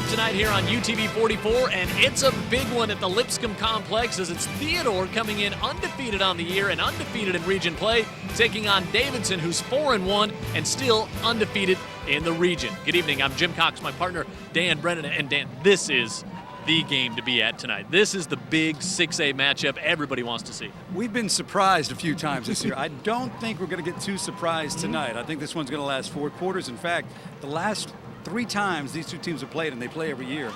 matchup tonight here on UTV 44, and it's a big one at the Lipscomb Complex as it's Theodore coming in undefeated on the year and undefeated in region play, taking on Davidson, who's 4-1 and still undefeated in the region. Good evening, I'm Jim Cox, my partner Dan Brennan, and Dan, this is the game to be at tonight. This is the big 6A matchup everybody wants to see. We've been surprised a few times this year. I don't think we're going to get too surprised tonight. I think this one's going to last 4 quarters. In fact, the last 3 times these two teams have played, and they play every year,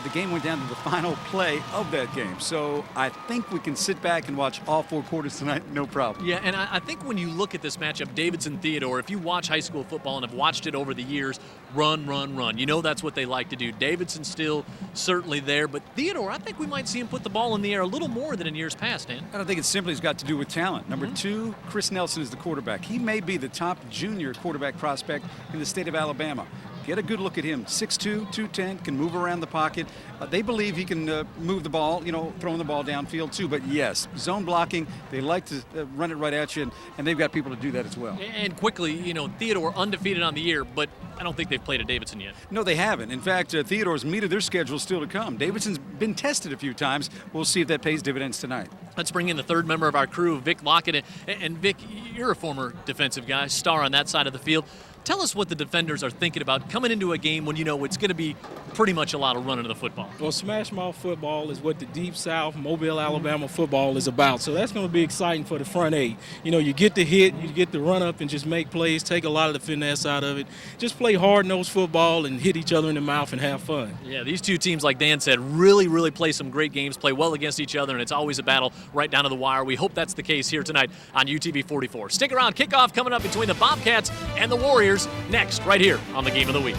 the game went down to the final play of that game. So I think we can sit back and watch all 4 quarters tonight, no problem. Yeah, and I think when you look at this matchup, Davidson-Theodore, if you watch high school football and have watched it over the years, run, run, run. You know that's what they like to do. Davidson's still certainly there, but Theodore, I think we might see him put the ball in the air a little more than in years past, Dan. I don't think it simply has got to do with talent. Number 2, Chris Nelson is the quarterback. He may be the top junior quarterback prospect in the state of Alabama. Get a good look at him. 6'2", 210, can move around the pocket. They believe he can move the ball, throwing the ball downfield too. But yes, zone blocking, they like to run it right at you, and they've got people to do that as well. And quickly, Theodore undefeated on the year, but I don't think they've played at Davidson yet. No, they haven't. In fact, Theodore's meat of their schedule is still to come. Davidson's been tested a few times. We'll see if that pays dividends tonight. Let's bring in the third member of our crew, Vic Lockett. And Vic, you're a former defensive guy, star on that side of the field. Tell us what the defenders are thinking about coming into a game when you know it's going to be pretty much a lot of running of the football. Well, smash mouth football is what the Deep South, Mobile, Alabama football is about. So that's going to be exciting for the front 8. You get the hit, you get the run up and just make plays, take a lot of the finesse out of it. Just play hard-nosed football and hit each other in the mouth and have fun. Yeah, these two teams, like Dan said, really, really play some great games, play well against each other, and it's always a battle right down to the wire. We hope that's the case here tonight on UTV 44. Stick around. Kickoff coming up between the Bobcats and the Warriors next, right here on the Game of the Week.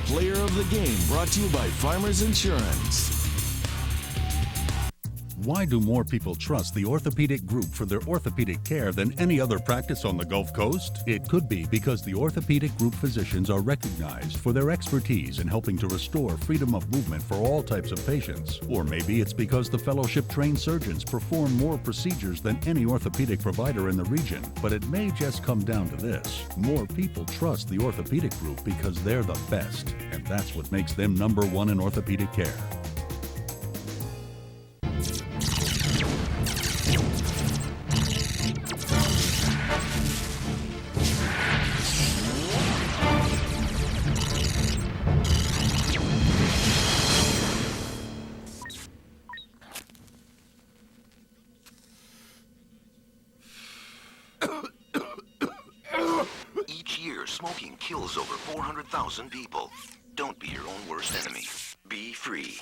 Player of the Game brought to you by Farmers Insurance. Why do more people trust the Orthopedic Group for their orthopedic care than any other practice on the Gulf Coast? It could be because the Orthopedic Group physicians are recognized for their expertise in helping to restore freedom of movement for all types of patients. Or maybe it's because the fellowship-trained surgeons perform more procedures than any orthopedic provider in the region. But it may just come down to this. More people trust the Orthopedic Group because they're the best, and that's what makes them number 1 in orthopedic care. Each year, smoking kills over 400,000 people. Don't be your own worst enemy. Be free.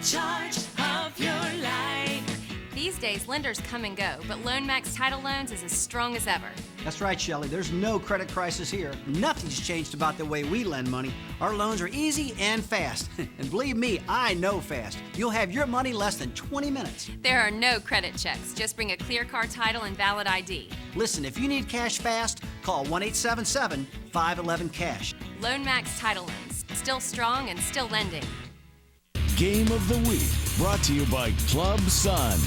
Charge of your life. These days, lenders come and go, but LoanMax Title Loans is as strong as ever. That's right, Shelley. There's no credit crisis here. Nothing's changed about the way we lend money. Our loans are easy and fast. And believe me, I know fast. You'll have your money less than 20 minutes. There are no credit checks. Just bring a clear car title and valid ID. Listen, if you need cash fast, call 1-877-511-CASH. LoanMax Title Loans. Still strong and still lending. Game of the Week brought to you by Club Sun.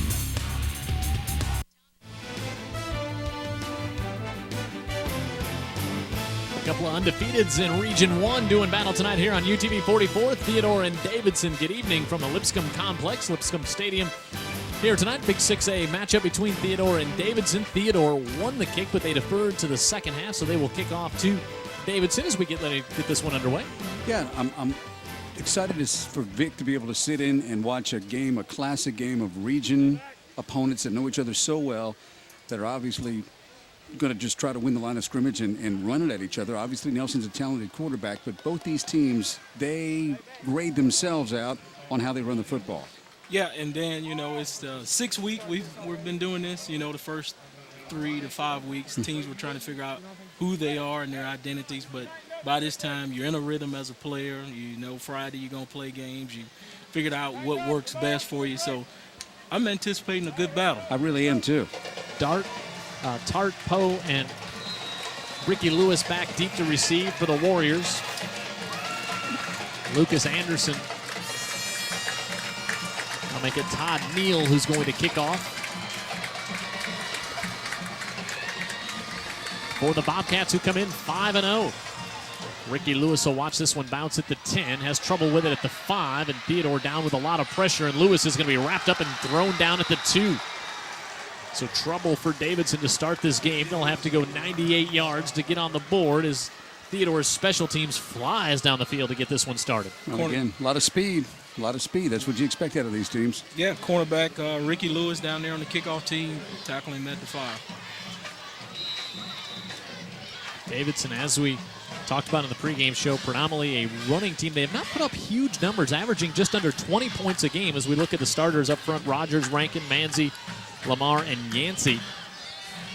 A couple of undefeateds in Region 1 doing battle tonight here on UTV 44. Theodore and Davidson, good evening from the Lipscomb Complex, Lipscomb Stadium. Here tonight, big 6A matchup between Theodore and Davidson. Theodore won the kick, but they deferred to the second half, so they will kick off to Davidson as we get this one underway. Yeah, I'm excited for Vic to be able to sit in and watch a classic game of region opponents that know each other so well, that are obviously going to just try to win the line of scrimmage and run it at each other. Obviously, Nelson's a talented quarterback, but both these teams, they grade themselves out on how they run the football. Yeah, and then, it's 6 weeks we've been doing this, the first 3 to 5 weeks. Teams were trying to figure out who they are and their identities, but by this time, you're in a rhythm as a player. Friday you're going to play games. You figured out what works best for you. So I'm anticipating a good battle. I really am too. Tart, Poe, and Ricky Lewis back deep to receive for the Warriors. Lucas Anderson. I'll make it Todd Neal who's going to kick off. For the Bobcats, who come in 5-0. Ricky Lewis will watch this one bounce at the 10. Has trouble with it at the 5. And Theodore down with a lot of pressure. And Lewis is going to be wrapped up and thrown down at the 2. So trouble for Davidson to start this game. They'll have to go 98 yards to get on the board as Theodore's special teams flies down the field to get this one started. Well, again, a lot of speed. A lot of speed. That's what you expect out of these teams. Yeah, cornerback Ricky Lewis down there on the kickoff team, tackling him at the 5. Davidson, as we talked about in the pregame show, predominantly a running team. They have not put up huge numbers, averaging just under 20 points a game as we look at the starters up front: Rogers, Rankin, Manzi, Lamar, and Yancey.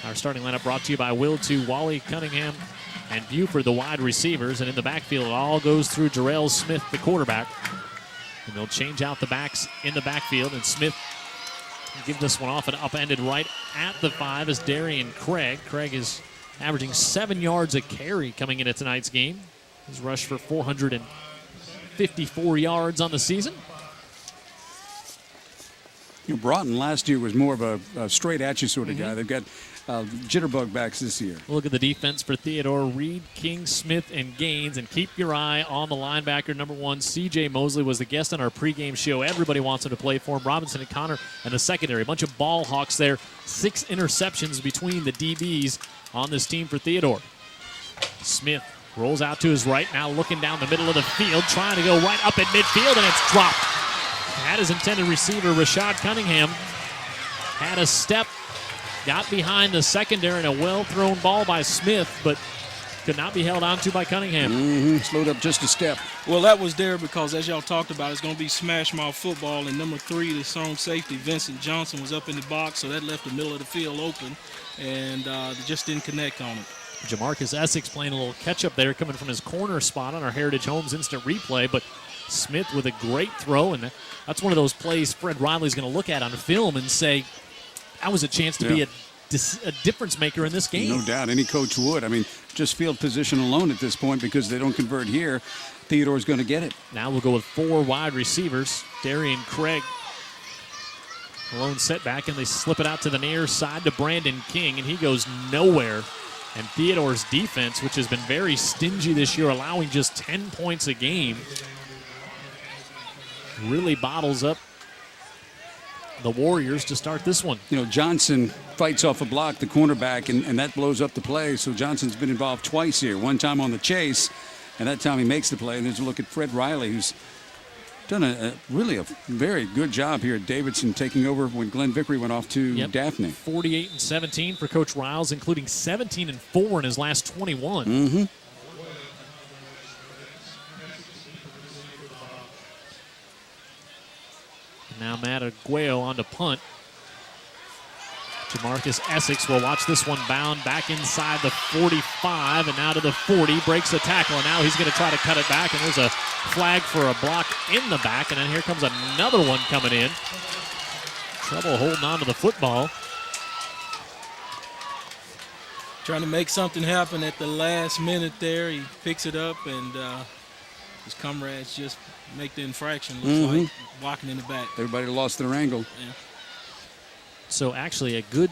Our starting lineup brought to you by Will to Wally, Cunningham, and Buford, the wide receivers. And in the backfield, it all goes through Jarrell Smith, the quarterback. And they'll change out the backs in the backfield. And Smith will give this one off and upended right at the 5 as Darian Craig. Craig is averaging 7 yards a carry coming into tonight's game. He's rushed for 454 yards on the season. You know, Broughton last year was more of a straight at you sort of guy. They've got jitterbug backs this year. Look at the defense for Theodore: Reed, King, Smith, and Gaines. And keep your eye on the linebacker, number 1, C.J. Mosley, was the guest on our pregame show. Everybody wants him to play for him. Robinson and Connor and the secondary. A bunch of ball hawks there. 6 interceptions between the DBs on this team for Theodore. Smith rolls out to his right, now looking down the middle of the field, trying to go right up at midfield, and it's dropped. Had his intended receiver, Rashad Cunningham, had a step, got behind the secondary, and a well-thrown ball by Smith, but could not be held onto by Cunningham. Slowed up just a step. Well, that was there because, as y'all talked about, it's going to be smash mouth football. And number 3, the strong safety, Vincent Johnson, was up in the box, so that left the middle of the field open, and they just didn't connect on it. Jamarcus Essex playing a little catch-up there, coming from his corner spot on our Heritage Homes instant replay, but Smith with a great throw, and that's one of those plays Fred Riley's going to look at on film and say, that was a chance to be a difference maker in this game. No doubt. Any coach would. I mean, just field position alone at this point, because they don't convert here, Theodore's going to get it. Now we'll go with 4 wide receivers. Darian Craig, a lone setback, and they slip it out to the near side to Brandon King, and he goes nowhere. And Theodore's defense, which has been very stingy this year, allowing just 10 points a game, really bottles up the Warriors to start this one. You know, Johnson fights off a block, the cornerback, and that blows up the play. So Johnson's been involved twice here. One time on the chase, and that time he makes the play. And there's a look at Fred Riley, who's done a very good job here at Davidson, taking over when Glenn Vickery went off to Daphne. 48-17 for Coach Riles, including 17-4 in his last 21. Now Matt Aguayo on to punt. Jamarcus Essex will watch this one bound back inside the 45 and now to the 40. Breaks the tackle, and now he's going to try to cut it back, and there's a flag for a block in the back, and then here comes another one coming in. Trouble holding on to the football. Trying to make something happen at the last minute there. He picks it up, and his comrades just make the infraction. Looks like blocking in the back. Everybody lost their angle. Yeah. So actually a good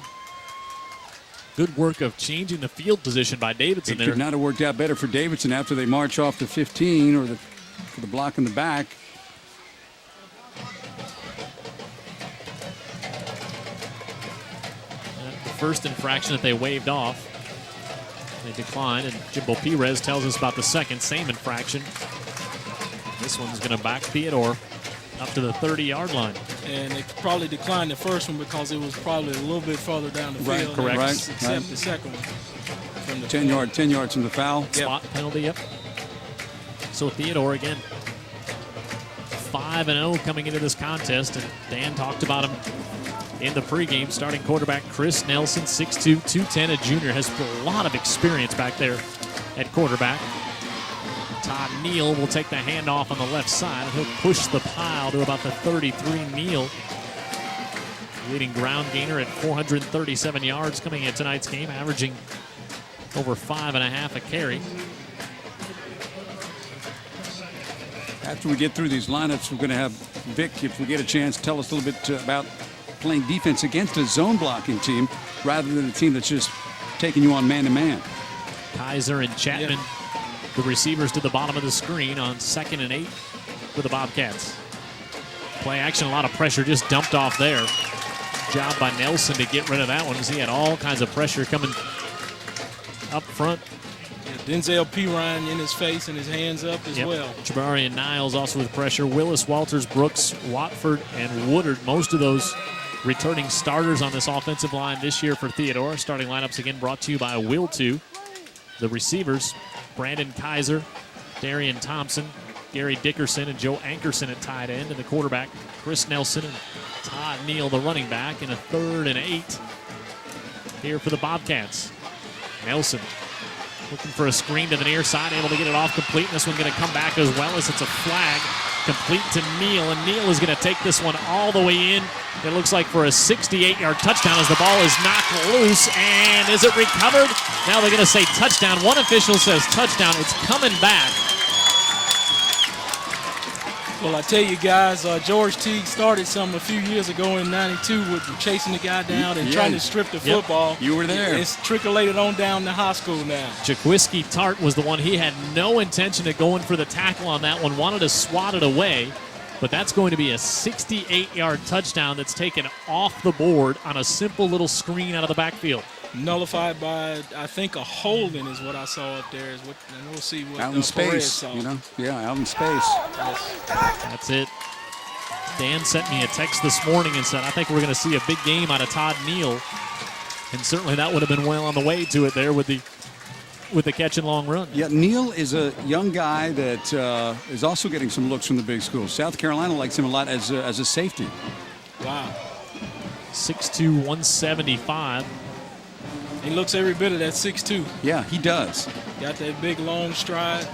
work of changing the field position by Davidson there. It could not have worked out better for Davidson after they march off the 15 or for the block in the back. The first infraction that they waved off, they declined, and Jimbo Perez tells us about the second, same infraction. This one's going to back Theodore up to the 30-yard line. And they probably declined the first one because it was probably a little bit further down the field. Correct. Except the second one. From the 10 yards from the foul. Spot penalty, yep. So Theodore again, 5-0 coming into this contest, and Dan talked about him in the pregame. Starting quarterback Chris Nelson, 6'2", 210, a junior, has a lot of experience back there at quarterback. Ty Todd Neal will take the handoff on the left side. He'll push the pile to about the 33. Neal, leading ground gainer at 437 yards coming in tonight's game, averaging over 5.5 a carry. After we get through these lineups, we're going to have Vic, if we get a chance, tell us a little bit about playing defense against a zone blocking team rather than a team that's just taking you on man-to-man. Kaiser and Chapman, the receivers to the bottom of the screen on 2nd and 8 for the Bobcats. Play action, a lot of pressure just dumped off there. Job by Nelson to get rid of that one as he had all kinds of pressure coming up front. Denzel P. Ryan in his face and his hands up as well. Jabari and Niles also with pressure. Willis, Walters, Brooks, Watford, and Woodard. Most of those returning starters on this offensive line this year for Theodore. Starting lineups again brought to you by Will 2. The receivers, Brandon Kaiser, Darian Thompson, Gary Dickerson, and Joe Ankerson at tight end. And the quarterback, Chris Nelson and Todd Neal, the running back, in a 3rd and 8 here for the Bobcats. Nelson looking for a screen to the near side, able to get it off complete. And this one going to come back as well as it's a flag complete to Neal. And Neal is going to take this one all the way in. It looks like for a 68-yard touchdown as the ball is knocked loose. And is it recovered? Now they're going to say touchdown. One official says touchdown. It's coming back. Well, I tell you guys, George Teague started some a few years ago in '92 with chasing the guy down and trying to strip the football. You were there. It's trickulated on down to high school now. Jaquiski Tart was the one. He had no intention of going for the tackle on that one, wanted to swat it away. But that's going to be a 68-yard touchdown that's taken off the board on a simple little screen out of the backfield. Nullified by, I think, a holding is what I saw up there. And we'll see what out in space, Perez saw. Out in space. Yes. That's it. Dan sent me a text this morning and said, I think we're going to see a big game out of Todd Neal. And certainly that would have been well on the way to it there with the catch and long run. Yeah, Neal is a young guy that is also getting some looks from the big schools. South Carolina likes him a lot as a safety. Wow. 6'2", 175. He looks every bit of that 6'2". Yeah, he does. Got that big, long stride.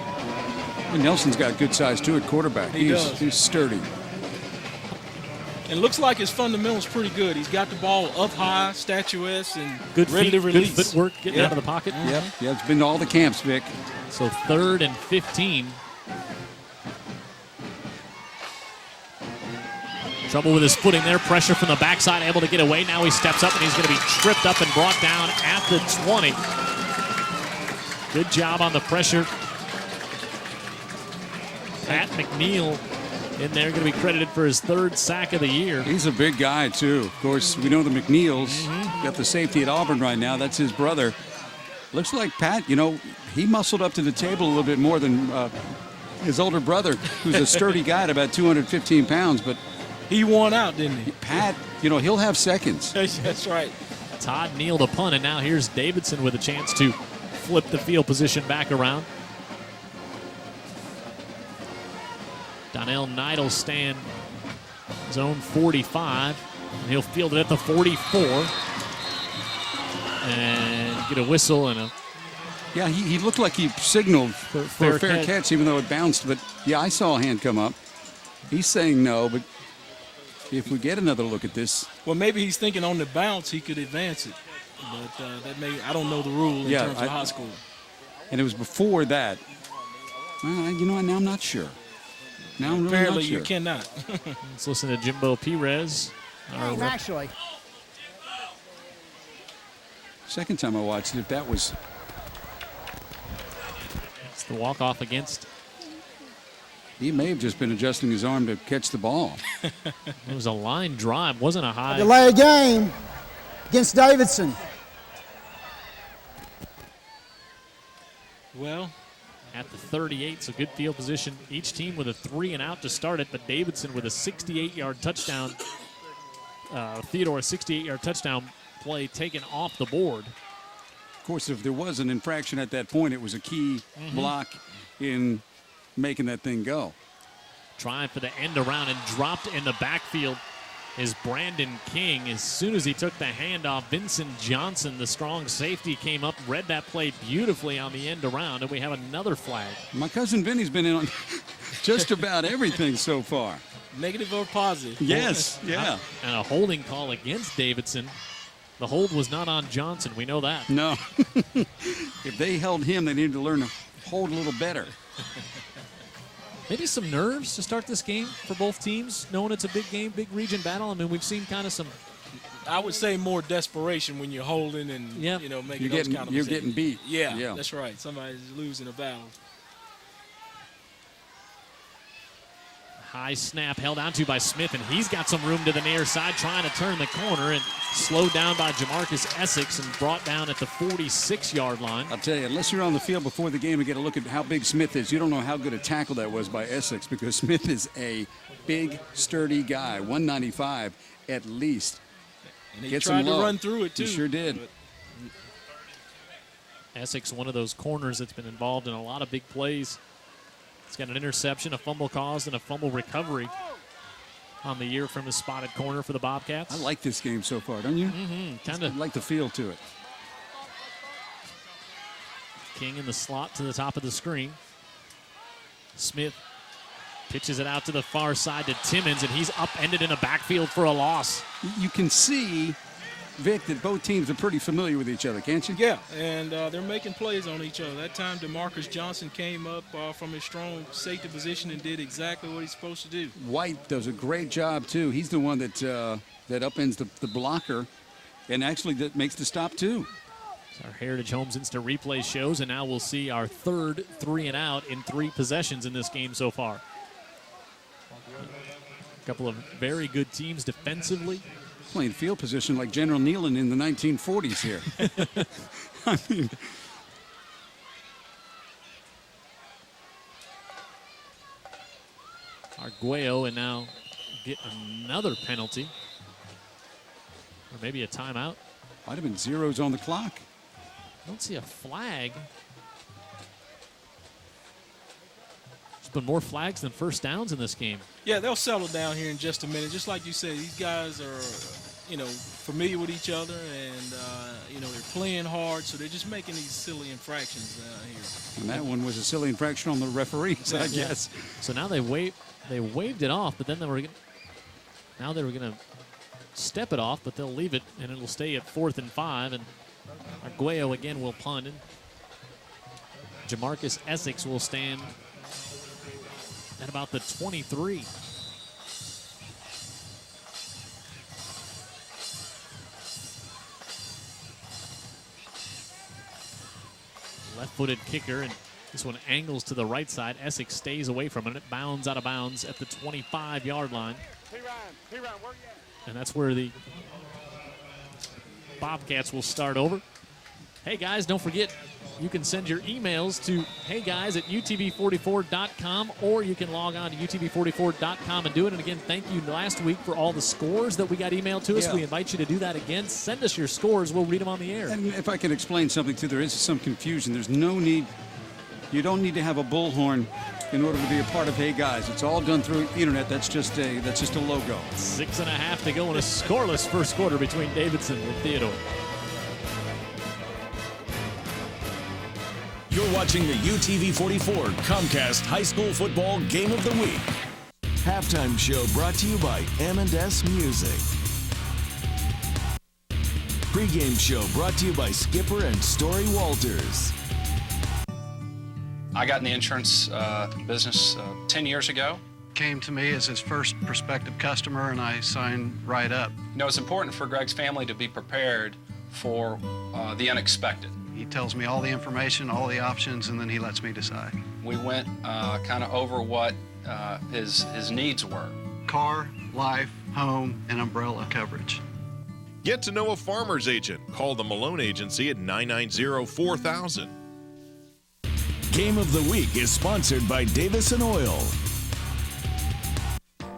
And Nelson's got good size, too, at quarterback. He's sturdy. And looks like his fundamentals pretty good. He's got the ball up high, statuesque, and good ready feet, to release. Good footwork, getting out of the pocket. Yep. Yeah, it's been to all the camps, Vic. So 3rd and 15. Trouble with his footing there. Pressure from the backside, able to get away. Now he steps up, and he's going to be tripped up and brought down at the 20. Good job on the pressure. Pat McNeil in there, going to be credited for his 3rd sack of the year. He's a big guy, too. Of course, we know the McNeils. Got the safety at Auburn right now. That's his brother. Looks like Pat, he muscled up to the table a little bit more than his older brother, who's a sturdy guy at about 215 pounds, but he won out, didn't he? Pat, he'll have seconds. That's right. Todd Neal the punt, and now here's Davidson with a chance to flip the field position back around. Donnell Knight will stand zone 45, and he'll field it at the 44. And get a whistle and a... Yeah, he looked like he signaled for a fair catch, even though it bounced. But, yeah, I saw a hand come up. He's saying no, but if we get another look at this. Well, maybe he's thinking on the bounce he could advance it. But I don't know the rule in terms of high school. And it was before that. Now I'm not sure. Now I'm really Apparently not sure. you cannot. Let's listen to Jimbo Perez. Actually. Second time I watched it, that was. It's the walk-off against. He may have just been adjusting his arm to catch the ball. It was a line drive, wasn't a high. Delay a game against Davidson. Well, at the 38, so good field position. Each team with a 3 and out to start it, but Davidson with a 68-yard touchdown. Theodore, a 68-yard touchdown play taken off the board. Of course, if there was an infraction at that point, it was a key block in making that thing go. Trying for the end around and dropped in the backfield is Brandon King. As soon as he took the handoff, Vincent Johnson, the strong safety, came up, read that play beautifully on the end around, and we have another flag. My cousin Vinny's been in on just about everything so far. Negative or positive? Yes, yeah. And a holding call against Davidson. The hold was not on Johnson. We know that. No. If they held him, they needed to learn to hold a little better. Maybe some nerves to start this game for both teams, knowing it's a big game, big region battle. I mean, we've seen kind of some. I would say more desperation when you're holding and making those kind of You're mistakes. getting beat. Yeah, that's right. Somebody's losing a battle. High snap held onto by Smith, and he's got some room to the near side, trying to turn the corner, and slowed down by Jamarcus Essex and brought down at the 46-yard line. I'll tell you, unless you're on the field before the game and get a look at how big Smith is, you don't know how good a tackle that was by Essex, because Smith is a big, sturdy guy, 195 at least. And he tried to run through it, too. He sure did. Essex, one of those corners that's been involved in a lot of big plays. He's got an interception, a fumble caused, and a fumble recovery on the year from his spotted corner for the Bobcats. I like this game so far, don't you? Mm-hmm. Kind of like the feel to it. King in the slot to the top of the screen. Smith pitches it out to the far side to Timmons, and he's upended in a backfield for a loss. You can see, Vic, that both teams are pretty familiar with each other, can't you? Yeah, and they're making plays on each other. That time, DeMarcus Johnson came up from his strong safety position and did exactly what he's supposed to do. White does a great job, too. He's the one that upends the blocker and actually that makes the stop, too. It's our Heritage Homes Instant Replay shows, and now we'll see our third 3-and-out in 3 possessions in this game so far. A couple of very good teams defensively. Playing field position like General Nealon in the 1940s here. I mean, Arguello, and now get another penalty. Or maybe a timeout. Might have been zeros on the clock. I don't see a flag. There's been more flags than first downs in this game. Yeah, they'll settle down here in just a minute. Just like you said, these guys are, familiar with each other, and, they're playing hard, so they're just making these silly infractions here. And that one was a silly infraction on the referees, I guess. So now they waved it off, but then they were going to step it off, but they'll leave it, and it'll stay at 4th and 5, and Arguello again will punt, and Jamarcus Essex will stand at about the 23. Left-footed kicker, and this one angles to the right side. Essex stays away from it. It bounds out of bounds at the 25-yard line. And that's where the Bobcats will start over. Hey, guys, don't forget, you can send your emails to heyguys@utb44.com, or you can log on to utb44.com and do it. And again, thank you last week for all the scores that we got emailed to us. Yeah. We invite you to do that again. Send us your scores. We'll read them on the air. And if I can explain something, too, there is some confusion. There's no need, you don't need to have a bullhorn in order to be a part of Hey Guys. It's all done through the internet. That's just a logo. 6.5 to go in a scoreless first quarter between Davidson and Theodore. You're watching the UTV-44 Comcast High School Football Game of the Week. Halftime show brought to you by M&S Music. Pre-game show brought to you by Skipper and Story Walters. I got in the insurance business 10 years ago. Came to me as his first prospective customer, and I signed right up. It's important for Greg's family to be prepared for the unexpected. He tells me all the information, all the options, and then he lets me decide. We went kind of over what his needs were. Car, life, home, and umbrella coverage. Get to know a farmer's agent. Call the Malone Agency at 990-4000. Game of the Week is sponsored by Davidson Oil.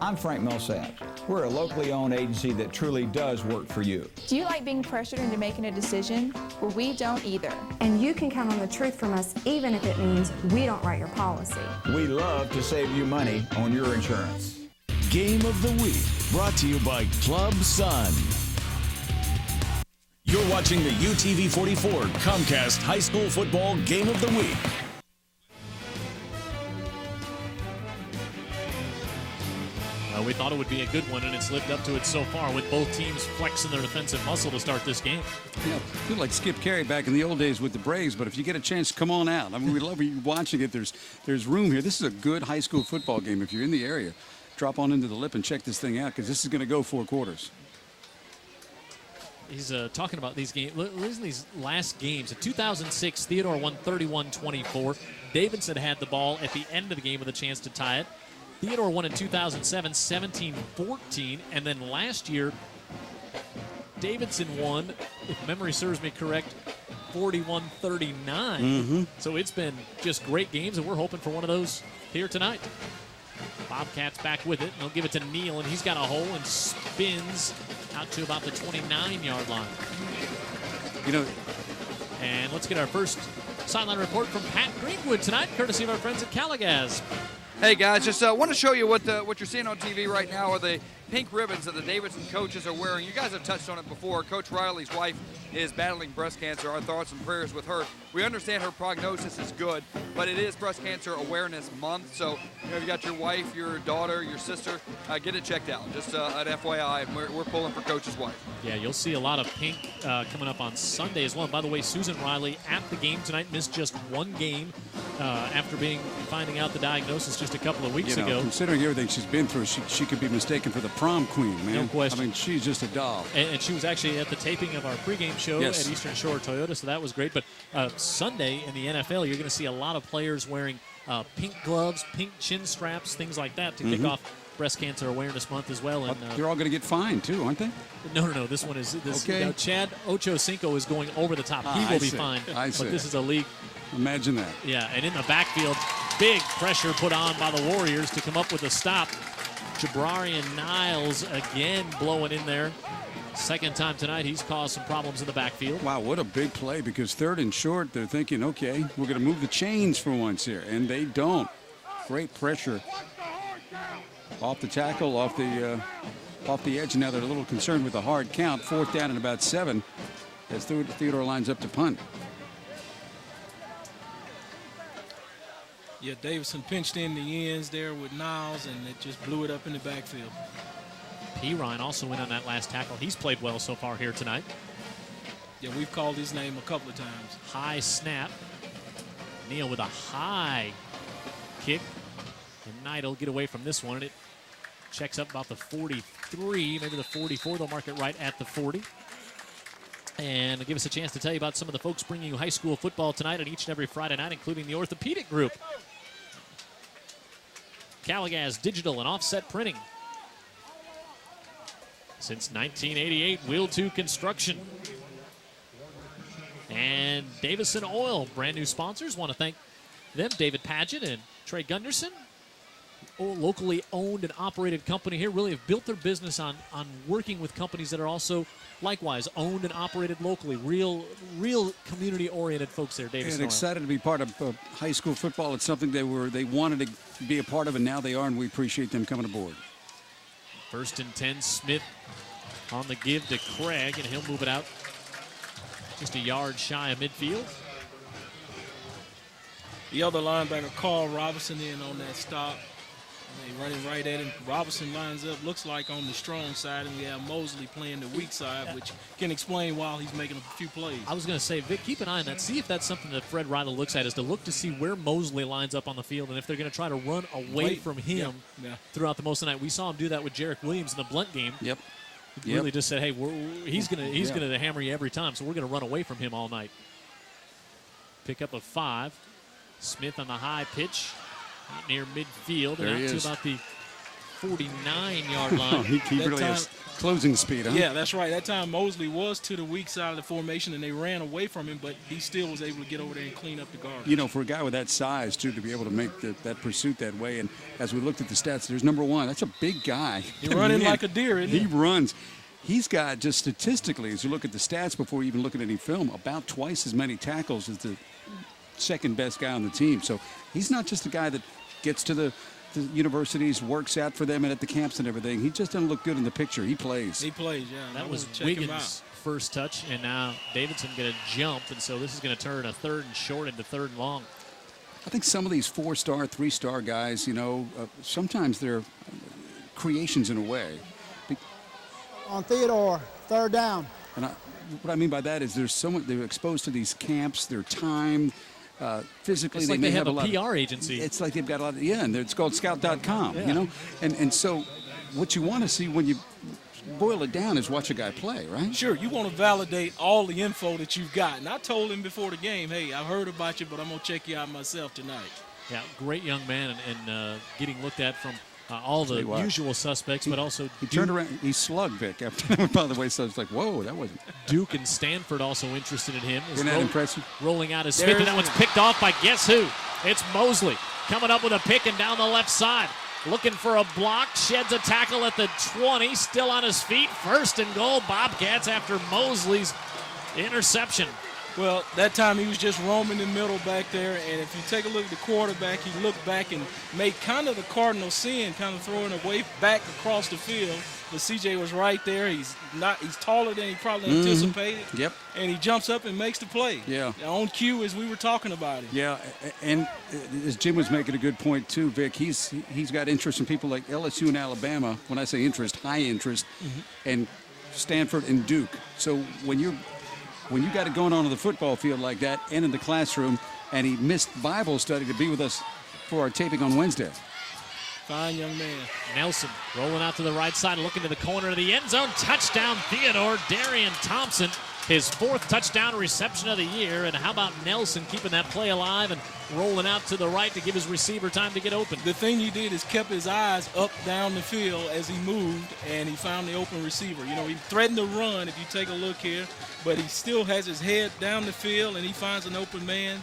I'm Frank Millsap. We're a locally owned agency that truly does work for you. Do you like being pressured into making a decision? Well, we don't either. And you can count on the truth from us, even if it means we don't write your policy. We love to save you money on your insurance. Game of the Week. Brought to you by Club Sun. You're watching the UTV 44 Comcast High School Football Game of the Week. We thought it would be a good one, and it's lived up to it so far with both teams flexing their defensive muscle to start this game. Yeah, I feel like Skip Carey back in the old days with the Braves, but if you get a chance, come on out. I mean, we love you watching it. There's room here. This is a good high school football game. If you're in the area, drop on into the Lip and check this thing out because this is going to go 4 quarters. He's talking about these games. Listen to these last games. In 2006, Theodore won 31-24. Davidson had the ball at the end of the game with a chance to tie it. Theodore won in 2007, 17-14. And then last year, Davidson won, if memory serves me correct, 41-39. So it's been just great games, and we're hoping for one of those here tonight. Bobcats back with it. They'll give it to Neal, and he's got a hole and spins out to about the 29-yard line. And let's get our first sideline report from Pat Greenwood tonight, courtesy of our friends at Calagaz. Hey guys, just want to show you what you're seeing on TV right now are the pink ribbons that the Davidson coaches are wearing. You guys have touched on it before. Coach Riley's wife is battling breast cancer. Our thoughts and prayers with her. We understand her prognosis is good, but it is Breast Cancer Awareness Month. So, if you got your wife, your daughter, your sister, get it checked out. Just an FYI, we're pulling for Coach's wife. Yeah, you'll see a lot of pink coming up on Sunday as well. And by the way, Susan Riley at the game tonight missed just one game after finding out the diagnosis just a couple of weeks ago. Considering everything she's been through, she could be mistaken for the prom queen, man. No question. I mean, she's just a doll. And she was actually at the taping of our pregame show at Eastern Shore Toyota, so that was great. But Sunday in the NFL, you're going to see a lot of players wearing pink gloves, pink chin straps, things like that to kick off Breast Cancer Awareness Month as well. And they're all going to get fined, too, aren't they? No. This one is okay. Now, Chad Ochocinco is going over the top. He will be fined. But this is a league. Imagine that. Yeah, and in the backfield, big pressure put on by the Warriors to come up with a stop. Jabrarian Niles again blowing in there. Second time tonight, he's caused some problems in the backfield. Wow, what a big play, because 3rd and short, they're thinking, okay, we're going to move the chains for once here, and they don't. Great pressure off the tackle, off the edge. Now they're a little concerned with the hard count. 4th down and about 7 as Theodore lines up to punt. Yeah, Davidson pinched in the ends there with Niles, and it just blew it up in the backfield. P. Ryan also went on that last tackle. He's played well so far here tonight. Yeah, we've called his name a couple of times. High snap. Neal with a high kick. And Knight will get away from this one. And it checks up about the 43, maybe the 44. They'll mark it right at the 40. And give us a chance to tell you about some of the folks bringing you high school football tonight and each and every Friday night, including the Orthopedic Group. Calagaz Digital and Offset Printing. Since 1988, Wheel 2 Construction. And Davidson Oil, brand new sponsors. Want to thank them, David Padgett and Trey Gunderson. Locally owned and operated company here. Really have built their business on working with companies that are also likewise owned and operated locally. Real community-oriented folks there, Davidson. And excited to be part of high school football. It's something they wanted to be a part of, and now they are, and we appreciate them coming aboard. 1st and 10, Smith on the give to Craig, and he'll move it out just a yard shy of midfield. The other linebacker, Carl Robinson, in on that stop. They running right at him. Robinson lines up, looks like on the strong side, and we have Mosley playing the weak side, which can explain why he's making a few plays. I was going to say, Vic, keep an eye on that. See if that's something that Fred Riley looks at, is to look to see where Mosley lines up on the field and if they're going to try to run away from him throughout the most of the night. We saw him do that with Jarek Williams in the Blunt game. Yep. He really just said, hey, he's going to hammer you every time, so we're going to run away from him all night. Pick up a 5. Smith on the high pitch near midfield and out to about the 49-yard line. he really has closing speed, huh? Yeah, that's right. That time Mosley was to the weak side of the formation, and they ran away from him, but he still was able to get over there and clean up the garbage. You know, for a guy with that size, too, to be able to make that pursuit that way. And as we looked at the stats, there's number 1. That's a big guy. He's running like a deer, isn't he? He runs. He's got, just statistically, as you look at the stats before you even look at any film, about twice as many tackles as the second best guy on the team. So he's not just a guy that gets to the the universities, works out for them and at the camps and everything. He just doesn't look good in the picture. He plays. He plays, yeah. That was Wiggins' first touch, and now Davidson going to jump, and so this is going to turn a 3rd and short into 3rd and long. I think some of these 4-star, 3-star guys, sometimes they're creations in a way. On Theodore, 3rd down. And what I mean by that is they're exposed to these camps, their time, physically. It's like they have a PR agency. It's like they've got a lot of, and it's called scout.com, Yeah. And so what you want to see when you boil it down is watch a guy play, right? Sure, you want to validate all the info that you've got. And I told him before the game, hey, I've heard about you, but I'm going to check you out myself tonight. Yeah, great young man and getting looked at from all the usual suspects, but also he turned around, he slugged Vic after that, by the way, so it's like, whoa, that wasn't. Duke and Stanford also interested in him. Isn't that impressive? Rolling out his Smith, and that one's picked off by guess who? It's Mosley coming up with a pick and down the left side. Looking for a block, sheds a tackle at the 20, still on his feet. 1st and goal, Bobcats after Mosley's interception. Well, that time he was just roaming the middle back there, and if you take a look at the quarterback, he looked back and made kind of the Cardinal sin, kind of throwing away back across the field. But CJ was right there. He's taller than he probably anticipated. Yep. And he jumps up and makes the play. Yeah. On cue as we were talking about it. Yeah, and as Jim was making a good point too, Vic, he's got interest in people like LSU and Alabama. When I say interest, high interest, and Stanford and Duke. So when you got it going on the football field like that and in the classroom, and he missed Bible study to be with us for our taping on Wednesday. Fine young man. Nelson rolling out to the right side, looking to the corner of the end zone. Touchdown, Theodore. Darian Thompson, his 4th touchdown reception of the year. And how about Nelson keeping that play alive and rolling out to the right to give his receiver time to get open? The thing he did is kept his eyes up down the field as he moved, and he found the open receiver. He threatened to run if you take a look here, but he still has his head down the field, and he finds an open man.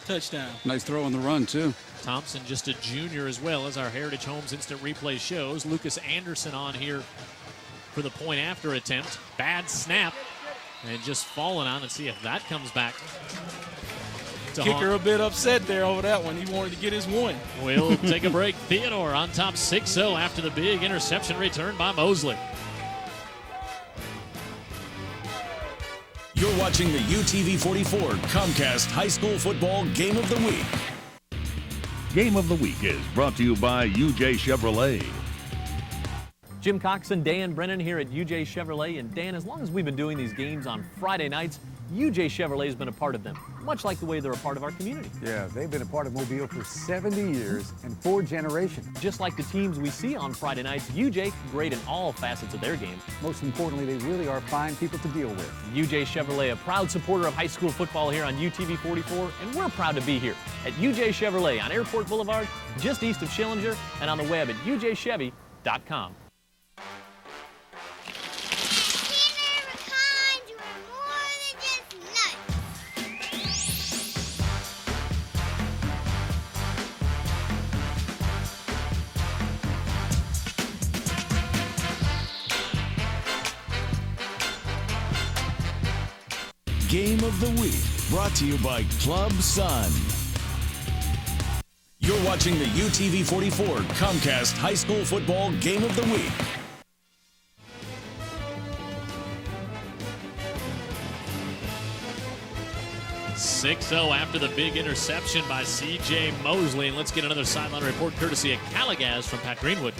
Touchdown. Nice throw on the run, too. Thompson, just a junior as well, as our Heritage Homes instant replay shows. Lucas Anderson on here for the point after attempt. Bad snap, and just falling on, and see if that comes back. Kicker a bit upset there over that one. He wanted to get his one. We'll take a break. Theodore on top 6-0 after the big interception return by Mosley. You're watching the UTV 44 Comcast High School Football Game of the Week. Game of the Week is brought to you by UJ Chevrolet. Jim Cox and Dan Brennan here at UJ Chevrolet. And Dan, as long as we've been doing these games on Friday nights, UJ Chevrolet has been a part of them, much like the way they're a part of our community. Yeah, they've been a part of Mobile for 70 years and 4 generations. Just like the teams we see on Friday nights, UJ great in all facets of their game. Most importantly, they really are fine people to deal with. UJ Chevrolet, a proud supporter of high school football here on UTV 44, and we're proud to be here at UJ Chevrolet on Airport Boulevard, just east of Schillinger, and on the web at ujchevy.com. Game of the Week, brought to you by Club Sun. You're watching the UTV 44 Comcast High School Football Game of the Week. After the big interception by C.J. Mosley. And let's get another sideline report courtesy of Callagaz from Pat Greenwood.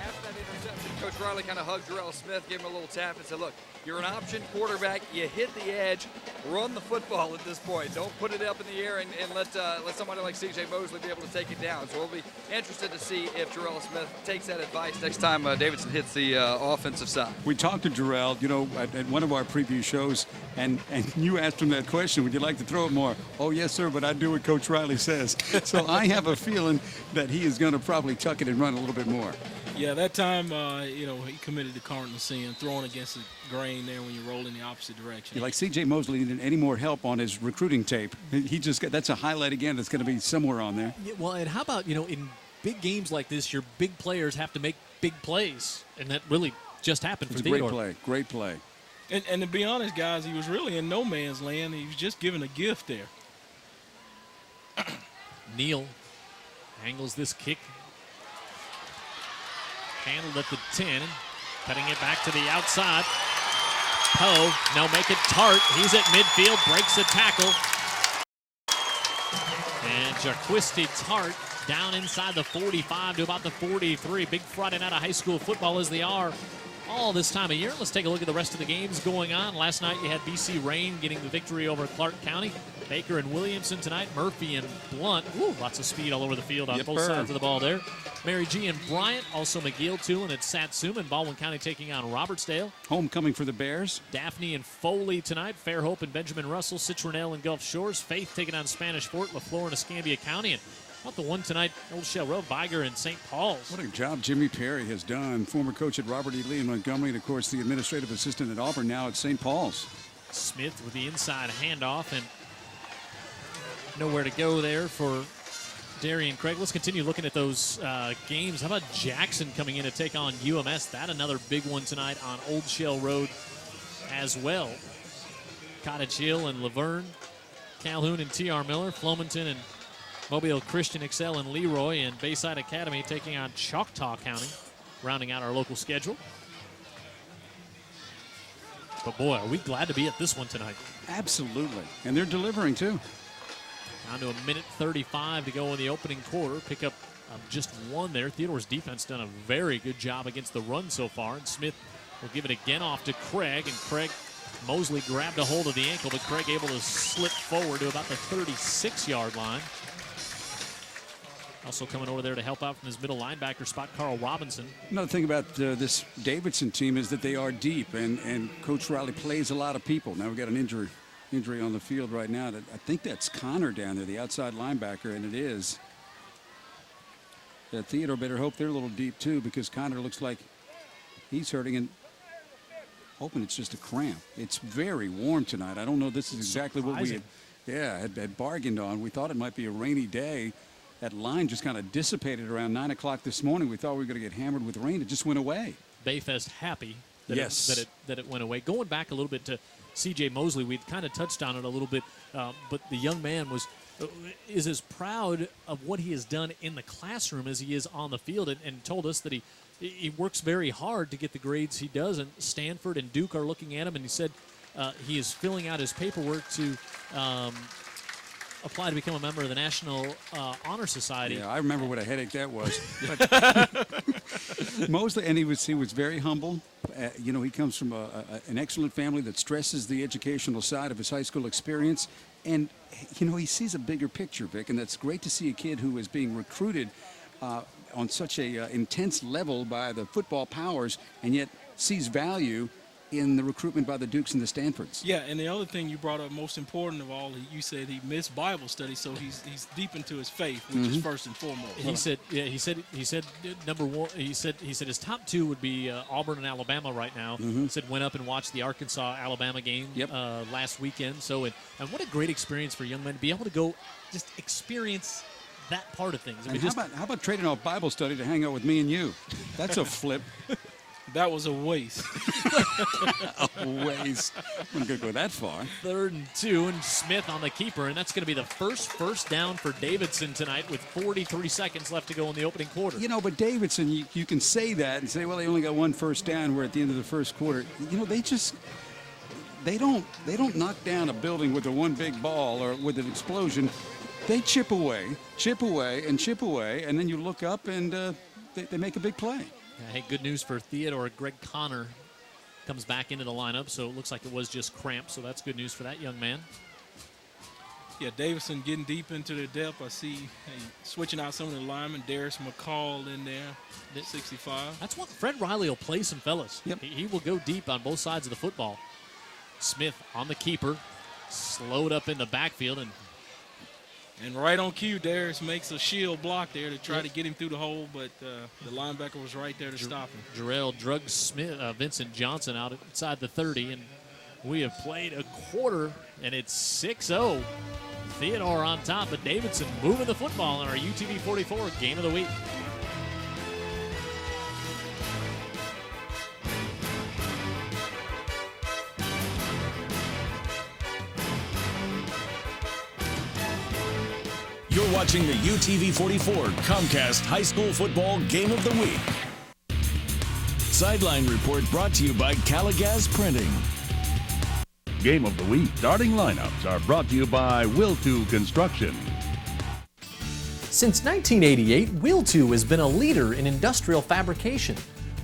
After that interception, Coach Riley kind of hugged Jarrell Smith, gave him a little tap and said, look, you're an option quarterback. You hit the edge. Run the football at this point. Don't put it up in the air and let somebody like C.J. Mosley be able to take it down. So we'll be interested to see if Jarrell Smith takes that advice next time Davidson hits the offensive side. We talked to Jarrell, at one of our preview shows, and you asked him that question, would you like to throw it more? Oh, yes, sir, but I do what Coach Riley says. So I have a feeling that he is going to probably tuck it and run a little bit more. Yeah, that time, he committed the cardinal sin, throwing against the grain there when you roll in the opposite direction. Like C.J. Mosley needed any more help on his recruiting tape. He just got, that's a highlight again that's going to be somewhere on there. Yeah, well, and how about, in big games like this, your big players have to make big plays, and that really just happened for Theodore. Great play. And to be honest, guys, he was really in no man's land. He was just given a gift there. Neal Angles this kick. Handled at the 10. Cutting it back to the outside. Poe, no, make it Tart. He's at midfield, breaks the tackle. And Jaquisti Tart down inside the 45 to about the 43. Big Friday night of high school football as they are all this time of year. Let's take a look at the rest of the games going on. Last night you had BC Reign getting the victory over Clark County. Baker and Williamson tonight. Murphy and Blunt. Ooh, lots of speed all over the field on both sides of the ball there. Mary G and Bryant. Also McGill, Tulin at Satsuma. And Baldwin County taking on Robertsdale. Homecoming for the Bears. Daphne and Foley tonight. Fairhope and Benjamin Russell. Citronelle and Gulf Shores. Faith taking on Spanish Fort. LaFleur and Escambia County. And about the one tonight, Old Shell Road, Viger and St. Paul's. What a job Jimmy Perry has done. Former coach at Robert E. Lee in Montgomery, and of course the administrative assistant at Auburn, now at St. Paul's. Smith with the inside handoff, and nowhere to go there for Darian Craig. Let's continue looking at those games. How about Jackson coming in to take on UMS? That another big one tonight on Old Shell Road as well. Cottage Hill and Laverne, Calhoun and T.R. Miller, Flomanton and Mobile Christian Excel and Leroy, and Bayside Academy taking on Choctaw County, rounding out our local schedule. But boy, are we glad to be at this one tonight. Absolutely. And they're delivering too. Down to 1:35 to go in the opening quarter. Pick up just one there. Theodore's defense done a very good job against the run so far. And Smith will give it again off to Craig. And Craig, Mosley grabbed a hold of the ankle, but Craig able to slip forward to about the 36-yard line. Also coming over there to help out from his middle linebacker spot, Carl Robinson. Another thing about this Davidson team is that they are deep, and Coach Riley plays a lot of people. Now we've got an injury on the field right now. I think that's Connor down there, the outside linebacker, and it is. Theodore better hope they're a little deep too, because Connor looks like he's hurting, and hoping it's just a cramp. It's very warm tonight. I don't know. This is exactly what we had bargained on. We thought it might be a rainy day. That line just kind of dissipated around 9 o'clock this morning. We thought we were going to get hammered with rain. It just went away. Bayfest happy that, that it went away. Going back a little bit to C.J. Mosley, we'd kind of touched on it a little bit, but the young man is as proud of what he has done in the classroom as he is on the field, and told us that he works very hard to get the grades he does. And Stanford and Duke are looking at him, and he said he is filling out his paperwork to apply to become a member of the National Honor Society. Yeah, I remember what a headache that was. Mosley, and he was very humble. He comes from an excellent family that stresses the educational side of his high school experience. And, he sees a bigger picture, Vic, and that's great to see a kid who is being recruited on such a intense level by the football powers, and yet sees value in the recruitment by the Dukes and the Stanfords. Yeah, and the other thing you brought up, most important of all, you said he missed Bible study, so he's deep into his faith, which is first and foremost. He said number one. He said his top two would be Auburn and Alabama right now. He said went up and watched the Arkansas-Alabama game last weekend. So and what a great experience for young men to be able to go just experience that part of things. I mean, how about trading off Bible study to hang out with me and you? That's a flip. That was a waste. A waste. I'm not going to go that far. 3rd and 2, and Smith on the keeper, and that's going to be the first down for Davidson tonight with 43 seconds left to go in the opening quarter. But Davidson, you can say that and say, well, they only got one first down. We're at the end of the first quarter. They don't knock down a building with a one big ball or with an explosion. They chip away, and then you look up and they make a big play. Hey, good news for Theodore. Greg Connor comes back into the lineup, so it looks like it was just cramp, so that's good news for that young man. Yeah, Davidson getting deep into the depth. I see switching out some of the linemen. Darius McCall in there, 65. That's what Fred Riley will play some fellas. Yep. He will go deep on both sides of the football. Smith on the keeper, slowed up in the backfield, and right on cue, Darius makes a shield block there to try to get him through the hole, but the linebacker was right there to stop him. Jarrell drugged Vincent Johnson out inside the 30, and we have played a quarter, and it's 6-0. Theodore on top, but Davidson moving the football in our UTV 44 Game of the Week. You're watching the UTV-44 Comcast High School Football Game of the Week. Sideline report brought to you by Caligas Printing. Game of the Week starting lineups are brought to you by Will2 Construction. Since 1988, Will2 has been a leader in industrial fabrication.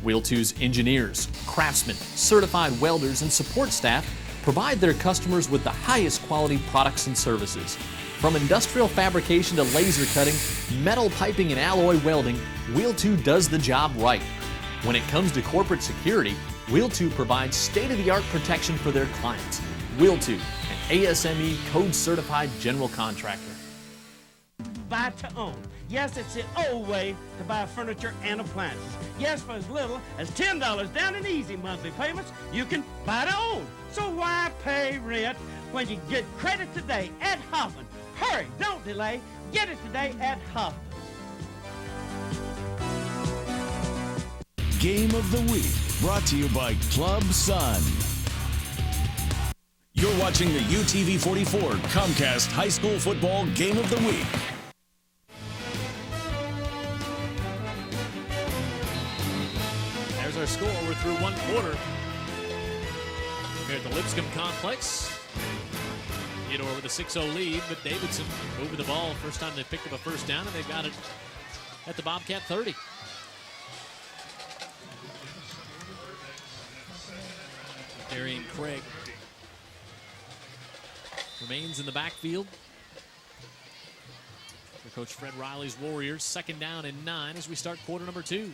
Will2's engineers, craftsmen, certified welders, and support staff provide their customers with the highest quality products and services. From industrial fabrication to laser cutting, metal piping, and alloy welding, Will2 does the job right. When it comes to corporate security, Will2 provides state-of-the-art protection for their clients. Will2, an ASME code-certified general contractor. Buy to own. Yes, it's the old way to buy furniture and appliances. Yes, for as little as $10 down in easy monthly payments, you can buy to own. So why pay rent when you get credit today at Hoffman? Hurry, don't delay. Get it today at Hoffman. Game of the Week, brought to you by Club Sun. You're watching the UTV-44 Comcast High School Football Game of the Week. There's our score. We're through one quarter here at the Lipscomb Complex. Theodore with a 6-0 lead, but Davidson moving the ball. First time they picked up a first down, and they've got it at the Bobcat 30. Darian Craig remains in the backfield for Coach Fred Riley's Warriors. 2nd down and 9 as we start quarter number 2.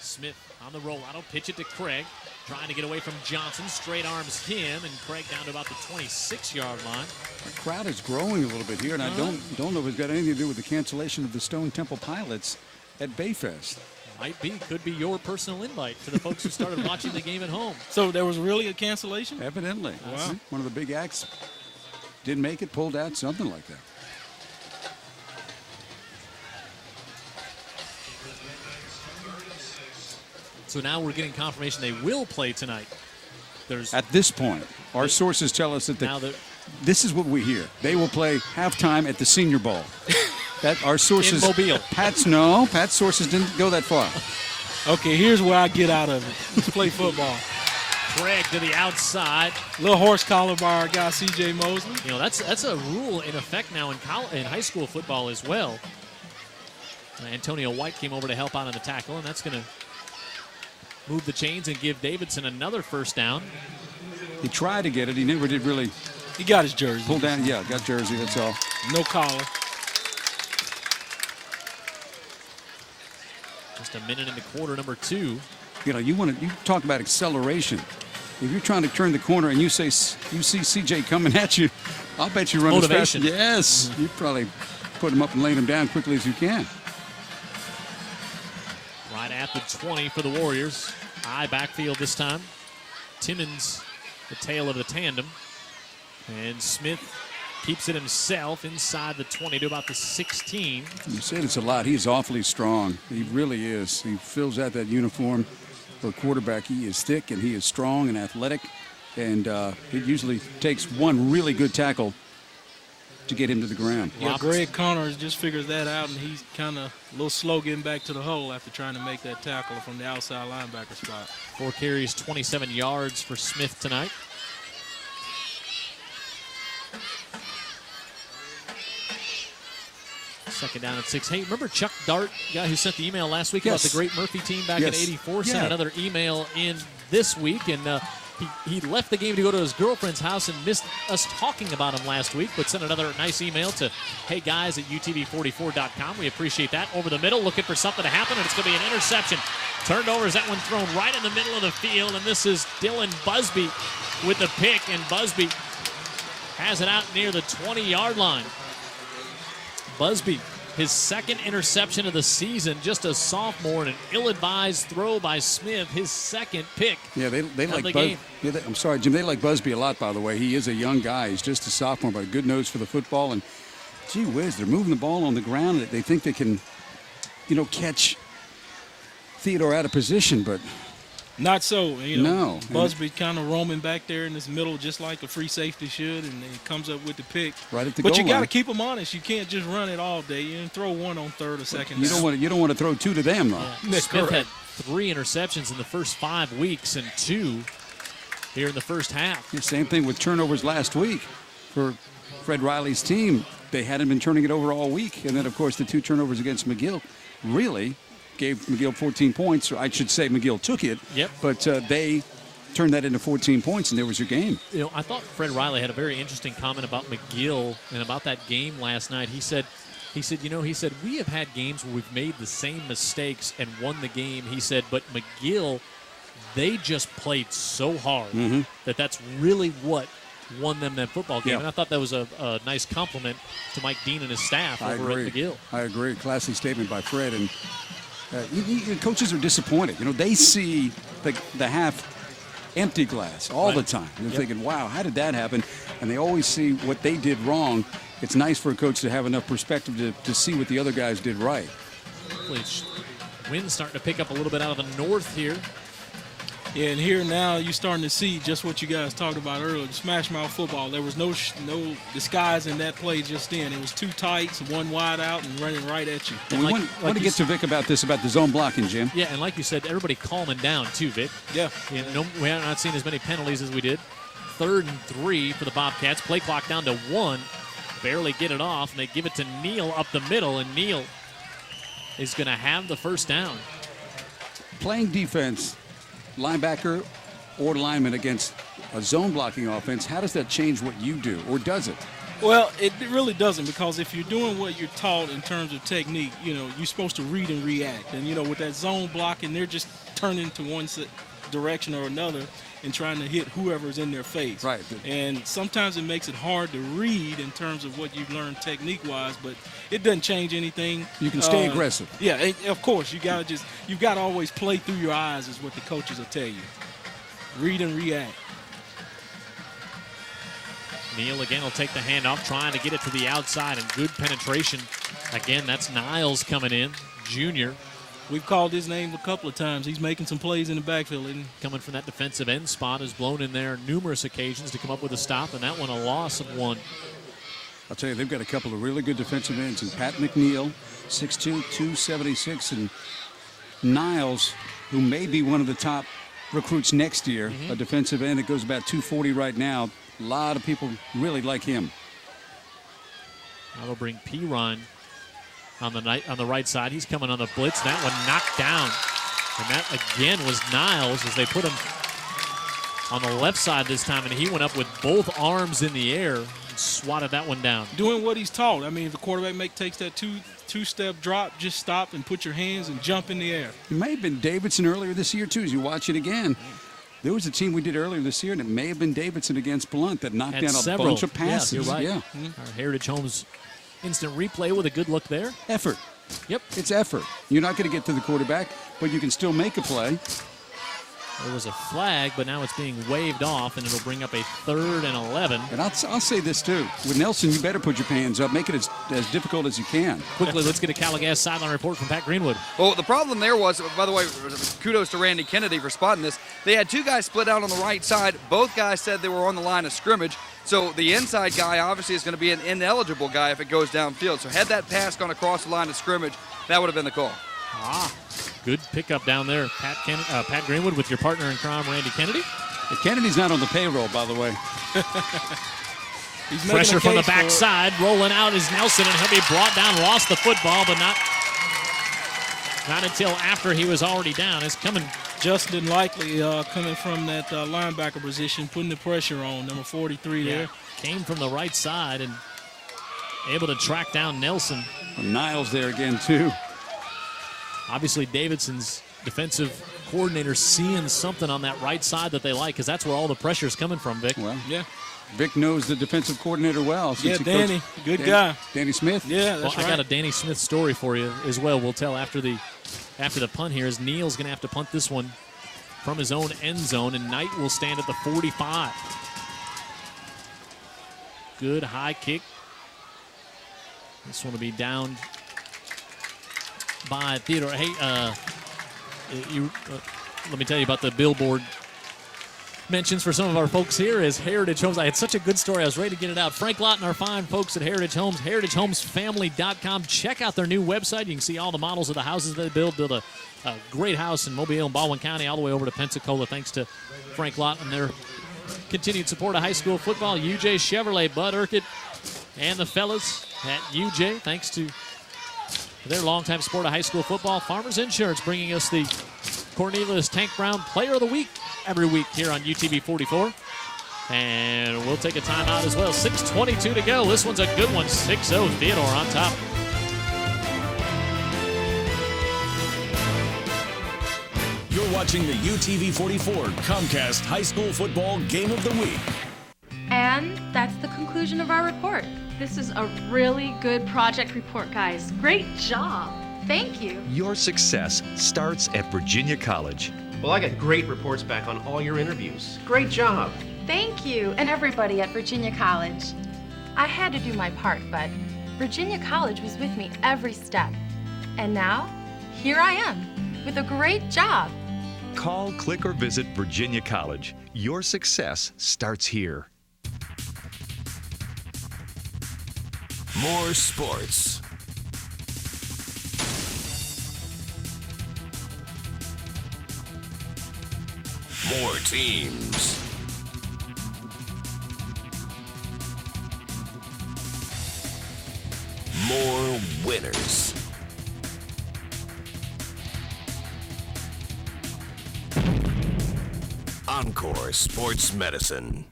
Smith on the rollout, will pitch it to Craig. Trying to get away from Johnson. Straight arms him, and Craig down to about the 26-yard line. The crowd is growing a little bit here, and I don't know if it's got anything to do with the cancellation of the Stone Temple Pilots at Bayfest. Might be. Could be your personal invite to the folks who started watching the game at home. So there was really a cancellation? Evidently. Wow. One of the big acts didn't make it, pulled out, something like that. So now we're getting confirmation they will play tonight. At this point, our sources tell us that this is what we hear. They will play halftime at the Senior Bowl. That our sources. In Mobile. Pat's sources didn't go that far. Okay, here's where I get out of it. Let's play football. Craig to the outside. Little horse collar by our guy C.J. Mosley. You know, that's a rule in effect now in high school football as well. Antonio White came over to help out on the tackle, and that's going to move the chains and give Davidson another first down. He tried to get it. He never did really. He got his jersey. Pulled down. Yeah, got jersey. That's all. No collar. Just a minute into quarter number 2. You know, you talk about acceleration. If you're trying to turn the corner and you see CJ coming at you, I'll bet you run as fast. Yes, you probably put him up and lay him down quickly as you can. Right at the 20 for the Warriors. High backfield this time. Timmons, the tail of the tandem. And Smith keeps it himself inside the 20 to about the 16. You said it's a lot. He's awfully strong. He really is. He fills out that uniform for a quarterback. He is thick and he is strong and athletic. And it usually takes one really good tackle to get him to the ground. Yeah, Greg Connors just figures that out, and he's kind of a little slow getting back to the hole after trying to make that tackle from the outside linebacker spot. 4 carries, 27 yards for Smith tonight. Second down at 6. Hey, remember Chuck Dart, guy who sent the email last week about the Great Murphy team back in '84? Sent another email in this week, and he left the game to go to his girlfriend's house and missed us talking about him last week, but sent another nice email to heyguys@utv44.com. We appreciate that. Over the middle, looking for something to happen, and it's going to be an interception. Turned over as that one thrown right in the middle of the field, and this is Dylan Busby with the pick, and Busby has it out near the 20-yard line. Busby, his second interception of the season, just a sophomore, and an ill-advised throw by Smith, his second pick. Yeah, they like Busby. Yeah, I'm sorry, Jim. They like Busby a lot, by the way. He is a young guy. He's just a sophomore, but a good nose for the football. And gee whiz, they're moving the ball on the ground. They think they can, catch Theodore out of position, but Not so. You know, No. Busby kind of roaming back there in this middle just like a free safety should, and he comes up with the pick. Right at the But goal you got to line. keep them honest. You can't just run it all day. You can throw one on third or second. You don't want to throw 2 to them, though. Yeah. Smith had 3 interceptions in the first 5 weeks and 2 here in the first half. Yeah, same thing with turnovers last week for Fred Riley's team. They hadn't been turning it over all week. And then, of course, the 2 turnovers against McGill really gave McGill 14 points. Or I should say McGill took it. Yep. But they turned that into 14 points, and there was your game. You know, I thought Fred Riley had a very interesting comment about McGill and about that game last night. He said, we have had games where we've made the same mistakes and won the game. He said, but McGill, they just played so hard that's really what won them that football game. Yeah. And I thought that was a nice compliment to Mike Dean and his staff over at McGill. I agree. Classy statement by Fred. And coaches are disappointed. You know, they see the half empty glass all the time. They're thinking, wow, how did that happen? And they always see what they did wrong. It's nice for a coach to have enough perspective to see what the other guys did right. Wind's starting to pick up a little bit out of the north here. Yeah, and here now you're starting to see just what you guys talked about earlier, smash mouth football. There was no disguise in that play just then. It was 2 tights, 1 wide out, and running right at you. And we want to get to Vic about the zone blocking, Jim. Yeah, and like you said, everybody calming down too, Vic. Yeah. We have not seen as many penalties as we did. 3rd and 3 for the Bobcats. Play clock down to 1. Barely get it off, and they give it to Neal up the middle, and Neal is going to have the first down. Playing defense, linebacker or lineman against a zone blocking offense, how does that change what you do, or does it? Well, it really doesn't, because if you're doing what you're taught in terms of technique, you're supposed to read and react. And, with that zone blocking, they're just turning to one direction or another and trying to hit whoever's in their face. Right. And sometimes it makes it hard to read in terms of what you've learned technique-wise, but it doesn't change anything. You can stay aggressive. Yeah, of course. You've got to always play through your eyes is what the coaches will tell you. Read and react. Neal again will take the handoff, trying to get it to the outside, and good penetration. Again, that's Niles coming in, junior. We've called his name a couple of times. He's making some plays in the backfield. Coming from that defensive end spot, has blown in there numerous occasions to come up with a stop, and that one a loss of 1. I'll tell you, they've got a couple of really good defensive ends, and Pat McNeil, 6'2", 276, and Niles, who may be one of the top recruits next year, a defensive end that goes about 240 right now. A lot of people really like him. Now they'll bring Perine on the right side. He's coming on the blitz. That one knocked down. And that again was Niles as they put him on the left side this time, and he went up with both arms in the air and swatted that one down. Doing what he's taught. I mean, if the quarterback takes that two-step drop, just stop and put your hands and jump in the air. It may have been Davidson earlier this year, too, as you watch it again. There was a team we did earlier this year, and it may have been Davidson against Blunt that knocked down a bunch of passes. Yeah, you're right. Yeah. Our Heritage Homes instant replay with a good look there. Effort. Yep. It's effort. You're not going to get to the quarterback, but you can still make a play. There was a flag, but now it's being waved off, and it'll bring up a 3rd and 11. And I'll say this, too. With Nelson, you better put your hands up. Make it as difficult as you can. Quickly, let's get a Caligas sideline report from Pat Greenwood. Well, the problem there was, by the way, kudos to Randy Kennedy for spotting this. They had 2 guys split out on the right side. Both guys said they were on the line of scrimmage. So the inside guy obviously is going to be an ineligible guy if it goes downfield. So had that pass gone across the line of scrimmage, that would have been the call. Good pickup down there, Pat Greenwood, with your partner in crime, Randy Kennedy. Kennedy's not on the payroll, by the way. He's pressure from the backside. Rolling out is Nelson, and he'll be brought down. Lost the football, but not until after he was already down. It's coming. Justin Likely coming from that linebacker position, putting the pressure on, number 43 there. Came from the right side and able to track down Nelson. Niles there again, too. Obviously, Davidson's defensive coordinator seeing something on that right side that they like, because that's where all the pressure is coming from, Vic. Well, yeah. Vic knows the defensive coordinator well. Yeah, Danny, good guy. Danny Smith. Yeah, that's right. I got a Danny Smith story for you as well. We'll tell after the punt here, as Neal's going to have to punt this one from his own end zone, and Knight will stand at the 45. Good high kick. This one will be down by Theodore. Hey, let me tell you about the billboard mentions for some of our folks here is Heritage Homes. I had such a good story. I was ready to get it out. Frank Lott and our fine folks at Heritage Homes, heritagehomesfamily.com. Check out their new website. You can see all the models of the houses they build a great house in Mobile and Baldwin County all the way over to Pensacola, thanks to Frank Lott and their continued support of high school football. UJ Chevrolet, Bud Urquhart, and the fellas at UJ, thanks to their longtime support of high school football. Farmers Insurance bringing us the Cornelius Tank Brown Player of the Week every week here on UTV 44. And we'll take a timeout as well. 6:22 to go. This one's a good one. 6-0 Theodore on top. You're watching the UTV 44 Comcast High School Football Game of the Week. And that's the conclusion of our report. This is a really good project report, guys. Great job. Thank you. Your success starts at Virginia College. Well, I got great reports back on all your interviews. Great job. Thank you, and everybody at Virginia College. I had to do my part, but Virginia College was with me every step. And now, here I am, with a great job. Call, click, or visit Virginia College. Your success starts here. More sports. More teams. More winners. Encore Sports Medicine.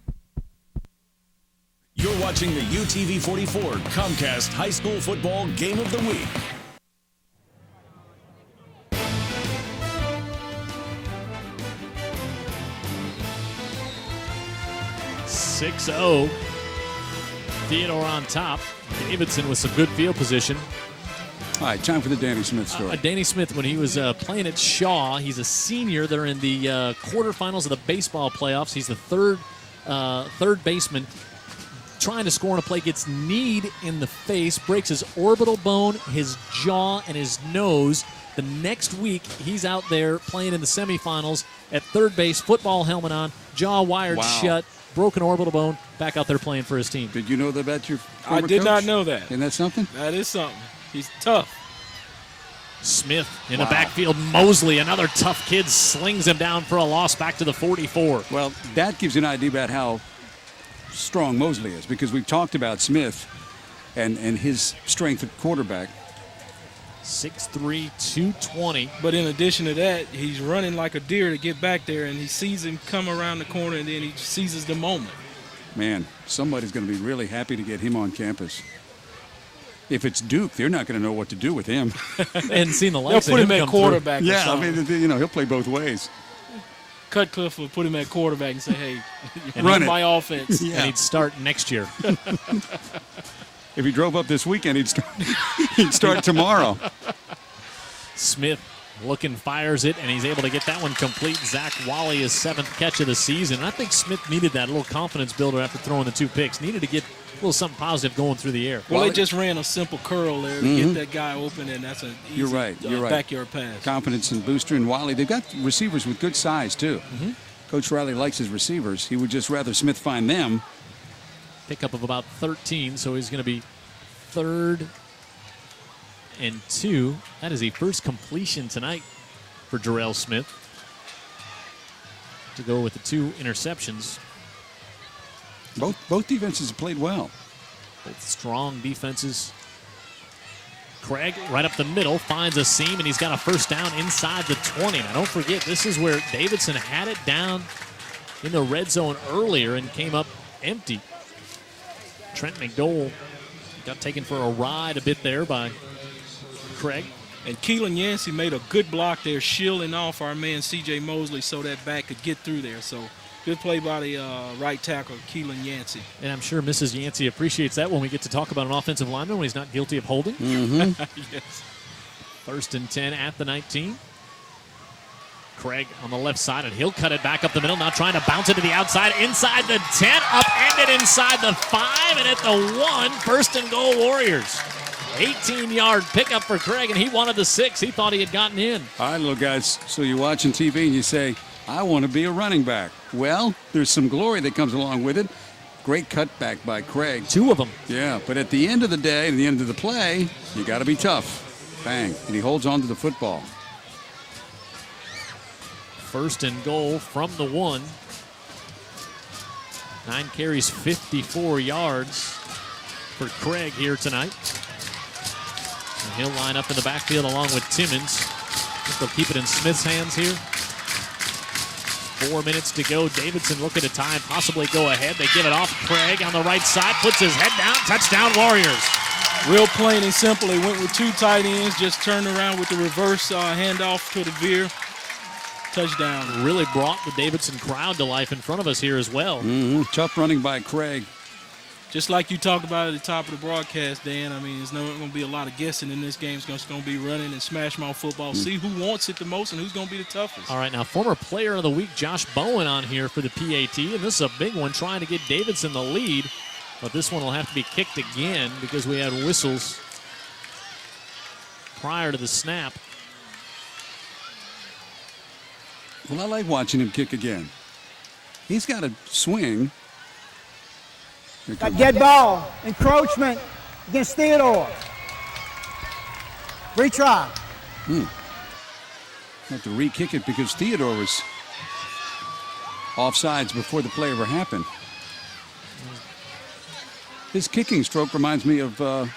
You're watching the UTV 44 Comcast High School Football Game of the Week. .6-0. Theodore on top. Davidson with some good field position. All right, time for the Danny Smith story. Danny Smith, when he was playing at Shaw, he's a senior. They're in the quarterfinals of the baseball playoffs. He's the third baseman. Trying to score on a play, gets kneed in the face, breaks his orbital bone, his jaw, and his nose. The next week, he's out there playing in the semifinals at third base, football helmet on, jaw wired shut, broken orbital bone, back out there playing for his team. Did you know that about your former I did coach? not know that. Isn't that something? That is something. He's tough. Smith in the backfield. Mosley, another tough kid, slings him down for a loss back to the 44. Well, that gives you an idea about how strong Mosley is, because we've talked about Smith and his strength at quarterback. 6'3", 220. But in addition to that, he's running like a deer to get back there, and he sees him come around the corner, and then he seizes the moment. Man, somebody's going to be really happy to get him on campus. If it's Duke, they're not going to know what to do with him. And seen the lights. They'll put him at quarterback. Yeah, I mean, he'll play both ways. Cutcliffe would put him at quarterback and say, hey, run my offense. Yeah. And he'd start next year. If he drove up this weekend, he'd start tomorrow. Smith looking, fires it, and he's able to get that one complete. Zach Wally, his 7th catch of the season. And I think Smith needed that, a little confidence builder after throwing the 2 picks. Needed to get a little something positive going through the air. Well, they just ran a simple curl there to get that guy open, and that's an easy You're right. backyard pass. Confidence in Booster and Wiley. They've got receivers with good size, too. Coach Riley likes his receivers. He would just rather Smith find them. Pickup of about 13, so he's going to be 3rd and 2. That is the first completion tonight for Jarrell Smith to go with the 2 interceptions. Both defenses have played well. Both strong defenses. Craig right up the middle finds a seam, and he's got a first down inside the 20. Now don't forget, this is where Davidson had it down in the red zone earlier and came up empty. Trent McDowell got taken for a ride a bit there by Craig. And Keelan Yancey made a good block there, shielding off our man C.J. Mosley so that back could get through there. So good play by the right tackle, Keelan Yancey. And I'm sure Mrs. Yancey appreciates that when we get to talk about an offensive lineman when he's not guilty of holding. Yes. 1st and 10 at the 19. Craig on the left side, and he'll cut it back up the middle, now trying to bounce it to the outside, inside the 10, upended inside the 5, and at the 1, 1st and goal Warriors. 18-yard pickup for Craig, and he wanted the 6. He thought he had gotten in. All right, little guys, so you're watching TV and you say, I want to be a running back. Well, there's some glory that comes along with it. Great cutback by Craig. 2 of them. Yeah, but at the end of the day, at the end of the play, you got to be tough. Bang, and he holds on to the football. 1st and goal from the 1. 9 carries, 54 yards for Craig here tonight. And he'll line up in the backfield along with Timmons. I think they'll keep it in Smith's hands here. 4 minutes to go. Davidson looking to tie and possibly go ahead. They give it off. Craig on the right side puts his head down. Touchdown, Warriors. Real plain and simple. They went with 2 tight ends, just turned around with the reverse handoff to the veer. Touchdown. Really brought the Davidson crowd to life in front of us here as well. Tough running by Craig. Just like you talked about at the top of the broadcast, Dan, I mean, there's not going to be a lot of guessing in this game. It's just going to be running and smash mouth football. See who wants it the most and who's going to be the toughest. All right, now former player of the week, Josh Bowen on here for the PAT, and this is a big one trying to get Davidson the lead, but this one will have to be kicked again because we had whistles prior to the snap. Well, I like watching him kick again. He's got a swing. That dead ball, encroachment against Theodore. Retry. Have to re-kick it because Theodore was offsides before the play ever happened. His kicking stroke reminds me of the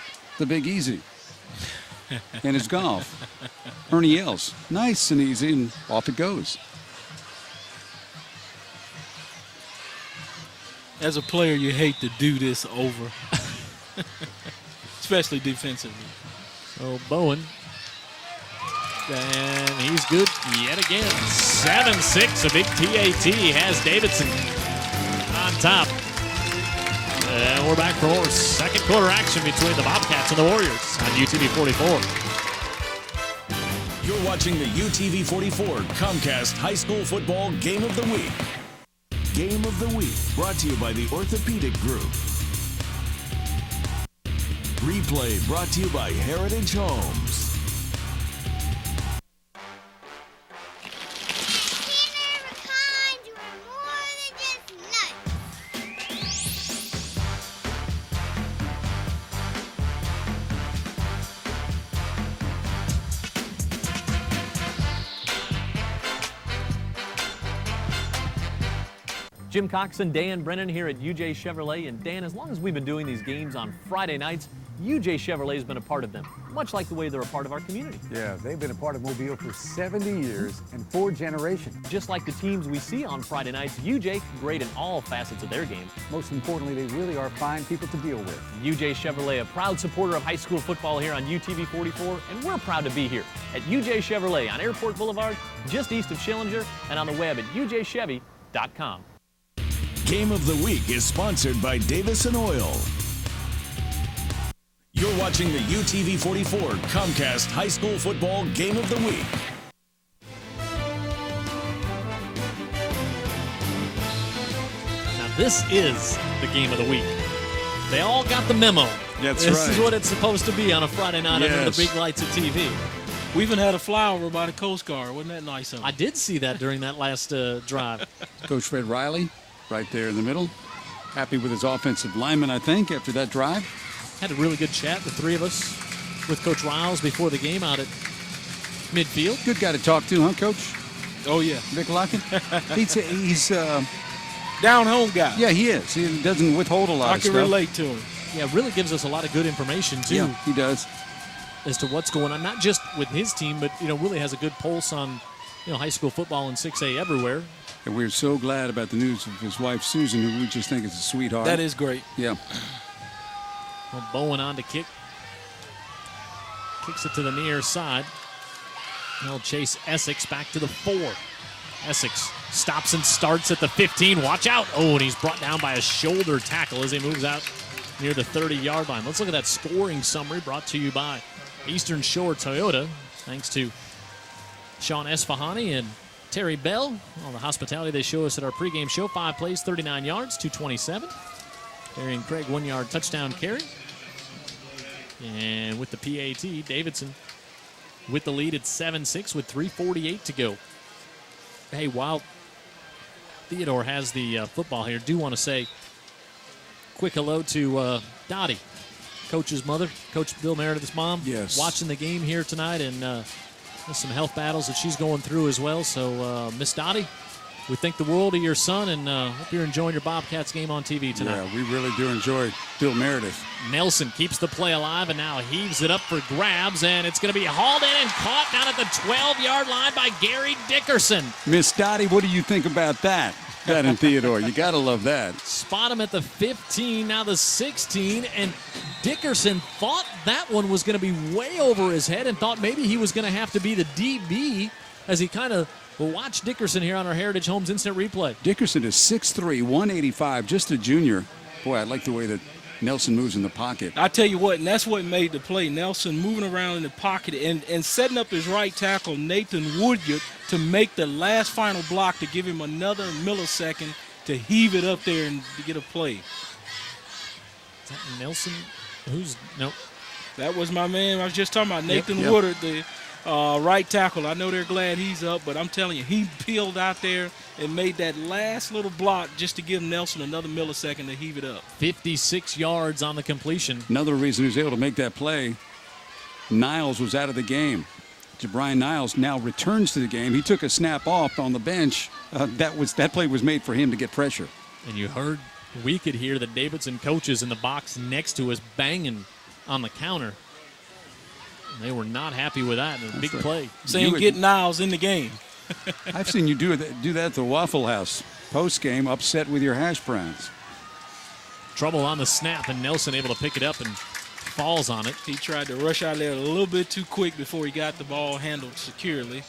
Big Easy and his golf. Ernie Els, nice and easy, and off it goes. As a player, you hate to do this over, especially defensively. So Bowen, and he's good yet again. 7-6, a big PAT has Davidson on top. And we're back for more second quarter action between the Bobcats and the Warriors on UTV 44. You're watching the UTV 44 Comcast High School Football Game of the Week. Game of the Week, brought to you by the Orthopedic Group. Replay brought to you by Heritage Homes. Jim Cox and Dan Brennan here at UJ Chevrolet. And Dan, as long as we've been doing these games on Friday nights, UJ Chevrolet has been a part of them, much like the way they're a part of our community. Yeah, they've been a part of Mobile for 70 years and 4 generations. Just like the teams we see on Friday nights, UJ can grade in all facets of their game. Most importantly, they really are fine people to deal with. UJ Chevrolet, a proud supporter of high school football here on UTV 44, and we're proud to be here at UJ Chevrolet on Airport Boulevard, just east of Schillinger, and on the web at ujchevy.com. Game of the Week is sponsored by Davidson Oil. You're watching the UTV 44 Comcast High School Football Game of the Week. Now this is the Game of the Week. They all got the memo. That's this right. This is what it's supposed to be on a Friday night under the big lights of TV. We even had a flyover by the Coast Guard. Wasn't that nice of them? I did see that during that last drive. Coach Fred Riley right there in the middle. Happy with his offensive lineman, I think, after that drive. Had a really good chat, the three of us, with Coach Riles before the game out at midfield. Good guy to talk to, huh, Coach? Oh, yeah. Vic Lockett? he's down-home guy. Yeah, he is. He doesn't withhold a lot of stuff. I can relate to him. Yeah, really gives us a lot of good information, too. Yeah, he does. As to what's going on, not just with his team, but, really has a good pulse on, high school football and 6A everywhere. And we're so glad about the news of his wife, Susan, who we just think is a sweetheart. That is great. Yeah. Well, Bowen on to kick. Kicks it to the near side. He'll chase Essex back to the 4. Essex stops and starts at the 15. Watch out. Oh, and he's brought down by a shoulder tackle as he moves out near the 30-yard line. Let's look at that scoring summary brought to you by Eastern Shore Toyota. Thanks to Sean Esfahani and Terry Bell, all the hospitality they show us at our pregame show. 5 plays, 39 yards, 227. Darian Craig, 1-yard touchdown carry. And with the PAT, Davidson with the lead at 7-6 with 3:48 to go. Hey, while Theodore has the football here, do want to say quick hello to Dottie, Coach's mother, Coach Bill Meredith's mom. Yes. Watching the game here tonight, and there's some health battles that she's going through as well. So, Miss Dottie, we think the world of your son, and hope you're enjoying your Bobcats game on TV tonight. Yeah, we really do enjoy Bill Meredith. Nelson keeps the play alive and now heaves it up for grabs, and it's going to be hauled in and caught down at the 12-yard line by Gary Dickerson. Miss Dottie, what do you think about that? That in Theodore. You got to love that. Spot him at the 15, now the 16, and Dickerson thought that one was going to be way over his head and thought maybe he was going to have to be the DB as he kind of watched Dickerson here on our Heritage Homes Instant Replay. Dickerson is 6'3", 185, just a junior. Boy, I like the way that Nelson moves in the pocket. I tell you what, and that's what made the play. Nelson moving around in the pocket and setting up his right tackle, Nathan Woodyard, to make the last final block to give him another millisecond to heave it up there and to get a play. Is that Nelson? Nope. That was my man I was just talking about, Nathan Woodard, the right tackle. I know they're glad he's up, but I'm telling you, he peeled out there and made that last little block just to give Nelson another millisecond to heave it up. 56 yards on the completion. Another reason he was able to make that play, Niles was out of the game. Jabrian Niles now returns to the game. He took a snap off on the bench. That play was made for him to get pressure. And we could hear the Davidson coaches in the box next to us banging on the counter. And they were not happy with that. A big play. Saying get Niles in the game. I've seen you do that at the Waffle House post game, upset with your hash browns. Trouble on the snap, and Nelson able to pick it up and falls on it. He tried to rush out there a little bit too quick before he got the ball handled securely.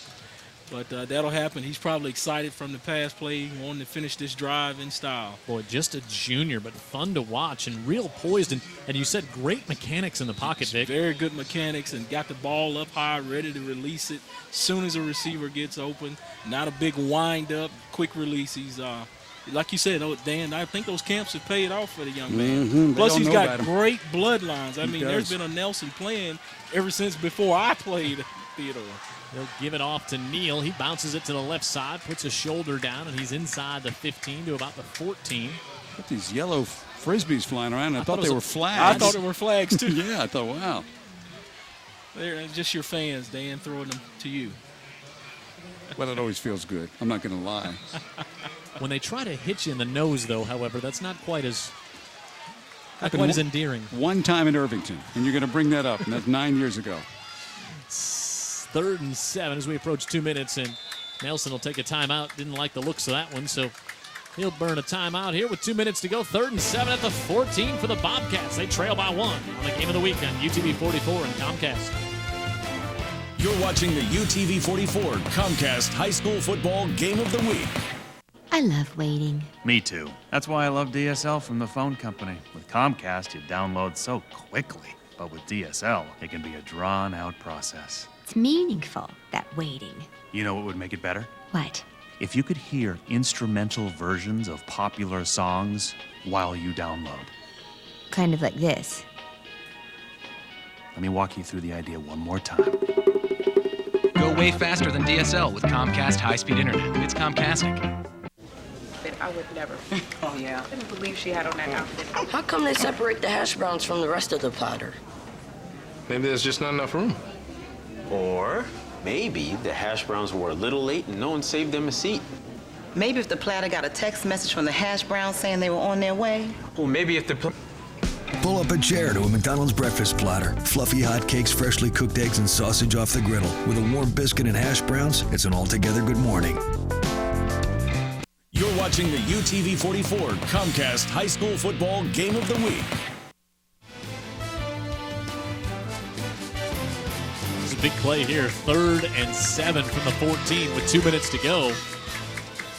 But that'll happen. He's probably excited from the pass play, wanting to finish this drive in style. Boy, just a junior, but fun to watch and real poised. And you said great mechanics in the pocket, Vic. Very good mechanics and got the ball up high, ready to release it as soon as a receiver gets open. Not a big wind up, quick release. He's, like you said, Dan, I think those camps have paid off for the young man. Mm-hmm. Plus, he's got great bloodlines. I mean, there's been a Nelson playing ever since before I played Theodore. They'll give it off to Neal. He bounces it to the left side, puts a shoulder down, and he's inside the 15 to about the 14. Got these yellow Frisbees flying around. I thought they were flags. I thought they were flags, too. Yeah, I thought, wow. They're just your fans, Dan, throwing them to you. Well, it always feels good. I'm not going to lie. When they try to hit you in the nose, though, however, that's not quite as endearing. One time in Irvington, and you're going to bring that up, and that's 9 years ago. 3rd and 7 as we approach 2 minutes, and Nelson will take a timeout. Didn't like the looks of that one, so he'll burn a timeout here with 2 minutes to go. 3rd and 7 at the 14 for the Bobcats. They trail by 1 on the Game of the Week on UTV 44 and Comcast. You're watching the UTV 44 Comcast High School Football Game of the Week. I love waiting. Me too. That's why I love DSL from the phone company. With Comcast, you download so quickly. But with DSL, it can be a drawn-out process. It's meaningful, that waiting. You know what would make it better? What? If you could hear instrumental versions of popular songs while you download. Kind of like this. Let me walk you through the idea one more time. Go way faster than DSL with Comcast high-speed internet. It's Comcastic. I would never. Oh, yeah. I couldn't believe she had on that outfit. How come they separate the hash browns from the rest of the platter? Maybe there's just not enough room. Or maybe the hash browns were a little late and no one saved them a seat. Maybe if the platter got a text message from the hash browns saying they were on their way. Or maybe if the... Pull up a chair to a McDonald's breakfast platter. Fluffy hot cakes, freshly cooked eggs, and sausage off the griddle. With a warm biscuit and hash browns, it's an altogether good morning. You're watching the UTV 44 Comcast High School Football Game of the Week. This is a big play here. 3rd and 7 from the 14 with 2 minutes to go.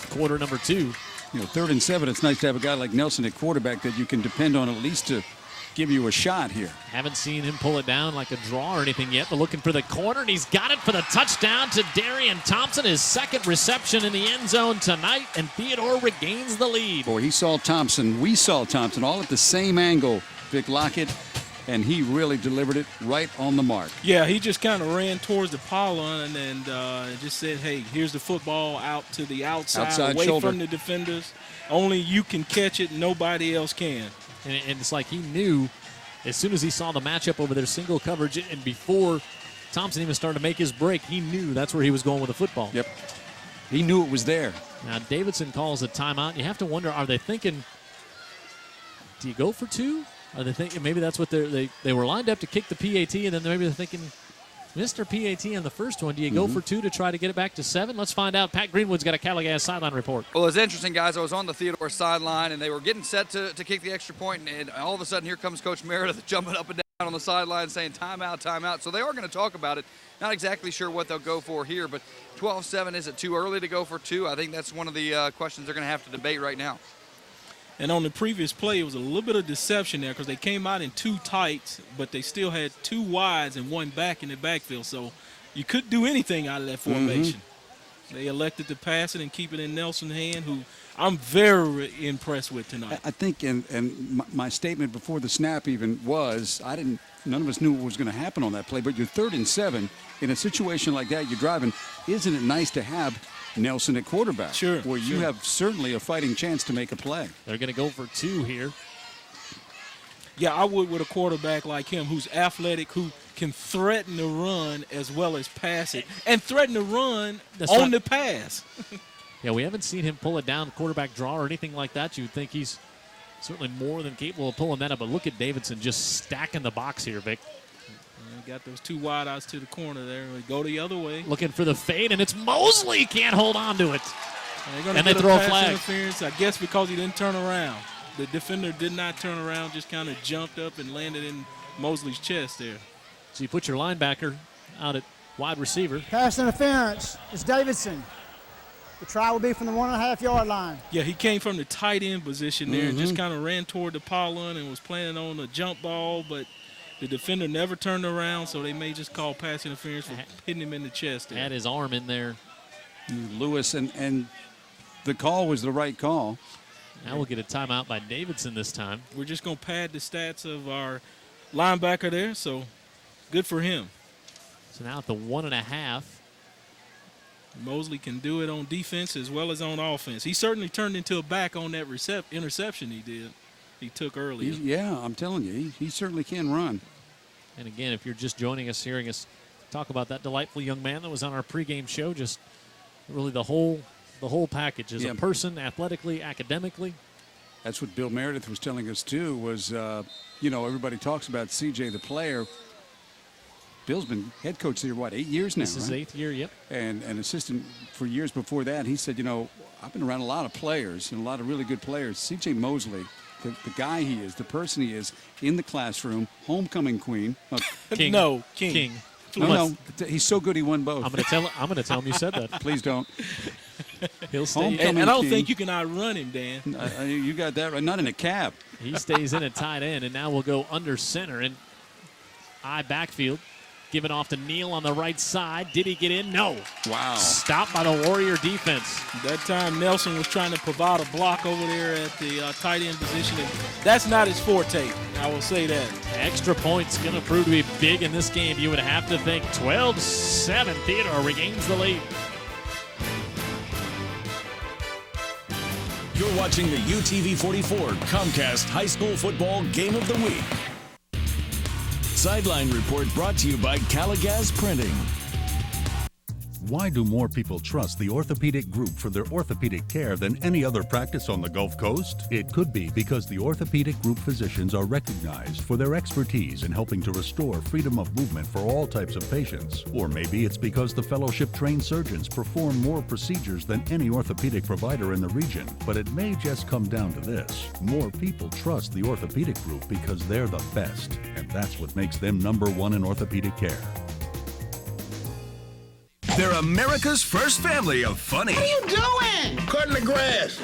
Quarter number 2. You know, 3rd and 7, it's nice to have a guy like Nelson at quarterback that you can depend on at least to give you a shot here. Haven't seen him pull it down like a draw or anything yet, but looking for the corner, and he's got it for the touchdown to Darian Thompson, his 2nd reception in the end zone tonight, and Theodore regains the lead. Boy, he saw Thompson, we saw Thompson, all at the same angle. Vic Lockett, and he really delivered it right on the mark. Yeah, he just kind of ran towards the pylon and just said, hey, here's the football out to the outside away shoulder. from the defenders. Only you can catch it, nobody else can. And it's like he knew as soon as he saw the matchup over their single coverage and before Thompson even started to make his break, he knew that's where he was going with the football. Yep. He knew it was there. Now, Davidson calls a timeout. You have to wonder, are they thinking, do you go for two? Are they thinking maybe that's what they were lined up to kick the PAT, and then maybe they're thinking, Mr. PAT on the first one, do you go for two to try to get it back to 7? Let's find out. Pat Greenwood's got a Caligas sideline report. Well, it's interesting, guys. I was on the Theodore sideline, and they were getting set to kick the extra point, and all of a sudden here comes Coach Meredith jumping up and down on the sideline saying timeout, timeout. So they are going to talk about it. Not exactly sure what they'll go for here, but 12-7, is it too early to go for two? I think that's one of the questions they're going to have to debate right now. And on the previous play, it was a little bit of deception there because they came out in 2 tights, but they still had 2 wides and 1 back in the backfield. So you couldn't do anything out of that formation. They elected to pass it and keep it in Nelson's hand, who I'm very impressed with tonight. I think, and my statement before the snap even was, none of us knew what was going to happen on that play, but you're 3rd and 7 in a situation like that. You're driving. Isn't it nice to have Nelson at quarterback? Sure. Where you have certainly a fighting chance to make a play. They're going to go for 2 here. Yeah, I would with a quarterback like him who's athletic, who can threaten the run as well as pass it, and threaten the run on the pass. Yeah, we haven't seen him pull it down, quarterback draw or anything like that. You'd think he's certainly more than capable of pulling that up. But look at Davidson just stacking the box here, Vic. Got those 2 wide outs to the corner there. We go the other way. Looking for the fade, and it's Mosley. Can't hold on to it. And they throw a flag. Interference, I guess because he didn't turn around. The defender did not turn around, just kind of jumped up and landed in Mosley's chest there. So you put your linebacker out at wide receiver. Pass interference. It's Davidson. The try will be from the 1.5-yard line. Yeah, he came from the tight end position there and just kind of ran toward the pylon and was planning on a jump ball, but the defender never turned around, so they may just call pass interference for hitting him in the chest there. Had his arm in there. Lewis, and the call was the right call. Now we'll get a timeout by Davidson this time. We're just going to pad the stats of our linebacker there, so good for him. So now at the 1.5. Mosley can do it on defense as well as on offense. He certainly turned into a back on that interception he took earlier. Yeah, I'm telling you, he certainly can run. And again, if you're just joining us, hearing us talk about that delightful young man that was on our pregame show, just really the whole package as a person, athletically, academically. That's what Bill Meredith was telling us too. Was everybody talks about CJ the player. Bill's been head coach here, 8 years now? This is right? 8th year, yep. And an assistant for years before that. He said, I've been around a lot of players and a lot of really good players. C.J. Mosley, the guy he is, the person he is in the classroom, homecoming queen. King. No, King. No, he's so good he won both. I'm going to tell him you said that. Please don't. He'll stay. And I don't think you can outrun him, Dan. You got that right. Not in a cab. He stays in at tight end, and now we'll go under center and backfield. Given off to Neal on the right side. Did he get in? No. Wow. Stopped by the Warrior defense. That time Nelson was trying to provide a block over there at the tight end position. And that's not his forte. I will say that. Extra points going to prove to be big in this game. You would have to think 12-7. Theodore regains the lead. You're watching the UTV 44 Comcast High School Football Game of the Week. Sideline report brought to you by Caligas Printing. Why do more people trust the Orthopedic Group for their orthopedic care than any other practice on the Gulf Coast? It could be because the Orthopedic Group physicians are recognized for their expertise in helping to restore freedom of movement for all types of patients. Or maybe it's because the fellowship-trained surgeons perform more procedures than any orthopedic provider in the region. But it may just come down to this. More people trust the Orthopedic Group because they're the best, and that's what makes them #1 in orthopedic care. They're America's first family of funny. What are you doing? Cutting the grass.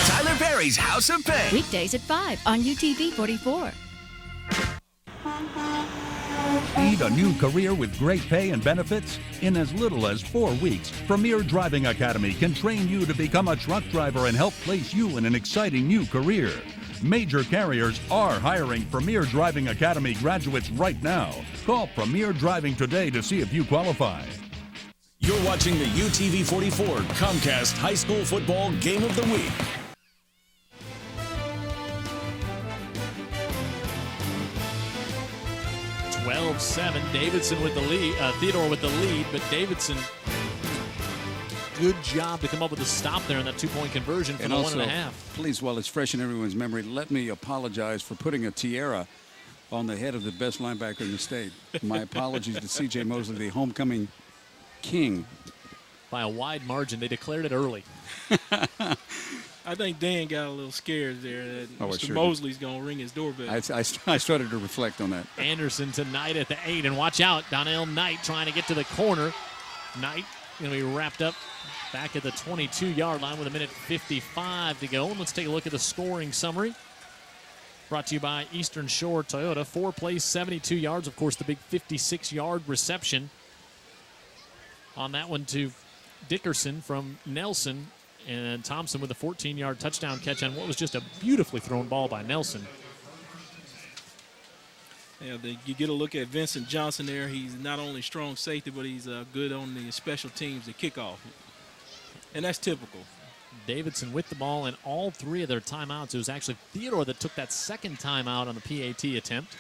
Tyler Perry's House of Pain. Weekdays at 5 on UTV 44. Need a new career with great pay and benefits? In as little as 4 weeks, Premier Driving Academy can train you to become a truck driver and help place you in an exciting new career. Major carriers are hiring Premier Driving Academy graduates right now. Call Premier Driving today to see if you qualify. You're watching the UTV 44 Comcast High School Football Game of the Week. Davidson with the lead, Theodore with the lead, but Davidson, good job to come up with a stop there in that two-point conversion for the 1.5. Please, while it's fresh in everyone's memory, let me apologize for putting a tiara on the head of the best linebacker in the state. My apologies to C.J. Mosley, the homecoming king. By a wide margin, they declared it early. I think Dan got a little scared there that Mr. Sure Mosley's going to ring his doorbell. I started to reflect on that. Anderson tonight at the 8, and watch out, Donnell Knight trying to get to the corner. Knight going to be wrapped up back at the 22-yard line with 1:55 to go. And let's take a look at the scoring summary. Brought to you by Eastern Shore Toyota. 4 plays, 72 yards. Of course, the big 56-yard reception on that one to Dickerson from Nelson. And Thompson with a 14-yard touchdown catch on what was just a beautifully thrown ball by Nelson. Yeah, you get a look at Vincent Johnson there. He's not only strong safety, but he's good on the special teams, the kickoff. And that's typical. Davidson with the ball in all 3 of their timeouts. It was actually Theodore that took that second timeout on the PAT attempt.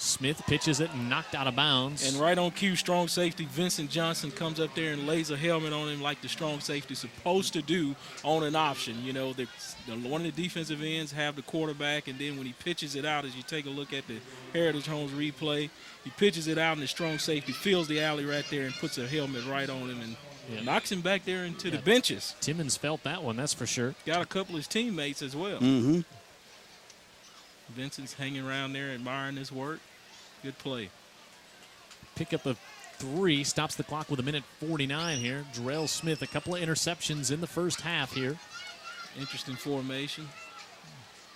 Smith pitches it and knocked out of bounds. And right on cue, strong safety Vincent Johnson comes up there and lays a helmet on him like the strong safety is supposed to do on an option. You know, one of the defensive ends have the quarterback, and then when he pitches it out, as you take a look at the Heritage Homes replay, he pitches it out and the strong safety fills the alley right there and puts a helmet right on him and knocks him back there into the benches. Timmons felt that one, that's for sure. Got a couple of his teammates as well. Mm-hmm. Vincent's hanging around there admiring his work. Good play. Pick up a 3, stops the clock with 1:49 here. Jarrell Smith, a couple of interceptions in the first half here. Interesting formation.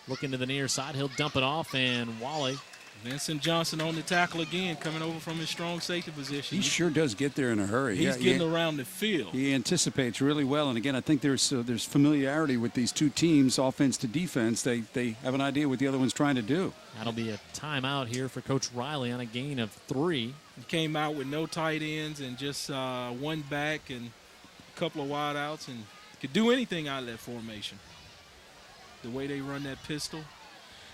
Looking to the near side, he'll dump it off, and Wally. Vincent Johnson on the tackle again, coming over from his strong safety position. He sure does get there in a hurry. He's getting around the field. He anticipates really well, and again, I think there's familiarity with these two teams, offense to defense. They have an idea what the other one's trying to do. That'll be a timeout here for Coach Riley on a gain of 3. He came out with no tight ends and just one back and a couple of wide outs, and could do anything out of that formation. The way they run that pistol.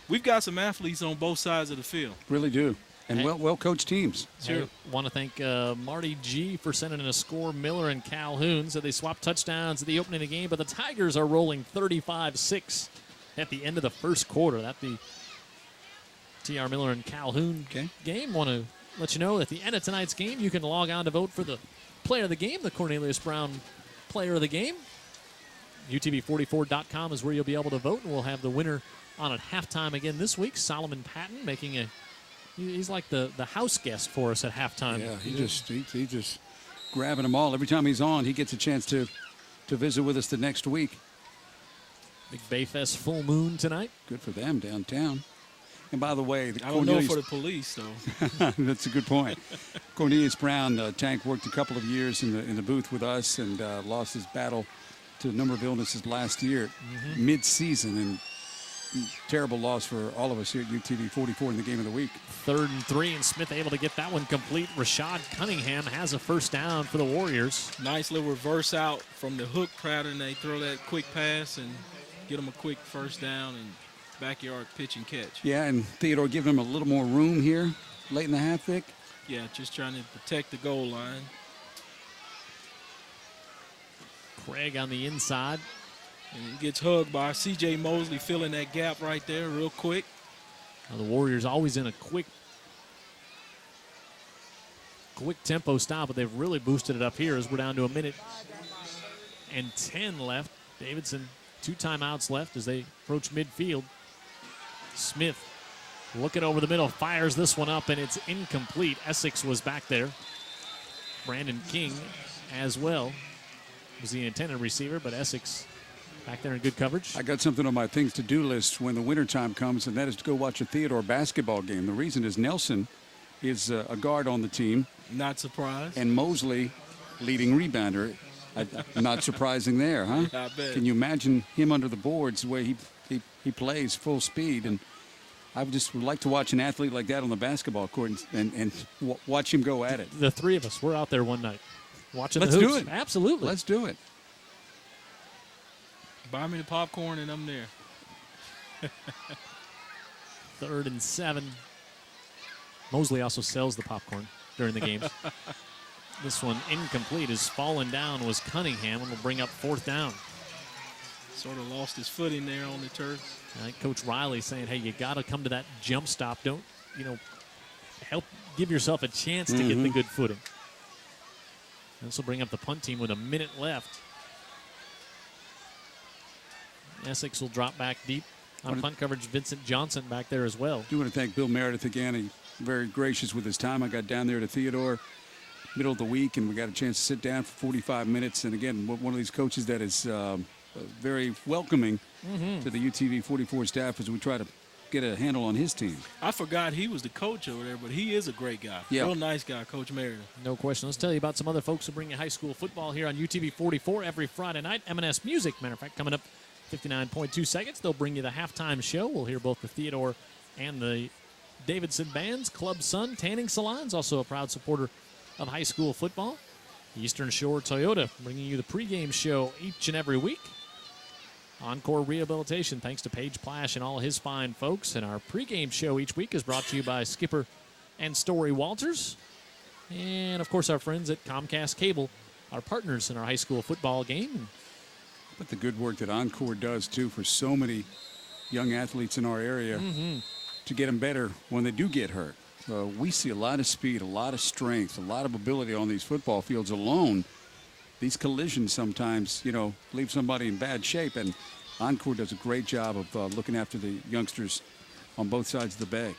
We've got some athletes on both sides of the field. Really do. And well-coached teams. Sure. I want to thank Marty G for sending in a score. Miller and Calhoun said they swapped touchdowns at the opening of the game, but the Tigers are rolling 35-6 at the end of the first quarter. That's the TR Miller and Calhoun game. Want to let you know at the end of tonight's game, you can log on to vote for the player of the game, the Cornelius Brown player of the game. UTV44.com is where you'll be able to vote, and we'll have the winner on at halftime again this week. Solomon Patton he's like the house guest for us at halftime. Yeah, he's just grabbing them all. Every time he's on, he gets a chance to visit with us the next week. Big Bayfest full moon tonight. Good for them downtown. And by the way, I don't know for the police, though. That's a good point. Cornelius Brown, Tank, worked a couple of years in the booth with us and lost his battle to a number of illnesses last year, mid-season, and terrible loss for all of us here at UTV 44 in the game of the week. 3rd and 3, and Smith able to get that one complete. Rashad Cunningham has a first down for the Warriors. Nice little reverse out from the hook pattern. They throw that quick pass and get them a quick first down and backyard pitch and catch. Yeah, and Theodore giving him a little more room here late in the half, Vic. Yeah, just trying to protect the goal line. Craig on the inside. And he gets hugged by C.J. Mosley, filling that gap right there real quick. Now the Warriors always in a quick tempo stop, but they've really boosted it up here as we're down to 1:10 left. Davidson, 2 timeouts left as they approach midfield. Smith looking over the middle, fires this one up, and it's incomplete. Essex was back there. Brandon King as well was the intended receiver, but Essex back there in good coverage. I got something on my things to do list when the wintertime comes, and that is to go watch a Theodore basketball game. The reason is Nelson is a guard on the team. Not surprised. And Mosley, leading rebounder. Not surprising there, huh? I bet. Can you imagine him under the boards, the way he plays full speed? And I would like to watch an athlete like that on the basketball court and watch him go at it. The three of us were out there one night watching Let's the hoops. do it. Absolutely. Let's do it. Buy me the popcorn and I'm there. 3rd and 7. Mosley also sells the popcorn during the games. This one incomplete. Is fallen down was Cunningham, and will bring up 4th down. Sort of lost his footing there on the turf. I think Coach Riley saying, hey, you got to come to that jump stop. Don't, help give yourself a chance to get the good footing. This will bring up the punt team with a minute left. Essex will drop back deep on punt coverage. Vincent Johnson back there as well. I do want to thank Bill Meredith again. He very gracious with his time. I got down there to Theodore middle of the week, and we got a chance to sit down for 45 minutes. And again, one of these coaches that is very welcoming to the UTV 44 staff as we try to get a handle on his team. I forgot he was the coach over there, but he is a great guy. Yeah. Real nice guy, Coach Meredith. No question. Let's tell you about some other folks who bring you high school football here on UTV 44 every Friday night. M&S Music, matter of fact, coming up 59.2 seconds. They'll bring you the halftime show. We'll hear both the Theodore and the Davidson bands. Club Sun Tanning Salons, also a proud supporter of high school football. Eastern Shore Toyota bringing you the pregame show each and every week. Encore Rehabilitation, thanks to Paige Plash and all his fine folks. And our pregame show each week is brought to you by Skipper and Story Walters. And, of course, our friends at Comcast Cable, our partners in our high school football game. But the good work that Encore does, too, for so many young athletes in our area to get them better when they do get hurt. We see a lot of speed, a lot of strength, a lot of ability on these football fields alone. These collisions sometimes, leave somebody in bad shape, and Encore does a great job of looking after the youngsters on both sides of the bay.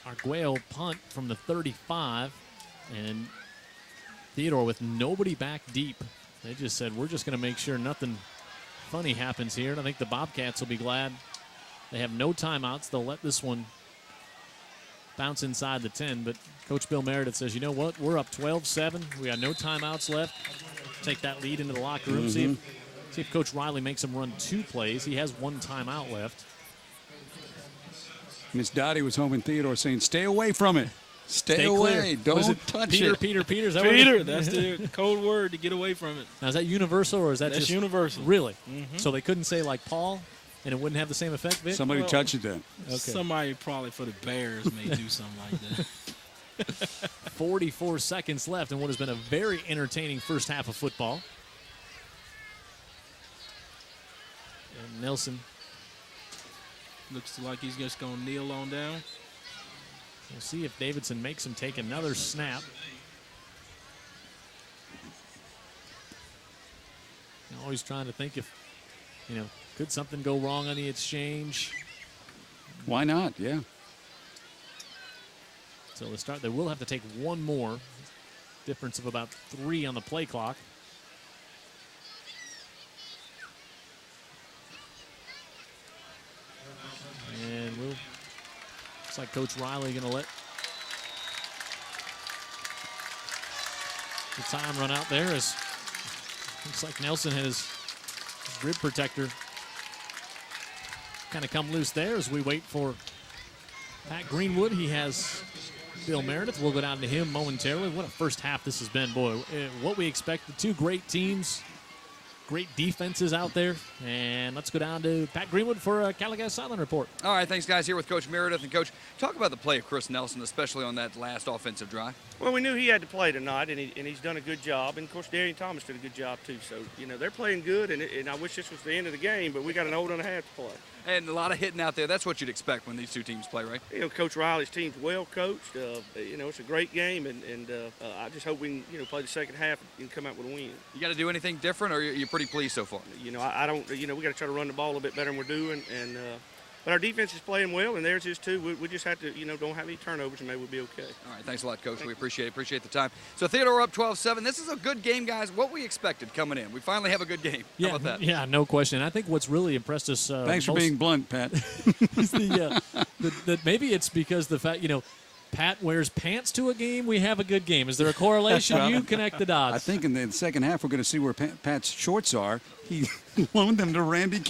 Arguello punt from the 35, and Theodore with nobody back deep. They just said, we're just going to make sure nothing funny happens here, and I think the Bobcats will be glad they have no timeouts. They'll let this one bounce inside the 10, but Coach Bill Meredith says, you know what, we're up 12-7. We got no timeouts left. Take that lead into the locker room. See if Coach Riley makes him run 2 plays. He has 1 timeout left. Miss Dottie was home in Theodore saying, stay away from it. Stay away. Clear. Don't touch it. Peter. Is that Peter, that's the code word to get away from it. Now, is that universal or is that That's just universal? Really? So they couldn't say like Paul, and it wouldn't have the same effect, Vic? Somebody touch it then. Okay. Somebody probably for the Bears may do something like that. 44 seconds left in what has been a very entertaining first half of football. And Nelson looks like he's just going to kneel on down. We'll see if Davidson makes him take another snap. Always trying to think if, could something go wrong on the exchange? Why not? Yeah. So to start, they will have to take one more. Difference of about 3 on the play clock. And looks like Coach Riley going to let the time run out there. As looks like Nelson had his rib protector kind of come loose there as we wait for Pat Greenwood. He has Bill Meredith. We'll go down to him momentarily. What a first half this has been, boy. What we expect, the 2 great teams, great defenses out there. And let's go down to Pat Greenwood for a Caligas Silent Report. All right, thanks, guys. Here with Coach Meredith. And, Coach, talk about the play of Chris Nelson, especially on that last offensive drive. Well, we knew he had to play tonight, and he's done a good job. And, of course, Darian Thomas did a good job, too. So, they're playing good, and I wish this was the end of the game, but we got an old and a half to play. And a lot of hitting out there. That's what you'd expect when these 2 teams play, right? Coach Riley's team's well coached. It's a great game, and I just hope we can, play the second half and come out with a win. You got to do anything different, or you're pretty pleased so far? I don't. We got to try to run the ball a little bit better than we're doing, and but our defense is playing well, and theirs is too. We just have to, don't have any turnovers, and maybe we'll be okay. All right, thanks a lot, Coach. We appreciate the time. So Theodore up 12-7. This is a good game, guys. What we expected coming in. We finally have a good game. Yeah, how about that? Yeah, no question. I think what's really impressed us. Thanks for being blunt, Pat. Is that maybe it's because the fact Pat wears pants to a game, we have a good game. Is there a correlation? You connect the dots. I think in the second half we're going to see where Pat's shorts are. He loaned them to Randy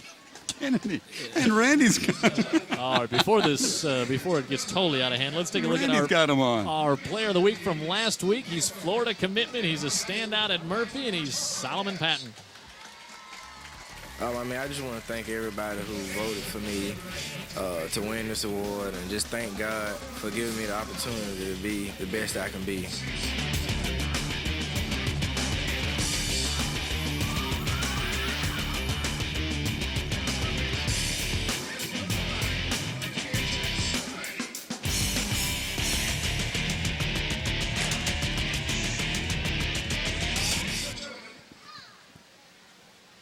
Kennedy, and Randy's got them. All right, before it gets totally out of hand, let's take a look at our player of the week from last week. He's Florida commitment. He's a standout at Murphy, and he's Solomon Patton. I just want to thank everybody who voted for me to win this award, and just thank God for giving me the opportunity to be the best I can be.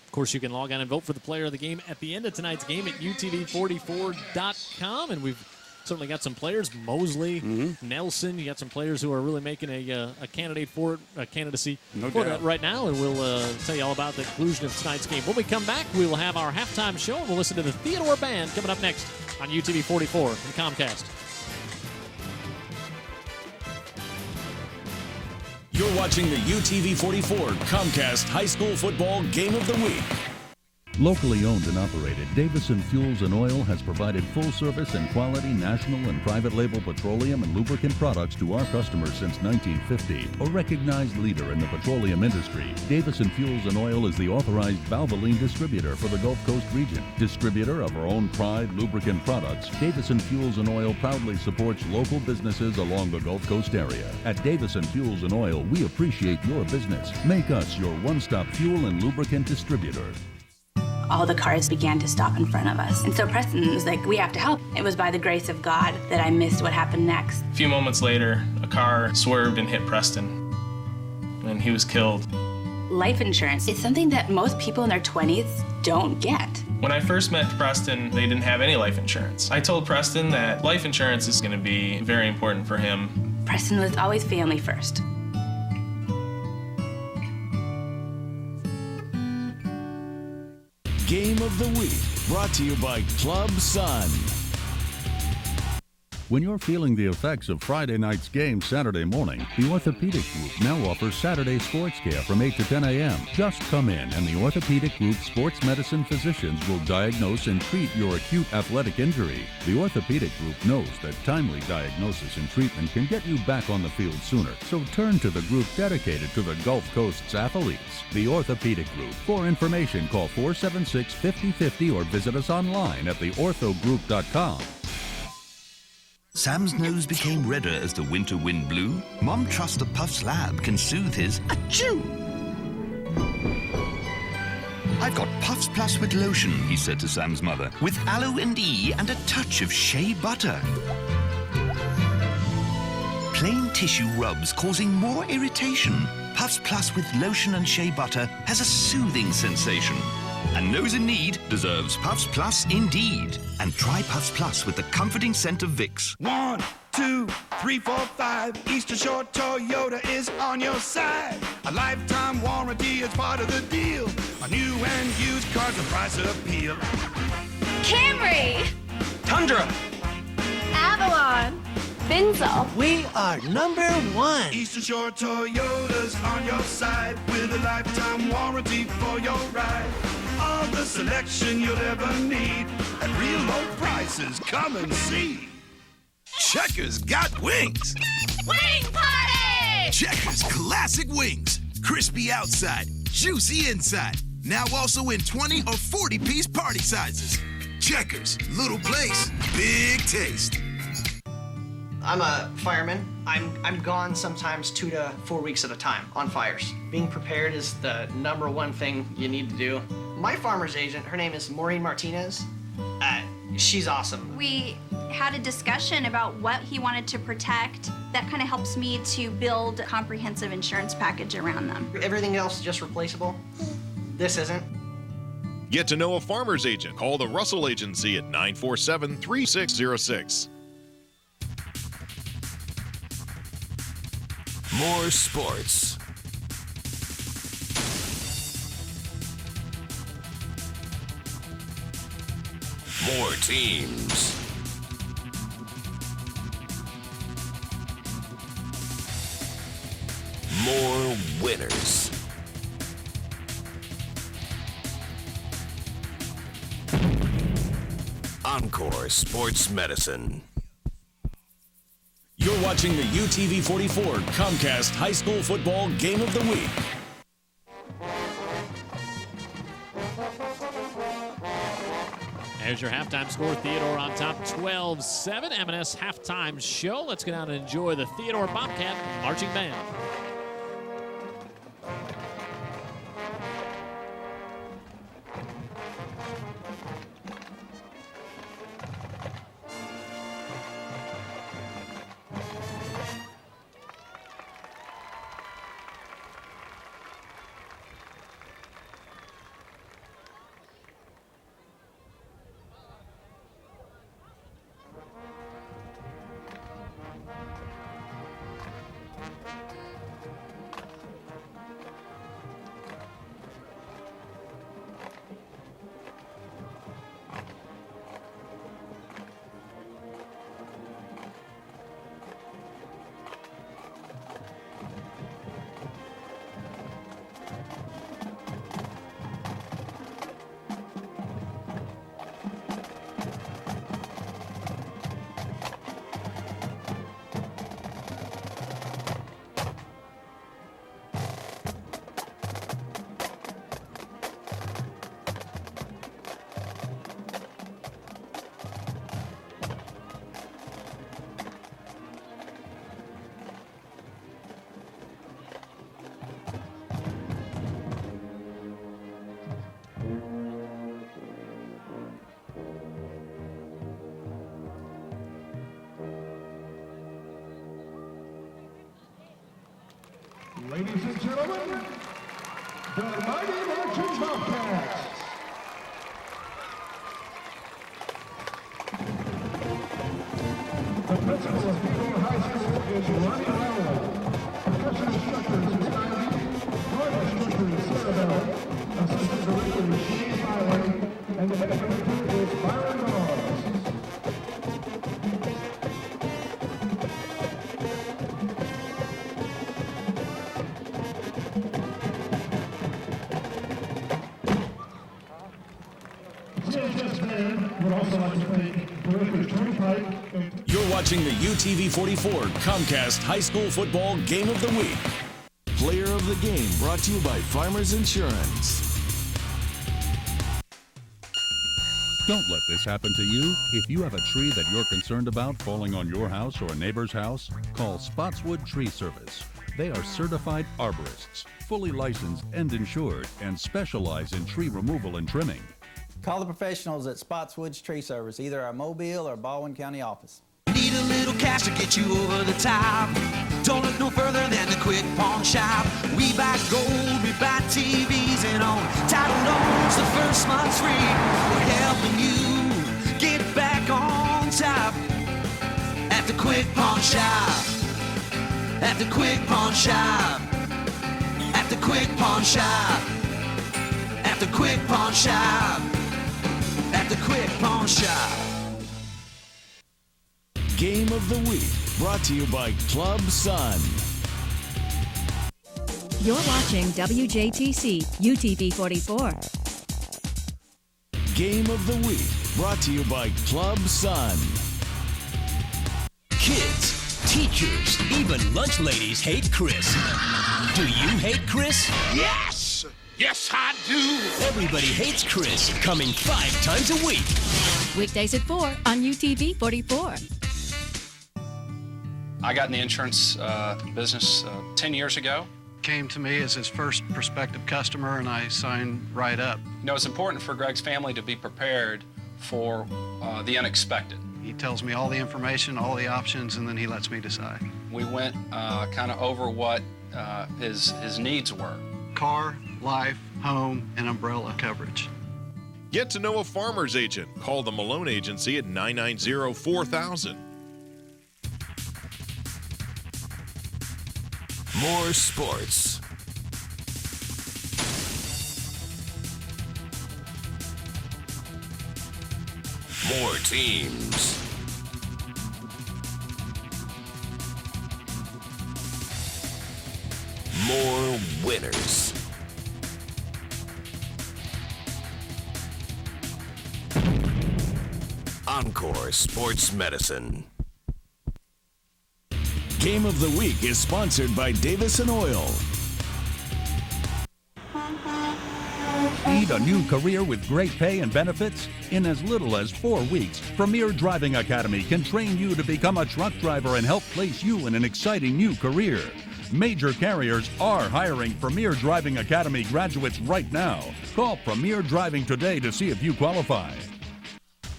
Of course, you can log on and vote for the player of the game at the end of tonight's game at utv44.com. And we've certainly got some players, Mosley, Nelson. You got some players who are really making a candidate for it, a candidacy for that right now. And we'll tell you all about the conclusion of tonight's game. When we come back, we will have our halftime show, and we'll listen to the Theodore Band coming up next on UTV44 and Comcast. You're watching the UTV44 Comcast High School Football Game of the Week. Locally owned and operated, Davidson Fuels and Oil has provided full service and quality national and private label petroleum and lubricant products to our customers since 1950. A recognized leader in the petroleum industry, Davidson Fuels and Oil is the authorized Valvoline distributor for the Gulf Coast region. Distributor of our own Pride lubricant products, Davidson Fuels and Oil proudly supports local businesses along the Gulf Coast area. At Davidson Fuels and Oil, we appreciate your business. Make us your one-stop fuel and lubricant distributor. All the cars began to stop in front of us. And so Preston was like, we have to help. It was by the grace of God that I missed what happened next. A few moments later, a car swerved and hit Preston, and he was killed. Life insurance is something that most people in their 20s don't get. When I first met Preston, they didn't have any life insurance. I told Preston that life insurance is going to be very important for him. Preston was always family first. Game of the Week, brought to you by Club Sun. When you're feeling the effects of Friday night's game Saturday morning, the Orthopedic Group now offers Saturday sports care from 8 to 10 a.m. Just come in and the Orthopedic Group sports medicine physicians will diagnose and treat your acute athletic injury. The Orthopedic Group knows that timely diagnosis and treatment can get you back on the field sooner, so turn to the group dedicated to the Gulf Coast's athletes. The Orthopedic Group. For information, call 476-5050 or visit us online at theorthogroup.com. Sam's nose became redder as the winter wind blew. Mom trusts the Puffs Lab can soothe his achoo. I've got Puffs Plus with lotion, he said to Sam's mother, with aloe and E and a touch of shea butter. Plain tissue rubs causing more irritation. Puffs Plus with lotion and shea butter has a soothing sensation. And nose in need deserves Puffs Plus indeed. And try Puffs Plus with the comforting scent of Vicks. 1, 2, 3, 4, 5. Eastern Shore Toyota is on your side. A lifetime warranty is part of the deal. On new and used cars, the price appeal. Camry, Tundra, Avalon, Benzo. We are #1. Eastern Shore Toyota's on your side with a lifetime warranty for your ride. All the selection you'll ever need at real low prices. Come and see. Checkers got wings. Wing party! Checkers classic wings. Crispy outside, juicy inside. Now also in 20 or 40-piece party sizes. Checkers, little place, big taste. I'm a fireman. I'm gone sometimes 2 to 4 weeks at a time on fires. Being prepared is the #1 thing you need to do. My farmer's agent, her name is Maureen Martinez. She's awesome. We had a discussion about what he wanted to protect. That kind of helps me to build a comprehensive insurance package around them. Everything else is just replaceable. This isn't. Get to know a farmer's agent. Call the Russell Agency at 947-3606. More sports. More teams. winners. Encore Sports Medicine. You're watching the UTV 44 Comcast High School Football Game of the Week. There's your halftime score. Theodore on top, 12-7. M&S halftime show. Let's get out and enjoy the Theodore Bobcat Marching Band. Ladies and gentlemen, the Mighty Marching Bobcats. The principal of Theodore High School is Ronnie Rowell. Professor instructor is Ivy. Board instructor is Sarah Bell. Assistant director is Shane Byron. And the head director is Byron Ross. You're watching the UTV 44 Comcast High School Football Game of the Week. Player of the Game brought to you by Farmers Insurance. Don't let this happen to you. If you have a tree that you're concerned about falling on your house or a neighbor's house, call Spotswood Tree Service. They are certified arborists, fully licensed and insured, and specialize in tree removal and trimming. Call the professionals at Spotswood Tree Service, either our Mobile or Baldwin County office. Need a little cash to get you over the top. Don't look no further than the Quick Pawn Shop. We buy gold, we buy TVs, and on title loans, the first month's free. We're helping you get back on top at the Quick Pawn Shop. At the Quick Pawn Shop. At the Quick Pawn Shop. At the Quick Pawn Shop. At the Quick Pawn Shop. Game of the Week, brought to you by Club Sun. You're watching WJTC UTV 44. Game of the Week, brought to you by Club Sun. Kids, teachers, even lunch ladies hate Chris. Do you hate Chris? Yes! Yes, I do! Everybody hates Chris, coming 5 times a week. Weekdays at 4 on UTV 44. I got in the insurance business 10 years ago. Came to me as his first prospective customer, and I signed right up. You know, it's important for Greg's family to be prepared for the unexpected. He tells me all the information, all the options, and then he lets me decide. We went kind of over what his needs were. Car, life, home, and umbrella coverage. Get to know a farmer's agent. Call the Malone Agency at 990-4000. More sports. More teams. More matters. Encore Sports Medicine. Game of the Week is sponsored by Davidson Oil. Need a new career with great pay and benefits? In as little as 4 weeks, Premier Driving Academy can train you to become a truck driver and help place you in an exciting new career. Major carriers are hiring Premier Driving Academy graduates right now. Call Premier Driving today to see if you qualify.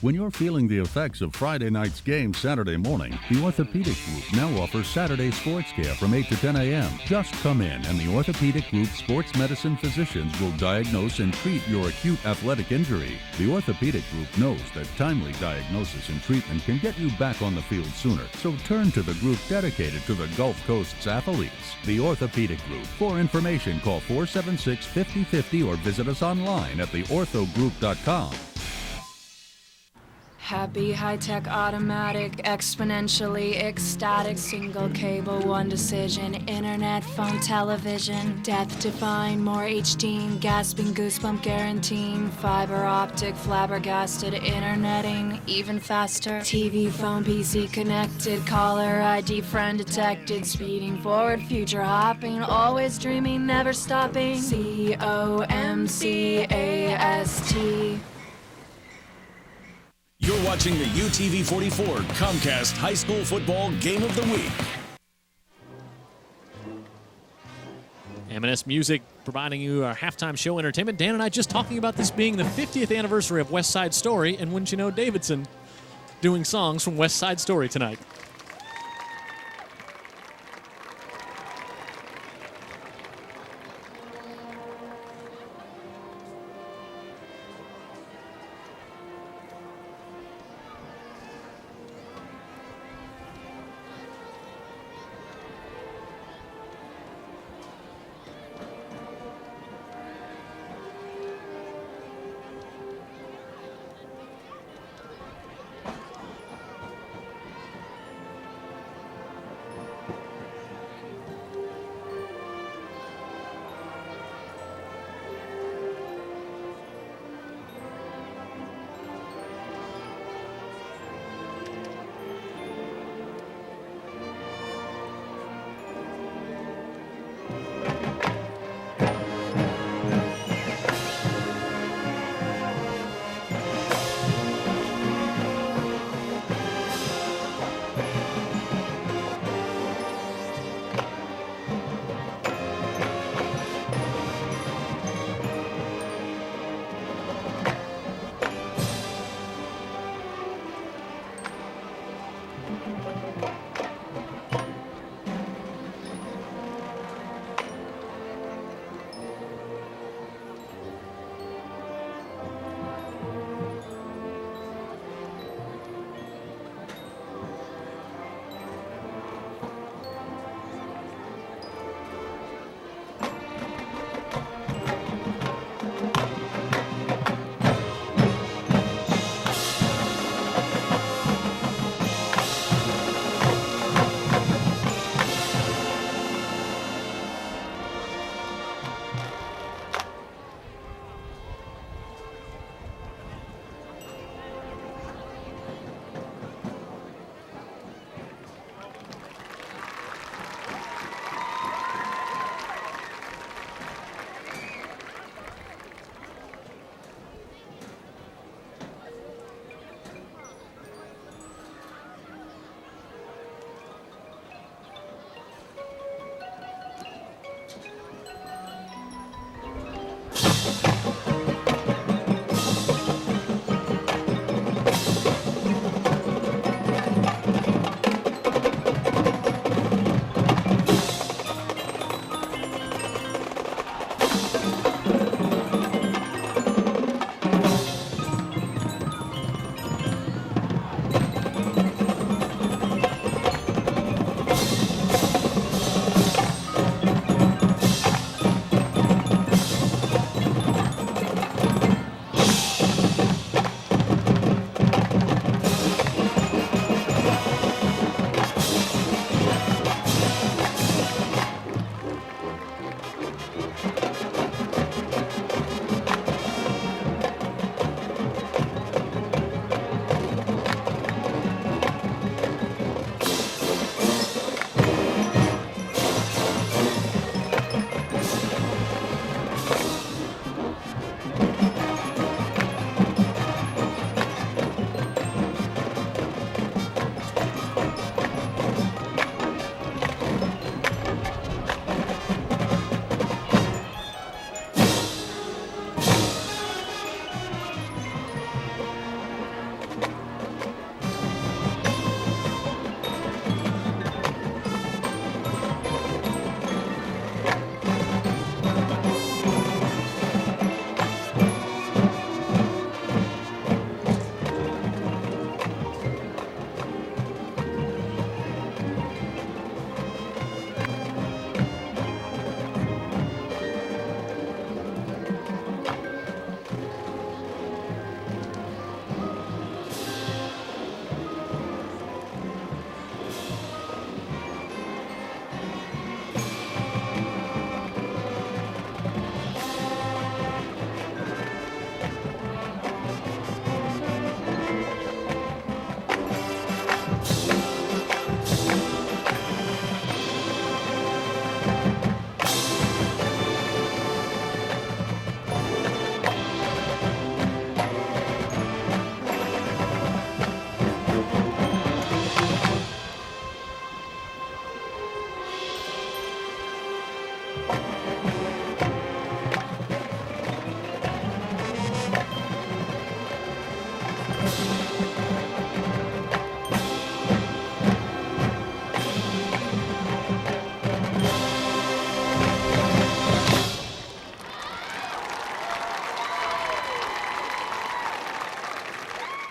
When you're feeling the effects of Friday night's game Saturday morning, the Orthopedic Group now offers Saturday sports care from 8 to 10 a.m. Just come in and the Orthopedic Group sports medicine physicians will diagnose and treat your acute athletic injury. The Orthopedic Group knows that timely diagnosis and treatment can get you back on the field sooner. So turn to the group dedicated to the Gulf Coast's athletes, the Orthopedic Group. For information, call 476-5050 or visit us online at theorthogroup.com. Happy, high-tech, automatic, exponentially ecstatic, single cable, one decision, internet, phone, television, death-defying, more HD, gasping, goosebump guaranteeing, fiber optic, flabbergasted, interneting, even faster, TV, phone, PC connected, caller ID, friend detected, speeding forward, future hopping, always dreaming, never stopping, COMCAST. You're watching the UTV 44 Comcast High School Football Game of the Week. M&S Music providing you our halftime show entertainment. Dan and I just talking about this being the 50th anniversary of West Side Story, and wouldn't you know, Davidson doing songs from West Side Story tonight.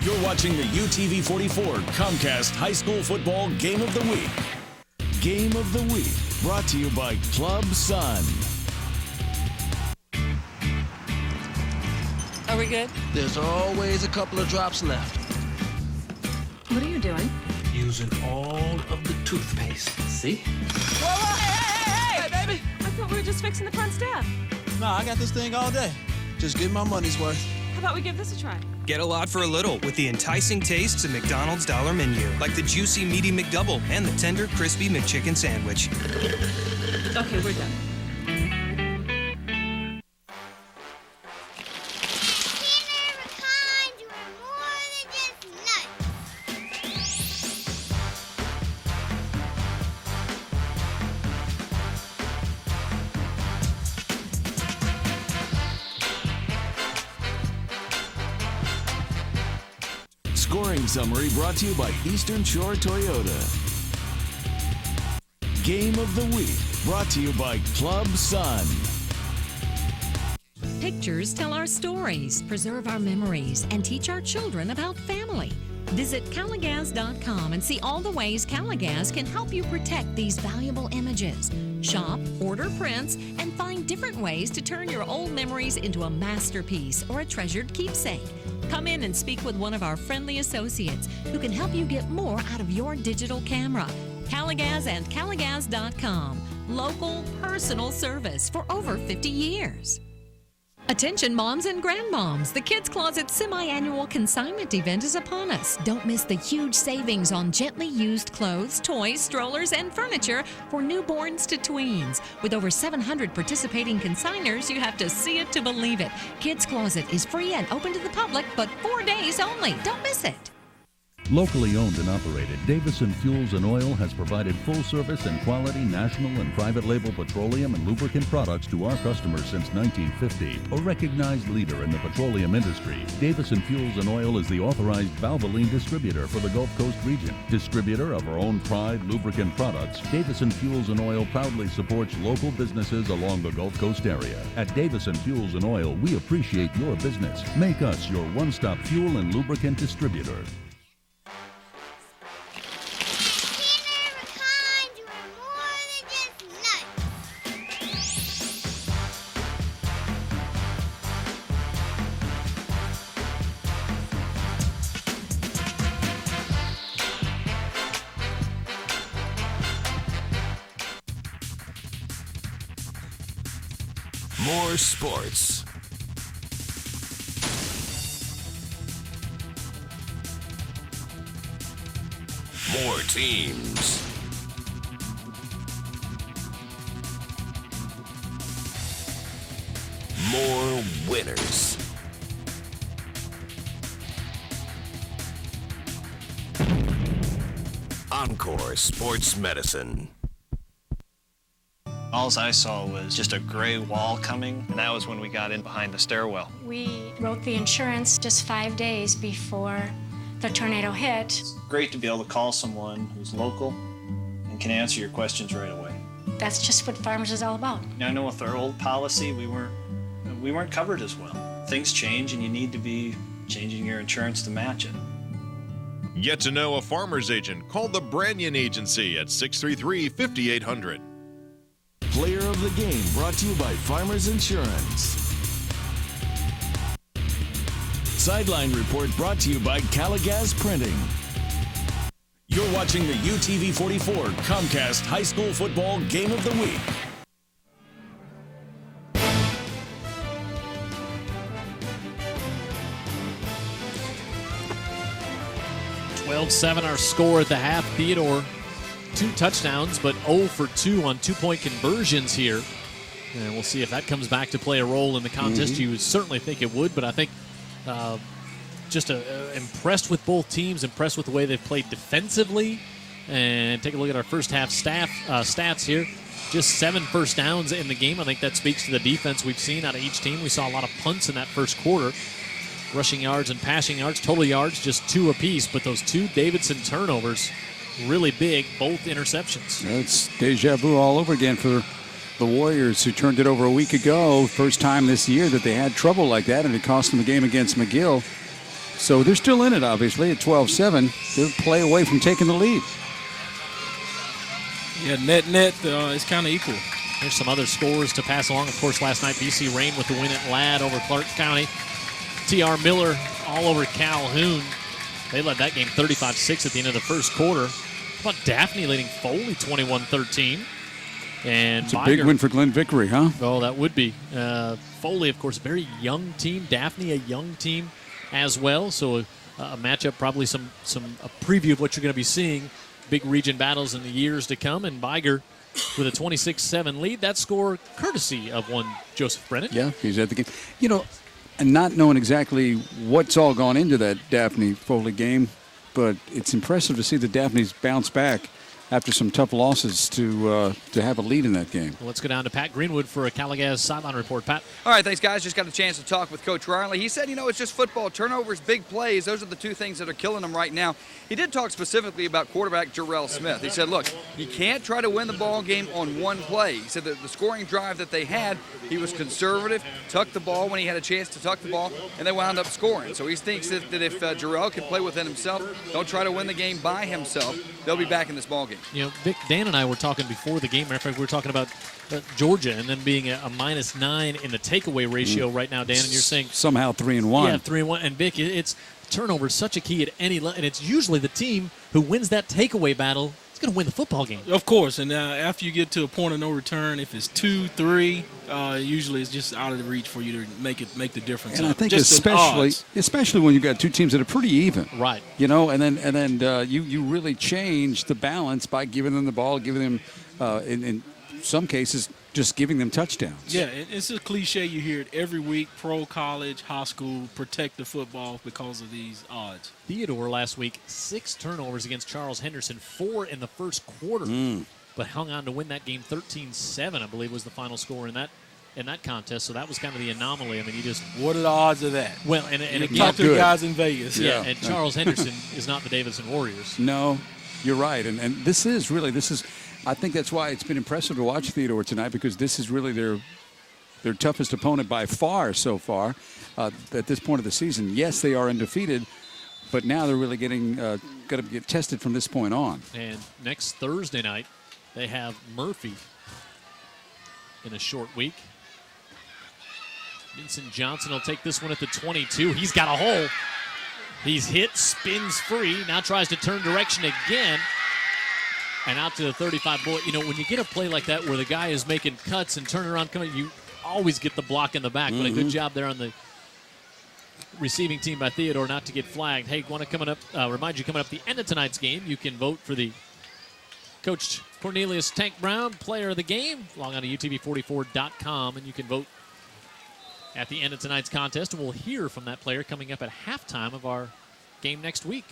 You're watching the UTV 44 Comcast High School Football Game of the Week. Game of the Week, brought to you by Club Sun. Are we good? There's always a couple of drops left. What are you doing? Using all of the toothpaste. See? Whoa, whoa, hey, baby! I thought we were just fixing the front step. Nah, I got this thing all day. Just get my money's worth. How about we give this a try? Get a lot for a little with the enticing tastes of McDonald's Dollar Menu, like the juicy, meaty McDouble and the tender, crispy McChicken sandwich. Okay, we're done. Scoring summary brought to you by Eastern Shore Toyota. Game of the Week brought to you by Club Sun. Pictures tell our stories, preserve our memories, and teach our children about family. Visit Caligas.com and see all the ways Caligas can help you protect these valuable images. Shop, order prints, and find different ways to turn your old memories into a masterpiece or a treasured keepsake. Come in and speak with one of our friendly associates who can help you get more out of your digital camera. Caligas and Caligas.com. Local, personal service for over 50 years. Attention moms and grandmoms, the Kids Closet semi-annual consignment event is upon us. Don't miss the huge savings on gently used clothes, toys, strollers, and furniture for newborns to tweens. With over 700 participating consigners, you have to see it to believe it. Kids Closet is free and open to the public, but 4 days only. Don't miss it. Locally owned and operated, Davidson Fuels and Oil has provided full service and quality national and private label petroleum and lubricant products to our customers since 1950. A recognized leader in the petroleum industry, Davidson Fuels and Oil is the authorized Valvoline distributor for the Gulf Coast region. Distributor of our own Pride lubricant products, Davidson Fuels and Oil proudly supports local businesses along the Gulf Coast area. At Davidson Fuels and Oil, we appreciate your business. Make us your one-stop fuel and lubricant distributor. More sports. More teams. More winners. Encore Sports Medicine. All I saw was just a gray wall coming, and that was when we got in behind the stairwell. We wrote the insurance just 5 days before the tornado hit. Great to be able to call someone who's local and can answer your questions right away. That's just what Farmers is all about. Now, I know with our old policy, we weren't covered as well. Things change, and you need to be changing your insurance to match it. Get to know a farmer's agent. Call the Branyan Agency at 633-5800. Player of the Game brought to you by Farmers Insurance. Sideline Report brought to you by Caligas Printing. You're watching the UTV 44 Comcast High School Football Game of the Week. Our score at the half. Theodore, 2 touchdowns, but 0 for 2 on 2-point conversions here. And we'll see if that comes back to play a role in the contest. You would certainly think it would, but I think just impressed with both teams, impressed with the way they've played defensively. And take a look at our first half stats here. Just 7 first downs in the game. I think that speaks to the defense we've seen out of each team. We saw a lot of punts in that first quarter. Rushing yards and passing yards, total yards, just 2 apiece. But those 2 Davidson turnovers, really big, both interceptions. It's deja vu all over again for the Warriors, who turned it over a week ago. First time this year that they had trouble like that, and it cost them the game against McGill. So they're still in it, obviously, at 12-7. They're play away from taking the lead. Yeah, net, it's kind of equal. Here's some other scores to pass along. Of course, last night, BC Rain with the win at Ladd over Clark County. T.R. Miller all over Calhoun. They led that game 35-6 at the end of the first quarter. How about Daphne leading Foley 21-13? And It's a big win for Glen Vickery, huh? Oh, that would be. Foley, of course, a very young team. Daphne, a young team as well. So a matchup, probably a preview of what you're going to be seeing. Big region battles in the years to come. And Biger with a 26-7 lead. That score courtesy of one Joseph Brennan. Yeah, he's at the game. You know, and not knowing exactly what's all gone into that Daphne Foley game, but it's impressive to see the Daphne's bounce back after some tough losses to have a lead in that game. Well, let's go down to Pat Greenwood for a Caligas sideline report. Pat. All right, thanks, guys. Just got a chance to talk with Coach Riley. He said, it's just football. Turnovers, big plays. Those are the two things that are killing them right now. He did talk specifically about quarterback Jarrell Smith. He said, look, you can't try to win the ball game on one play. He said that the scoring drive that they had, he was conservative, tucked the ball when he had a chance to tuck the ball, and they wound up scoring. So he thinks that if Jarrell can play within himself, don't try to win the game by himself, they'll be back in this ball game. Vic, Dan and I were talking before the game. Matter of fact, we were talking about Georgia and then being a -9 in the takeaway ratio right now, Dan. And you're saying somehow 3-1. Yeah, 3-1. And Vic, it's turnover is such a key at any level, and it's usually the team who wins that takeaway battle. It's going to win the football game. Of course, and after you get to a point of no return, if it's 2-3, usually it's just out of the reach for you to make the difference. And I think just especially when you've got two teams that are pretty even, right? And then you really change the balance by giving them the ball, giving them in some cases just giving them touchdowns. Yeah, it's a cliche you hear it every week. Pro, college, high school, protect the football because of these odds. Theodore last week, 6 turnovers against Charles Henderson, 4 in the first quarter, but hung on to win that game 13-7, I believe was the final score in that contest. So that was kind of the anomaly. I mean, what are the odds of that? Well, and again, talk to the guys in Vegas. Yeah, and Charles Henderson is not the Davidson Warriors. No, you're right, and this is. I think that's why it's been impressive to watch Theodore tonight, because this is really their toughest opponent by far so far at this point of the season. Yes, they are undefeated, but now they're really going to get tested from this point on. And next Thursday night, they have Murphy in a short week. Vincent Johnson will take this one at the 22. He's got a hole. He's hit, spins free, now tries to turn direction again. And out to the 35. Boy, when you get a play like that where the guy is making cuts and turning around, you always get the block in the back. But a good job there on the receiving team by Theodore not to get flagged. Hey, want to coming up the end of tonight's game, you can vote for the Coach Cornelius Tank Brown Player of the Game. Log on to UTV44.com, and you can vote at the end of tonight's contest. And we'll hear from that player coming up at halftime of our game next week.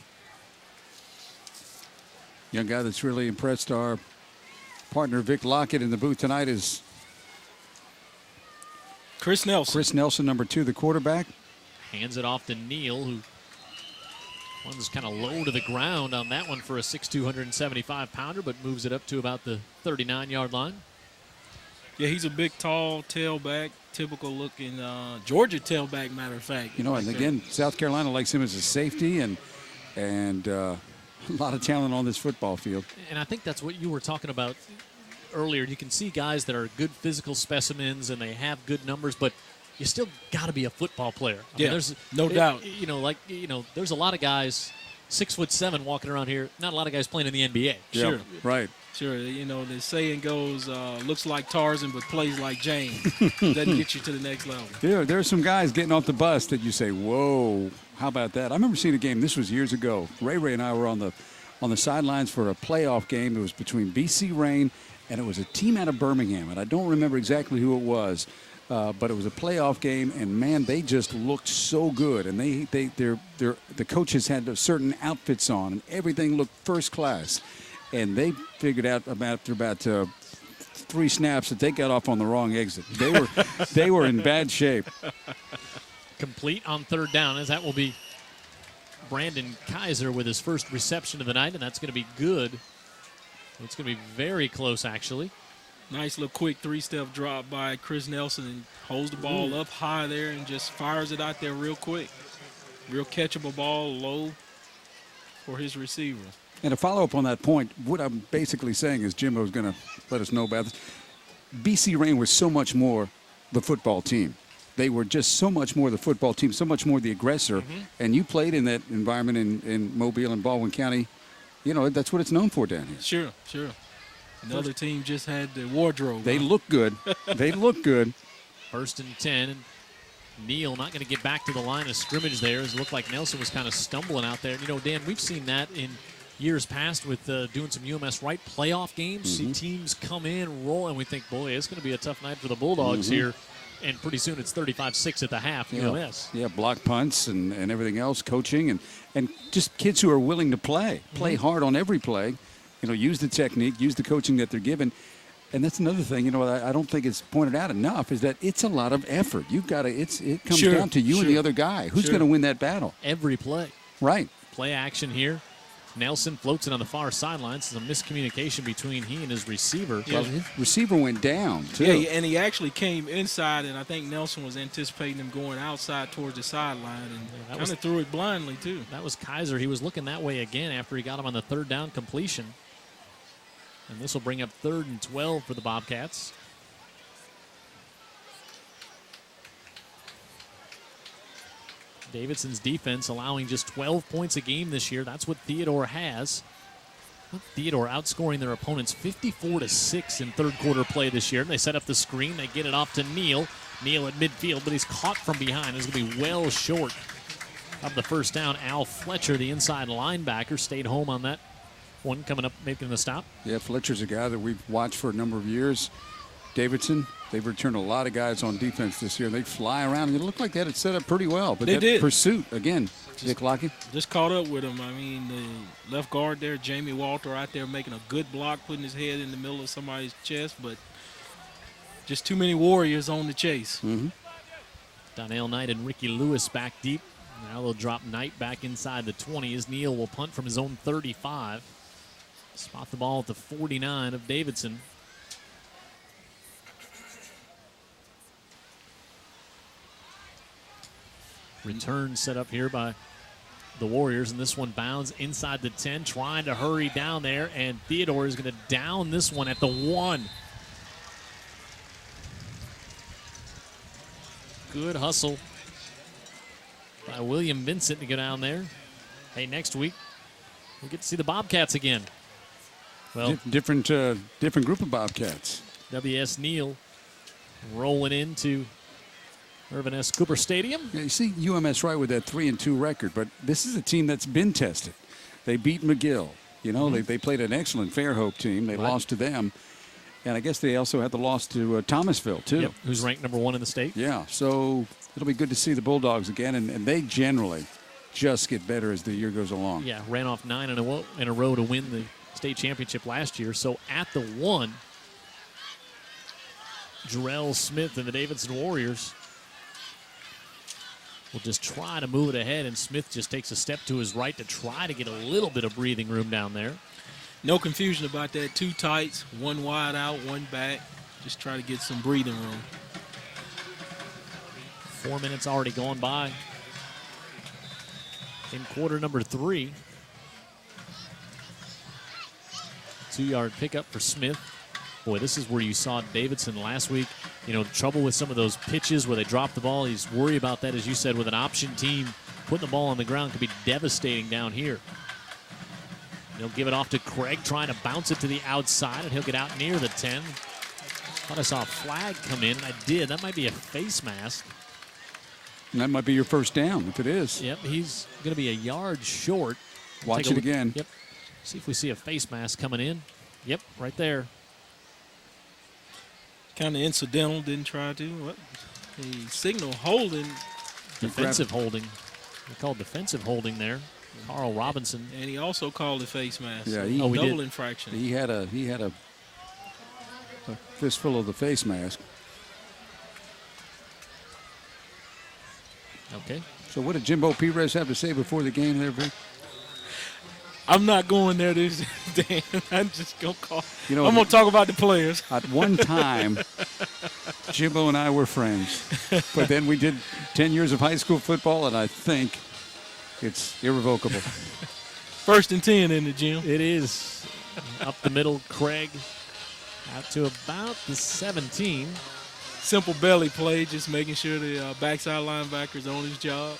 Young guy that's really impressed our partner Vic Lockett in the booth tonight is Chris Nelson. Chris Nelson, number 2, the quarterback. Hands it off to Neal, who one's kind of low to the ground on that one for a 6'2", 175-pounder, but moves it up to about the 39-yard line. Yeah, he's a big, tall tailback, typical-looking Georgia tailback, matter of fact. And again, South Carolina likes him as a safety, and a lot of talent on this football field. And I think that's what you were talking about earlier. You can see guys that are good physical specimens and they have good numbers, but you still got to be a football player. I mean, there's no doubt. There's a lot of guys 6'7" walking around here. Not a lot of guys playing in the NBA. Sure. Right. Sure. The saying goes, looks like Tarzan but plays like Jane. Doesn't get you to the next level. There are some guys getting off the bus that you say, whoa, how about that? I remember seeing a game, this was years ago. Ray and I were on the sidelines for a playoff game. It was between BC Rain and it was a team out of Birmingham. And I don't remember exactly who it was, but it was a playoff game. And, man, they just looked so good. And the coaches had certain outfits on and everything looked first class. And they figured out after about 3 snaps that they got off on the wrong exit. They were in bad shape. Complete on 3rd down, as that will be Brandon Kaiser with his first reception of the night, and that's going to be good. It's going to be very close, actually. Nice little quick 3-step drop by Chris Nelson, and holds the ball up high there and just fires it out there real quick. real catchable ball low for his receiver. And to follow up on that point, what I'm basically saying is Jimbo's going to let us know about this. BC Rain was so much more the football team. They were just so much more the football team, so much more the aggressor. And you played in that environment in Mobile and Baldwin County. You know, that's what it's known for down here. Sure. Another team just had the wardrobe. They look good. They look good. 1st and 10. And Neal not going to get back to the line of scrimmage there. It looked like Nelson was kind of stumbling out there. You know, Dan, we've seen that in years past with doing some UMS right playoff games. See teams come in, roll, and we think, boy, it's going to be a tough night for the Bulldogs here. And pretty soon it's 35-6 at the half, UMS. Yeah, block punts and everything else, coaching, and just kids who are willing to play hard on every play, you know, use the technique, use the coaching that they're given. And that's another thing, you know, I don't think it's pointed out enough, is that it's a lot of effort. You've got to, it comes down to you and the other guy. Who's going to win that battle? Every play. Right. Play action here. Nelson floats it on the far sidelines. There's a miscommunication between he and his receiver. Well, his receiver went down, too. Yeah, and he actually came inside, and I think Nelson was anticipating him going outside towards the sideline, and kind of threw it blindly, too. That was Kaiser. He was looking that way again after he got him on the 3rd down completion. And this will bring up 3rd and 12 for the Bobcats. Davidson's defense allowing just 12 points a game this year. That's what Theodore has. Theodore outscoring their opponents 54-6 in third quarter play this year. They set up the screen. They get it off to Neal. Neal at midfield, but he's caught from behind. It's going to be well short of the first down. Al Fletcher, the inside linebacker, stayed home on that one, coming up, making the stop. Yeah, Fletcher's a guy that we've watched for a number of years. Davidson, they've returned a lot of guys on defense this year. They fly around, and it looked like they had it set up pretty well. But they did. Pursuit, again, Dick Lockett. Just caught up with him. I mean, the left guard there, Jamie Walter, out there making a good block, putting his head in the middle of somebody's chest, but just too many Warriors on the chase. Donnell Knight and Ricky Lewis back deep. Now they'll drop Knight back inside the 20 as Neal will punt from his own 35. Spot the ball at the 49 of Davidson. Return set up here by the Warriors, and this one bounds inside the 10, trying to hurry down there, and Theodore is going to down this one at the 1. Good hustle by William Vincent to go down there. Hey, next week we get to see the Bobcats again. Well, different group of Bobcats. W.S. Neal rolling into Irvin S. Cooper Stadium. Yeah, you see UMS right with that 3-2 record, but this is a team that's been tested. They beat McGill. You know, they played an excellent Fairhope team. They lost to them. And I guess they also had the loss to Thomasville, too. Yep, who's ranked number 1 in the state. Yeah, so it'll be good to see the Bulldogs again, and they generally just get better as the year goes along. Yeah, ran off 9 in a row to win the state championship last year. So at the 1, Jarrell Smith and the Davidson Warriors will just try to move it ahead, and Smith just takes a step to his right to try to get a little bit of breathing room down there. No confusion about that. 2 tights, 1 wide out, 1 back. Just try to get some breathing room. 4 minutes already gone by in quarter number 3. 2-yard pickup for Smith. Boy, this is where you saw Davidson last week. You know, trouble with some of those pitches where they drop the ball. He's worried about that, as you said, with an option team. Putting the ball on the ground could be devastating down here. He'll give it off to Craig, trying to bounce it to the outside, and he'll get out near the 10. Thought I saw a flag come in, and I did. That might be a face mask. And that might be your first down, if it is. Yep, he's going to be a yard short. Watch it again. Yep. See if we see a face mask coming in. Yep, right there. Kind of incidental, didn't try to. What? The signal holding. Defensive holding. They called defensive holding there. Carl Robinson. And he also called a face mask. Yeah, double infraction. He had a fistful of the face mask. Okay. So what did Jimbo Perez have to say before the game there, Vic? I'm not going there this day. I'm just going to call. You know, I'm going to talk about the players. At one time, Jimbo and I were friends. But then we did 10 years of high school football, and I think It's irrevocable. 1st and 10 in the gym. It is. Up the middle, Craig out to about the 17. Simple belly play, just making sure the backside linebacker's on his job.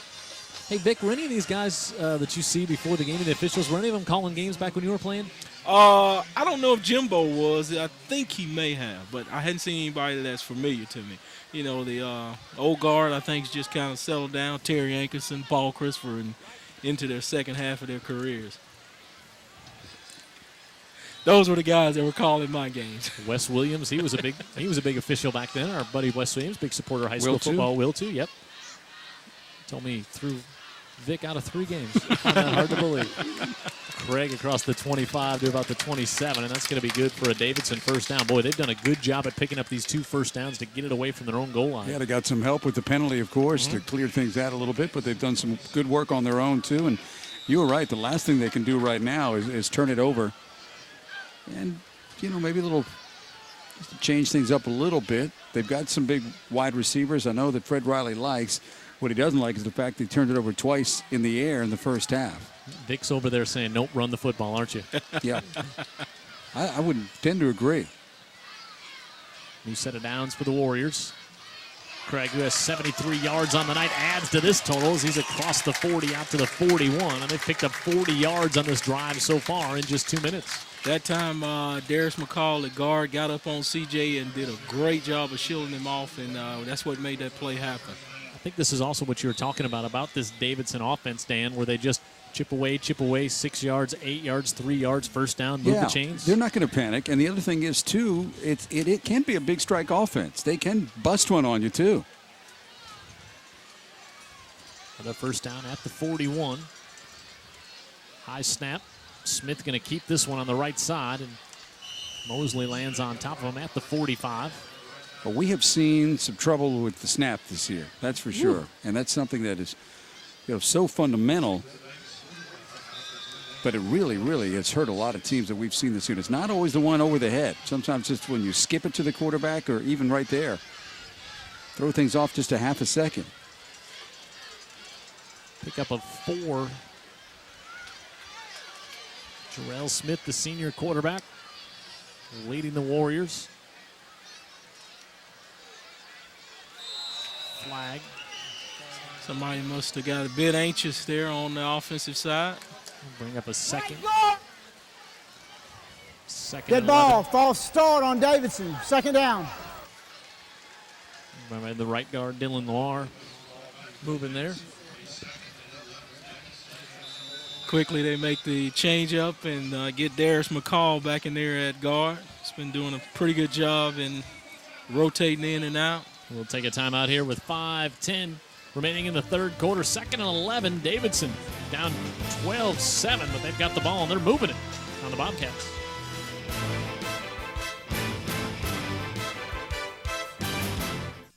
Hey, Vic, were any of these guys that you see before the game, the officials, were any of them calling games back when you were playing? I don't know if Jimbo was. I think he may have, but I hadn't seen anybody that's familiar to me. You know, the old guard, I think, just kind of settled down. Terry Ankerson, Paul Christopher, and into their second half of their careers. Those were the guys that were calling my games. Wes Williams, he was a big official back then. Our buddy Wes Williams, big supporter of high school football. Will too. Yep. Told me he threw Vic out of 3 games. I find that hard to believe. Craig across the 25 to about the 27, and that's going to be good for a Davidson first down. Boy, they've done a good job at picking up these 2 first downs to get it away from their own goal line. Yeah, they got some help with the penalty, of course, to clear things out a little bit, but they've done some good work on their own, too. And you were right. The last thing they can do right now is turn it over. And, you know, maybe a little just to change things up a little bit. They've got some big wide receivers. I know that Fred Riley likes. What he doesn't like is the fact they turned it over twice in the air in the first half. Vic's over there saying, nope, run the football, aren't you? Yeah. I would tend to agree. New set of downs for the Warriors. Craig, who has 73 yards on the night, adds to this total as he's across the 40 out to the 41. And they've picked up 40 yards on this drive so far in just 2 minutes. That time, Darius McCall, the guard, got up on CJ and did a great job of shielding him off, and that's what made that play happen. I think this is also what you were talking about this Davidson offense, Dan, where they just chip away, 6 yards, 8 yards, 3 yards, first down, move the chains. They're not going to panic. And the other thing is, too, it can be a big strike offense. They can bust one on you, too. Another first down at the 41. High snap. Smith going to keep this one on the right side, and Mosley lands on top of him at the 45. But we have seen some trouble with the snap this year, that's for sure. Ooh. And that's something that is, so fundamental. But it really, really has hurt a lot of teams that we've seen this year. It's not always the one over the head. Sometimes it's when you skip it to the quarterback or even right there. Throw things off just a half a second. Pick up a 4. Jarrell Smith, the senior quarterback, leading the Warriors. Flag. Somebody must have got a bit anxious there on the offensive side. Bring up a second. Good ball. False start on Davidson. Second down. Remember the right guard, Dylan Loire, moving there. Quickly they make the change up and get Darius McCall back in there at guard. He's been doing a pretty good job in rotating in and out. We'll take a timeout here with 5:10 remaining in the third quarter. 2nd and 11. Davidson down 12-7, but they've got the ball and they're moving it on the Bobcats.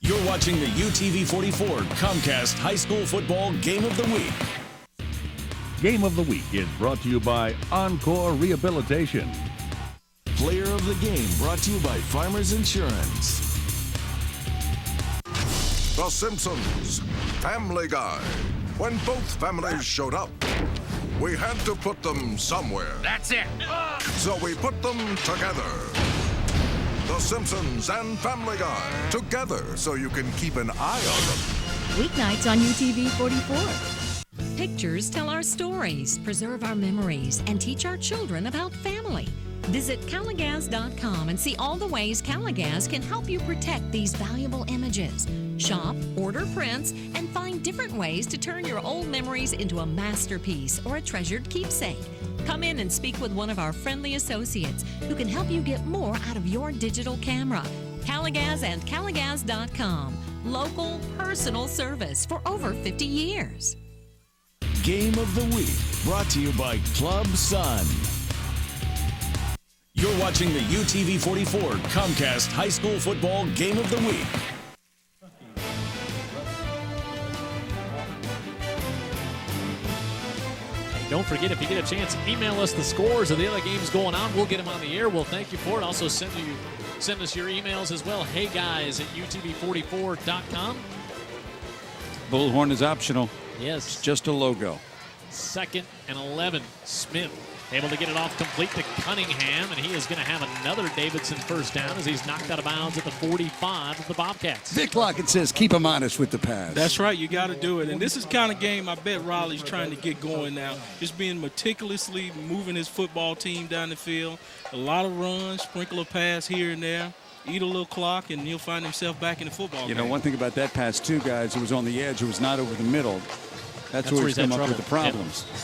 You're watching the UTV 44 Comcast High School Football Game of the Week. Game of the Week is brought to you by Encore Rehabilitation. Player of the Game brought to you by Farmers Insurance. The Simpsons, Family Guy. When both families showed up, we had to put them somewhere. That's it. So we put them together. The Simpsons and Family Guy. Together so you can keep an eye on them. Weeknights on UTV 44. Pictures tell our stories, preserve our memories, and teach our children about family. Visit Caligas.com and see all the ways Caligas can help you protect these valuable images. Shop, order prints, and find different ways to turn your old memories into a masterpiece or a treasured keepsake. Come in and speak with one of our friendly associates who can help you get more out of your digital camera. Caligas and Caligas.com. Local, personal service for over 50 years. Game of the Week brought to you by Club Sun. You're watching the UTV 44 Comcast High School Football Game of the Week. Don't forget, if you get a chance, email us the scores of the other games going on. We'll get them on the air. We'll thank you for it. Also, send us your emails as well. Hey guys at UTV44.com. Bullhorn is optional. Yes. It's just a logo. 2nd and 11. Smith able to get it off complete to Cunningham, and he is going to have another Davidson first down as he's knocked out of bounds at the 45 of the Bobcats. Vic Lockett says keep him honest with the pass. That's right. You got to do it. And this is the kind of game I bet Riley's trying to get going now. Just being meticulously moving his football team down the field. A lot of runs, sprinkle a pass here and there. Eat a little clock, and he'll find himself back in the football game. You know, one thing about that pass, too, guys, it was on the edge. It was not over the middle. That's where he's come up with the problems. Yep.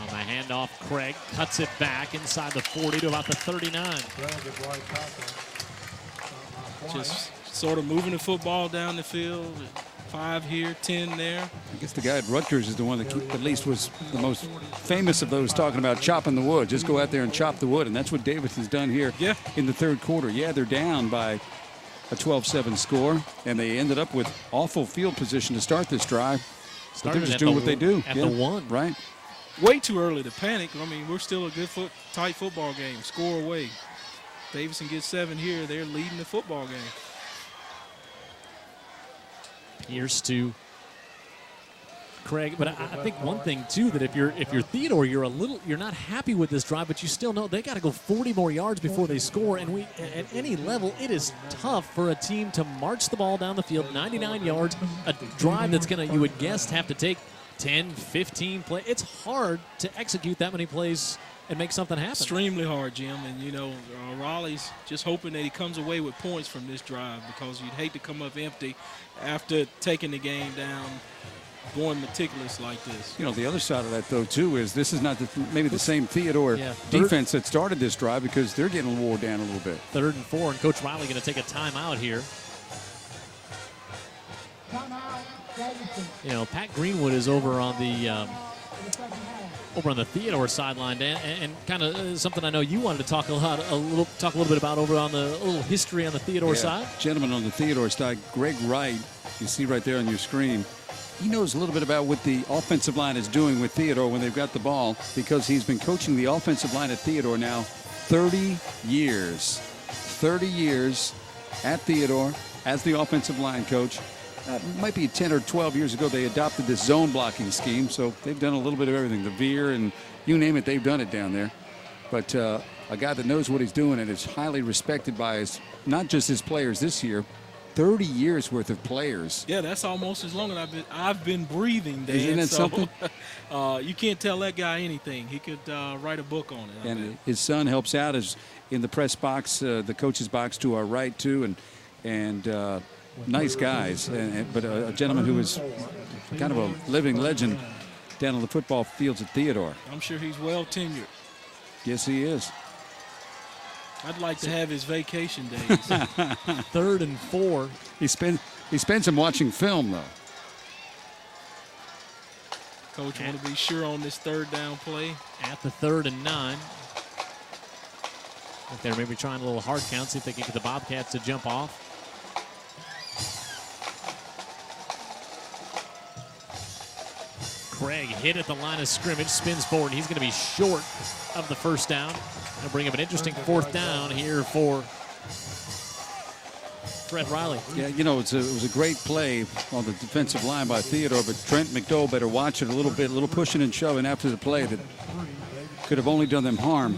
On the handoff, Craig cuts it back inside the 40 to about the 39. Just sort of moving the football down the field. 5 here, 10 there. I guess the guy at Rutgers is the one that at least was the most famous of those talking about chopping the wood. Just go out there and chop the wood, and that's what Davidson's done here in the third quarter. Yeah, they're down by a 12-7 score, and they ended up with awful field position to start this drive. But they're just doing what they do. At the 1. Right. Way too early to panic. I mean, we're still a good tight football game. Score away. Davidson gets 7 here. They're leading the football game. Pierce to Craig, but I think one thing too, that if you're Theodore, you're not happy with this drive, but you still know they got to go 40 more yards before they score. And at any level, it is tough for a team to march the ball down the field 99 yards, a drive that's gonna, you would guess, have to take 10, 15 plays. It's hard to execute that many plays and make something happen. Extremely hard, Jim. And, you know, Raleigh's just hoping that he comes away with points from this drive, because you'd hate to come up empty after taking the game down, going meticulous like this. You know, the other side of that, though, too, is this is not maybe the same Theodore defense that started this drive, because they're getting wore down a little bit. 3rd and 4, and Coach Riley going to take a timeout here. You know, Pat Greenwood is over on the Theodore sideline, Dan, and kind of something I know you wanted to talk a little bit about over on a little history on the Theodore side. Gentleman on the Theodore side, Greg Wright, you see right there on your screen. He knows a little bit about what the offensive line is doing with Theodore when they've got the ball, because he's been coaching the offensive line at Theodore now 30 years. 30 years at Theodore as the offensive line coach. Might be 10 or 12 years ago they adopted this zone blocking scheme, so they've done a little bit of everything. The veer and you name it, they've done it down there. But a guy that knows what he's doing and is highly respected by not just his players this year, 30 years worth of players. Yeah, that's almost as long as I've been breathing, Dan. Isn't that something? You can't tell that guy anything. He could write a book on it. And his son helps out as in the press box, the coach's box to our right too, and nice guys, but a gentleman who is kind of a living legend down on the football fields at Theodore. I'm sure he's well tenured. Yes, he is. I'd like to have his vacation days. 3rd and 4. He spends them watching film, though. Coach want to be sure on this 3rd down play. At the 3rd and 9. If they're maybe trying a little hard count, see if they can get the Bobcats to jump off. Craig hit at the line of scrimmage, spins forward. He's going to be short of the first down. Going to bring up an interesting 4th down here for Fred Riley. Yeah, you know, it was a great play on the defensive line by Theodore, but Trent McDowell better watch it a little bit, a little pushing and shoving after the play that could have only done them harm.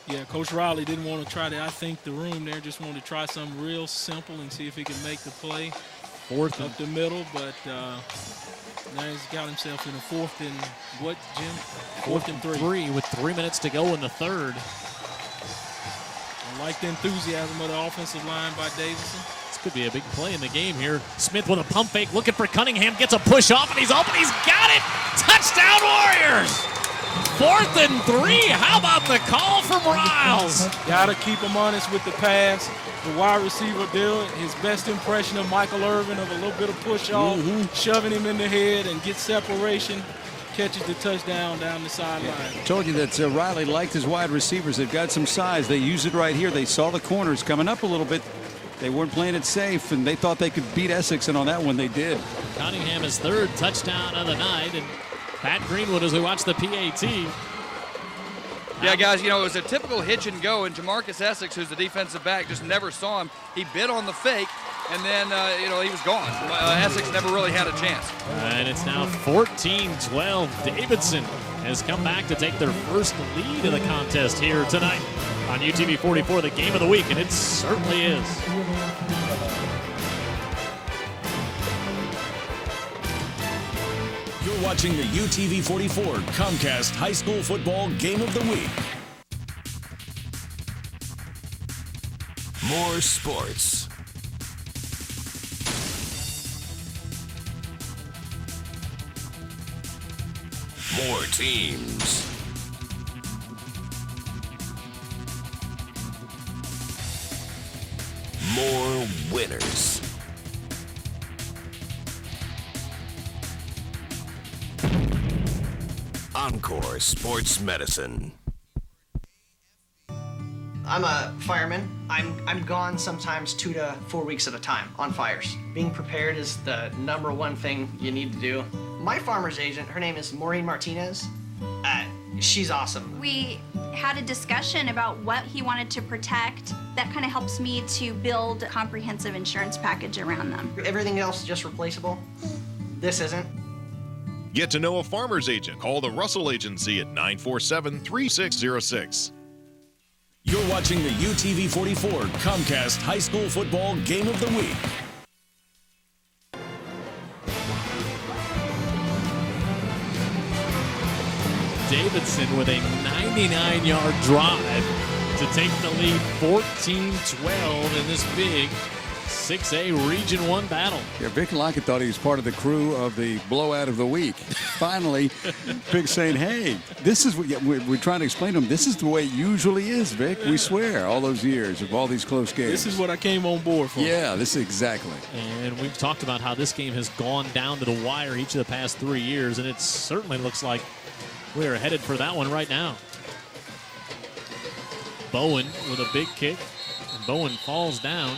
Yeah, Coach Riley didn't want to try to, I think, the room there, just wanted to try something real simple and see if he can make the play. 4th up the middle, but now he's got himself in a 4th and what, Jim? 4th and 3 with 3 minutes to go in the 3rd. I like the enthusiasm of the offensive line by Davidson. This could be a big play in the game here. Smith with a pump fake, looking for Cunningham, gets a push off, and he's open. He's got it. Touchdown Warriors. 4th and 3. How about the call from Riles? Got to keep him honest with the pass. The wide receiver did his best impression of Michael Irvin, of a little bit of push off, shoving him in the head and get separation, catches the touchdown down the sideline. I told you that Riley liked his wide receivers. They've got some size. They use it right here. They saw the corners coming up a little bit. They weren't playing it safe, and they thought they could beat Essex, and on that one they did. Cunningham his 3rd touchdown of the night, and Pat Greenwood, as we watch the PAT. Yeah, guys, you know, it was a typical hitch and go, and Jamarcus Essex, who's the defensive back, just never saw him. He bit on the fake, and then, you know, he was gone. Essex never really had a chance. And it's now 14-12. Davidson has come back to take their first lead in the contest here tonight on UTV 44, the game of the week, and it certainly is. You're watching the UTV 44 Comcast High School Football Game of the Week. More sports. More teams. More winners. Encore Sports Medicine. I'm a fireman. I'm gone sometimes 2 to 4 weeks at a time on fires. Being prepared is the #1 thing you need to do. My farmer's agent, her name is Maureen Martinez. She's awesome. We had a discussion about what he wanted to protect. That kind of helps me to build a comprehensive insurance package around them. Everything else is just replaceable. This isn't. Get to know a farmer's agent. Call the Russell Agency at 947-3606. You're watching the UTV 44 Comcast High School Football Game of the Week. Davidson with a 99-yard drive to take the lead 14-12 in this big 6A Region 1 battle. Yeah, Vic Lockett thought he was part of the crew of the blowout of the week. Finally, Vic saying, hey, this is what we're trying to explain to him. This is the way it usually is, Vic. We swear, all those years of all these close games. This is what I came on board for. Yeah, this is exactly. And we've talked about how this game has gone down to the wire each of the past 3 years, and it certainly looks like we're headed for that one right now. Bowen with a big kick, and Bowen falls down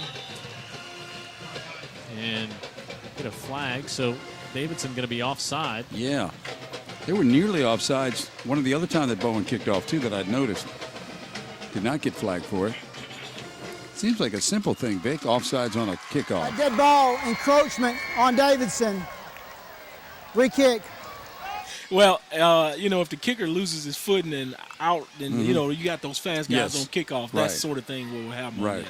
and get a flag, so Davidson going to be offside. Yeah, they were nearly offsides one of the other time that Bowen kicked off too that I'd noticed. Did not get flagged for it. Seems like a simple thing, Vic. Offsides on a kickoff. Dead ball, encroachment on Davidson. Re-kick. Well, you know, if the kicker loses his footing and out, then, you know, you got those fast guys on kickoff. That sort of thing will happen. Right.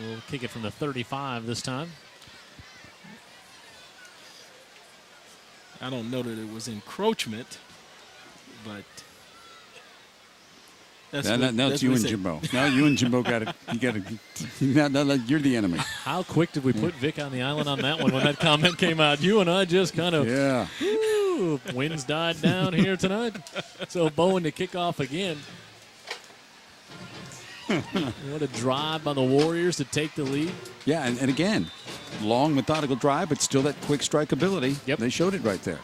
We'll kick it from the 35 this time. I don't know that it was encroachment, but that's now it's you and Jimbo. Now you and Jimbo got it. You got it. Now you're the enemy. How quick did we put Vic on the island on that one when that comment came out? You and I just kind of winds died down here tonight. So Bowen to kick off again. What a drive by the Warriors to take the lead. Yeah, and again, long, methodical drive, but still that quick strike ability. Yep. They showed it right there.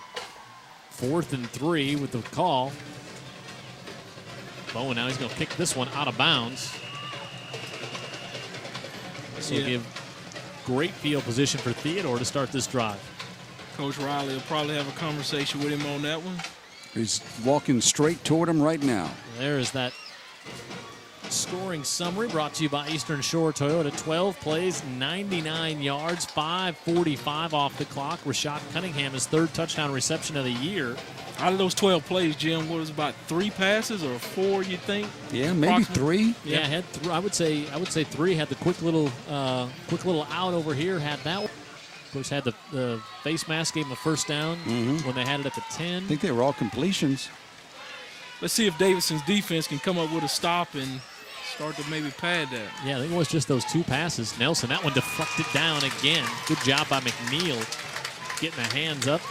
4th and 3 with the call. Bowen now he's going to kick this one out of bounds. This will give great field position for Theodore to start this drive. Coach Riley will probably have a conversation with him on that one. He's walking straight toward him right now. There is that scoring summary brought to you by Eastern Shore Toyota. 12 plays, 99 yards, 5:45 off the clock. Rashad Cunningham, his 3rd touchdown reception of the year. Out of those 12 plays, Jim, what was about 3 passes or 4? You think? Yeah, maybe 3. Yeah, had I would say 3. Had the quick little out over here. Had that one. Of course, had the face mask, gave him a first down when they had it at the 10. I think they were all completions. Let's see if Davidson's defense can come up with a stop and start to maybe pad that. Yeah, I think it was just those 2 passes. Nelson, that one deflected down again. Good job by McNeil getting the hands up.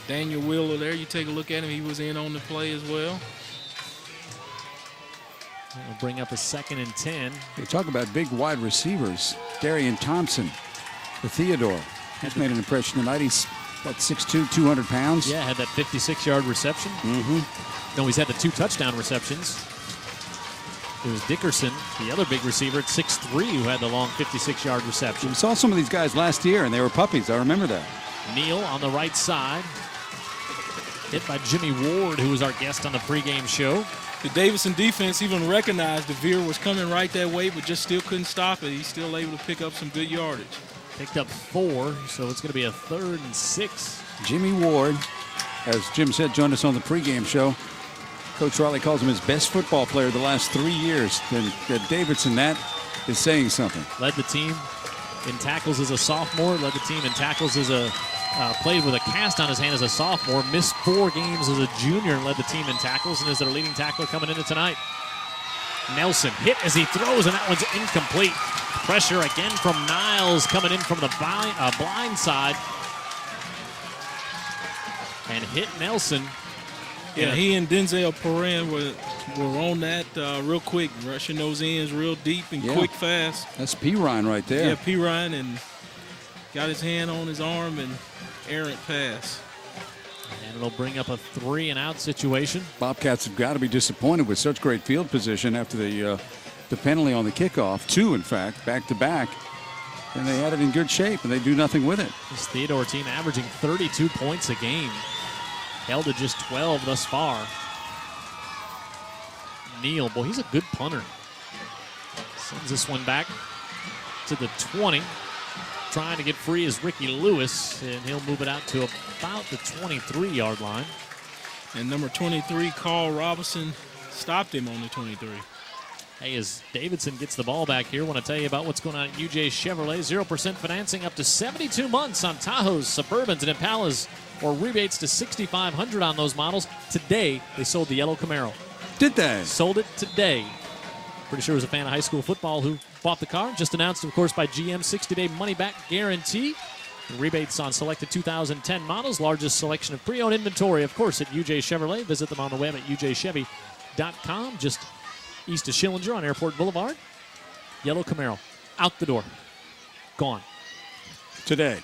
Daniel Wheeler there, you take a look at him. He was in on the play as well. We'll bring up a 2nd and 10. They talk about big wide receivers. Darian Thompson, the Theodore. He's made an impression tonight. He's about 6'2", 200 pounds. Yeah, had that 56-yard reception. No, he's had the 2 touchdown receptions. It was Dickerson, the other big receiver at 6'3", who had the long 56-yard reception. We saw some of these guys last year, and they were puppies. I remember that. Neal on the right side. Hit by Jimmy Ward, who was our guest on the pregame show. The Davidson defense even recognized the Veer was coming right that way, but just still couldn't stop it. He's still able to pick up some good yardage. Picked up 4, so it's going to be a 3rd and 6. Jimmy Ward, as Jim said, joined us on the pregame show. Coach Riley calls him his best football player the last 3 years. Then Davidson, that is saying something. Led the team in tackles as a sophomore. Led the team in tackles as a played with a cast on his hand as a sophomore. Missed 4 games as a junior and led the team in tackles and is their leading tackler coming into tonight. Nelson hit as he throws, and that one's incomplete. Pressure again from Niles coming in from the blind side. And hit Nelson. Yeah, he and Denzel Perrin were on that real quick, rushing those ends real deep and quick, fast. That's P. Ryan right there. Yeah, P. Ryan, and got his hand on his arm and errant pass. And it'll bring up a 3-and-out situation. Bobcats have got to be disappointed with such great field position after the penalty on the kickoff. 2, in fact, back-to-back. And they had it in good shape, and they do nothing with it. This Theodore team averaging 32 points a game. Held to just 12 thus far. Neal, boy, he's a good punter. Sends this one back to the 20. Trying to get free is Ricky Lewis, and he'll move it out to about the 23-yard line. And number 23, Carl Robinson, stopped him on the 23. Hey, as Davidson gets the ball back here, want to tell you about what's going on at UJ Chevrolet. 0% financing up to 72 months on Tahoes, Suburbans, and Impalas, or rebates to $6,500 on those models. Today, they sold the yellow Camaro. Did they? Sold it today. Pretty sure it was a fan of high school football who bought the car. Just announced, of course, by GM, 60-day money-back guarantee. And rebates on selected 2010 models. Largest selection of pre-owned inventory, of course, at UJ Chevrolet. Visit them on the web at ujchevy.com. Just east of Schillinger on Airport Boulevard. Yellow Camaro. Out the door. Gone. Today.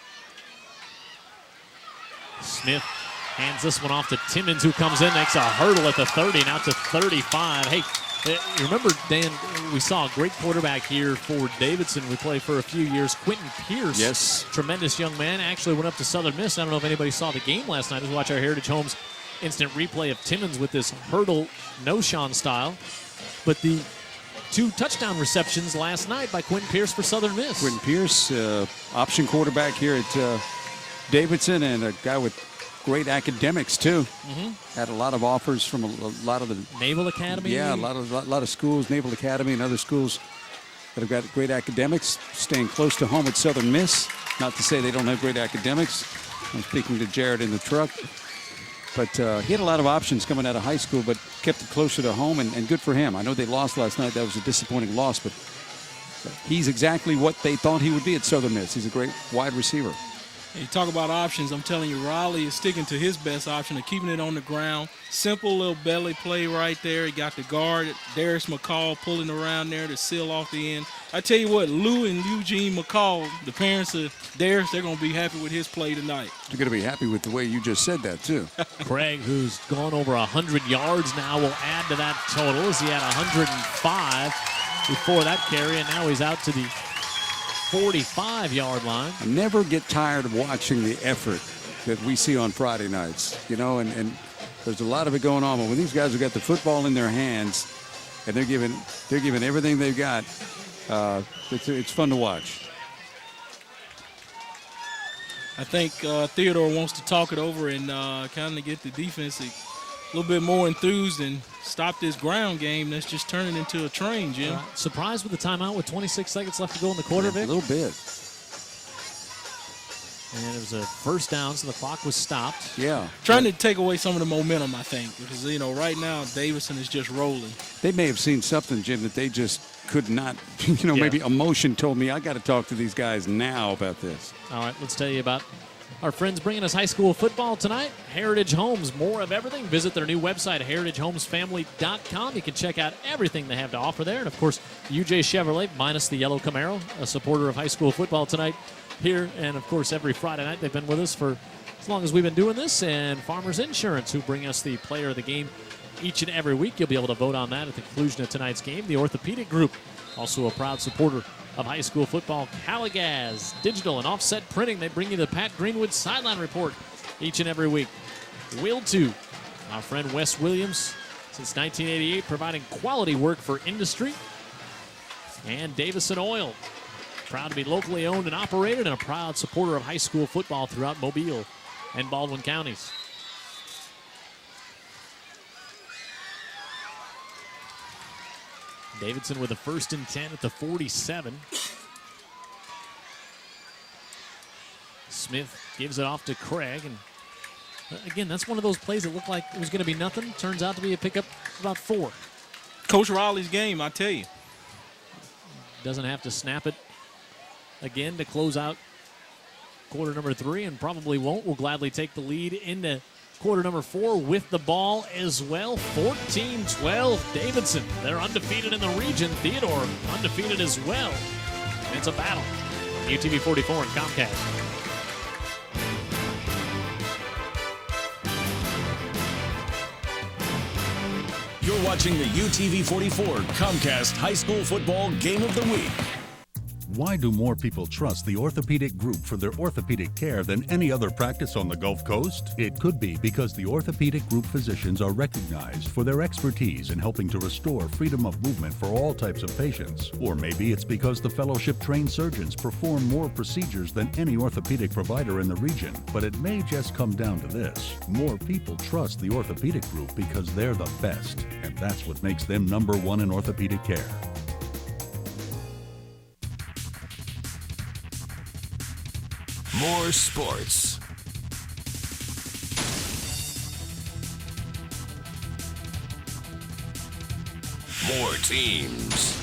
Smith hands this one off to Timmons, who comes in, makes a hurdle at the 30, now to 35. Hey, you remember, Dan, we saw a great quarterback here for Davidson. We played for a few years. Quentin Pierce. Yes. Tremendous young man. Actually went up to Southern Miss. I don't know if anybody saw the game last night. Just watch our Heritage Homes instant replay of Timmons with this hurdle no-Sean style. But the 2 touchdown receptions last night by Quentin Pierce for Southern Miss. Quentin Pierce, option quarterback here at Davidson, and a guy with great academics too. Had a lot of offers from a lot of the Naval Academy. Yeah, a lot of schools, Naval Academy and other schools that have got great academics. Staying close to home at Southern Miss. Not to say they don't have great academics. I'm speaking to Jared in the truck. But he had a lot of options coming out of high school, but kept it closer to home, and good for him. I know they lost last night. That was a disappointing loss, but he's exactly what they thought he would be at Southern Miss. He's a great wide receiver. You talk about options, I'm telling you, Riley is sticking to his best option of keeping it on the ground. Simple little belly play right there. He got the guard, Darius McCall, pulling around there to seal off the end. I tell you what, Lou and Eugene McCall, the parents of Darius, they're going to be happy with his play tonight. They're going to be happy with the way you just said that, too. Craig, who's gone over 100 yards now, will add to that total as he had 105 before that carry, and now he's out to the 45-yard line. I never get tired of watching the effort that we see on Friday nights, you know, and there's a lot of it going on. But when these guys have got the football in their hands and they're giving everything they've got, it's fun to watch. I think Theodore wants to talk it over and kind of get the defense a little bit more enthused and stop this ground game that's just turning into a train, Jim. Surprised with the timeout with 26 seconds left to go in the quarter, Vic? A little bit. And it was a first down, so the clock was stopped. Yeah. Trying to take away some of the momentum, I think, because, you know, right now Davidson is just rolling. They may have seen something, Jim, that they just could not, maybe emotion told me I got to talk to these guys now about this. All right, let's tell you about our friends bringing us high school football tonight. Heritage Homes, more of everything. Visit their new website, heritagehomesfamily.com. You can check out everything they have to offer there. And, of course, UJ Chevrolet, minus the yellow Camaro, a supporter of high school football tonight here. And, of course, every Friday night they've been with us for as long as we've been doing this. And Farmers Insurance, who bring us the player of the game each and every week. You'll be able to vote on that at the conclusion of tonight's game. The Orthopedic Group, also a proud supporter of high school football. Caligaz Digital and Offset Printing, they bring you the Pat Greenwood Sideline Report each and every week. will to. Our friend Wes Williams, since 1988, providing quality work for industry. And Davidson Oil, proud to be locally owned and operated and a proud supporter of high school football throughout Mobile and Baldwin counties. Davidson with a 1st and 10 at the 47. Smith gives it off to Craig, and again, that's one of those plays that looked like it was going to be nothing. Turns out to be a pickup about 4. Coach Riley's game, I tell you. Doesn't have to snap it again to close out quarter number 3, and probably won't. Will gladly take the lead into quarter number 4 with the ball as well. 14-12 Davidson. They're undefeated in the region. Theodore undefeated as well. And it's a battle. UTV 44 and Comcast. You're watching the UTV 44 Comcast High School Football Game of the Week. Why do more people trust the Orthopedic Group for their orthopedic care than any other practice on the Gulf Coast? It could be because the Orthopedic Group physicians are recognized for their expertise in helping to restore freedom of movement for all types of patients. Or maybe it's because the fellowship-trained surgeons perform more procedures than any orthopedic provider in the region. But it may just come down to this. More people trust the Orthopedic Group because they're the best, and that's what makes them #1 in orthopedic care. More sports. More teams.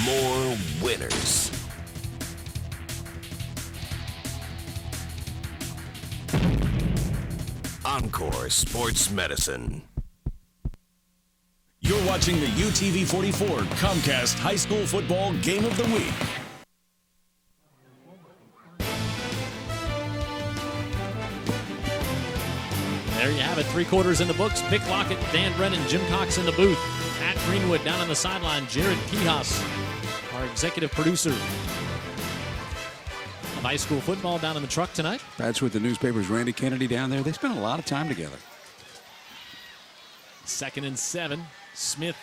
More winners. Encore Sports Medicine. You're watching the UTV 44 Comcast High School Football Game of the Week. There you have it. 3 quarters in the books. Mick Lockett, Dan Brennan, Jim Cox in the booth. Pat Greenwood down on the sideline. Jared Kihas, our executive producer of high school football, down in the truck tonight. That's with the newspapers. Randy Kennedy down there. They spent a lot of time together. 2nd and 7. Smith,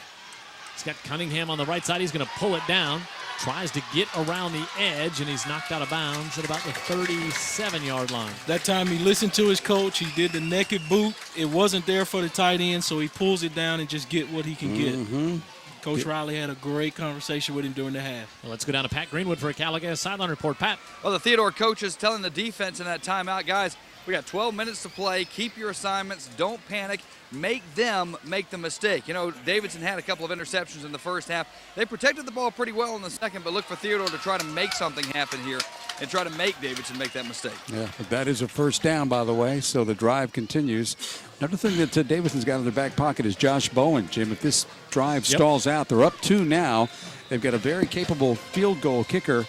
he's got Cunningham on the right side. He's going to pull it down. Tries to get around the edge, and he's knocked out of bounds at about the 37-yard line. That time he listened to his coach. He did the naked boot. It wasn't there for the tight end, so he pulls it down and just get what he can get. Coach Riley had a great conversation with him during the half. Well, let's go down to Pat Greenwood for a Caligas sideline report. Pat. Well, the Theodore coach is telling the defense in that timeout, guys, we got 12 minutes to play. Keep your assignments. Don't panic. Make them make the mistake. You know, Davidson had a couple of interceptions in the first half. They protected the ball pretty well in the second, but look for Theodore to try to make something happen here and try to make Davidson make that mistake. Yeah, but that is a first down, by the way, so the drive continues. Another thing that Davidson's got in their back pocket is Josh Bowen. Jim, if this drive stalls out, they're up 2 now. They've got a very capable field goal kicker,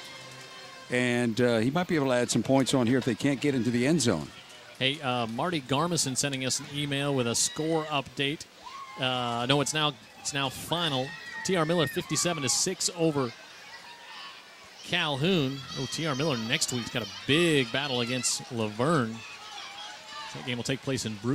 and he might be able to add some points on here if they can't get into the end zone. Hey, Marty Garmison sending us an email with a score update. No, it's now final. T.R. Miller 57-6 over Calhoun. Oh, T.R. Miller next week's got a big battle against Laverne. That game will take place in Bruton.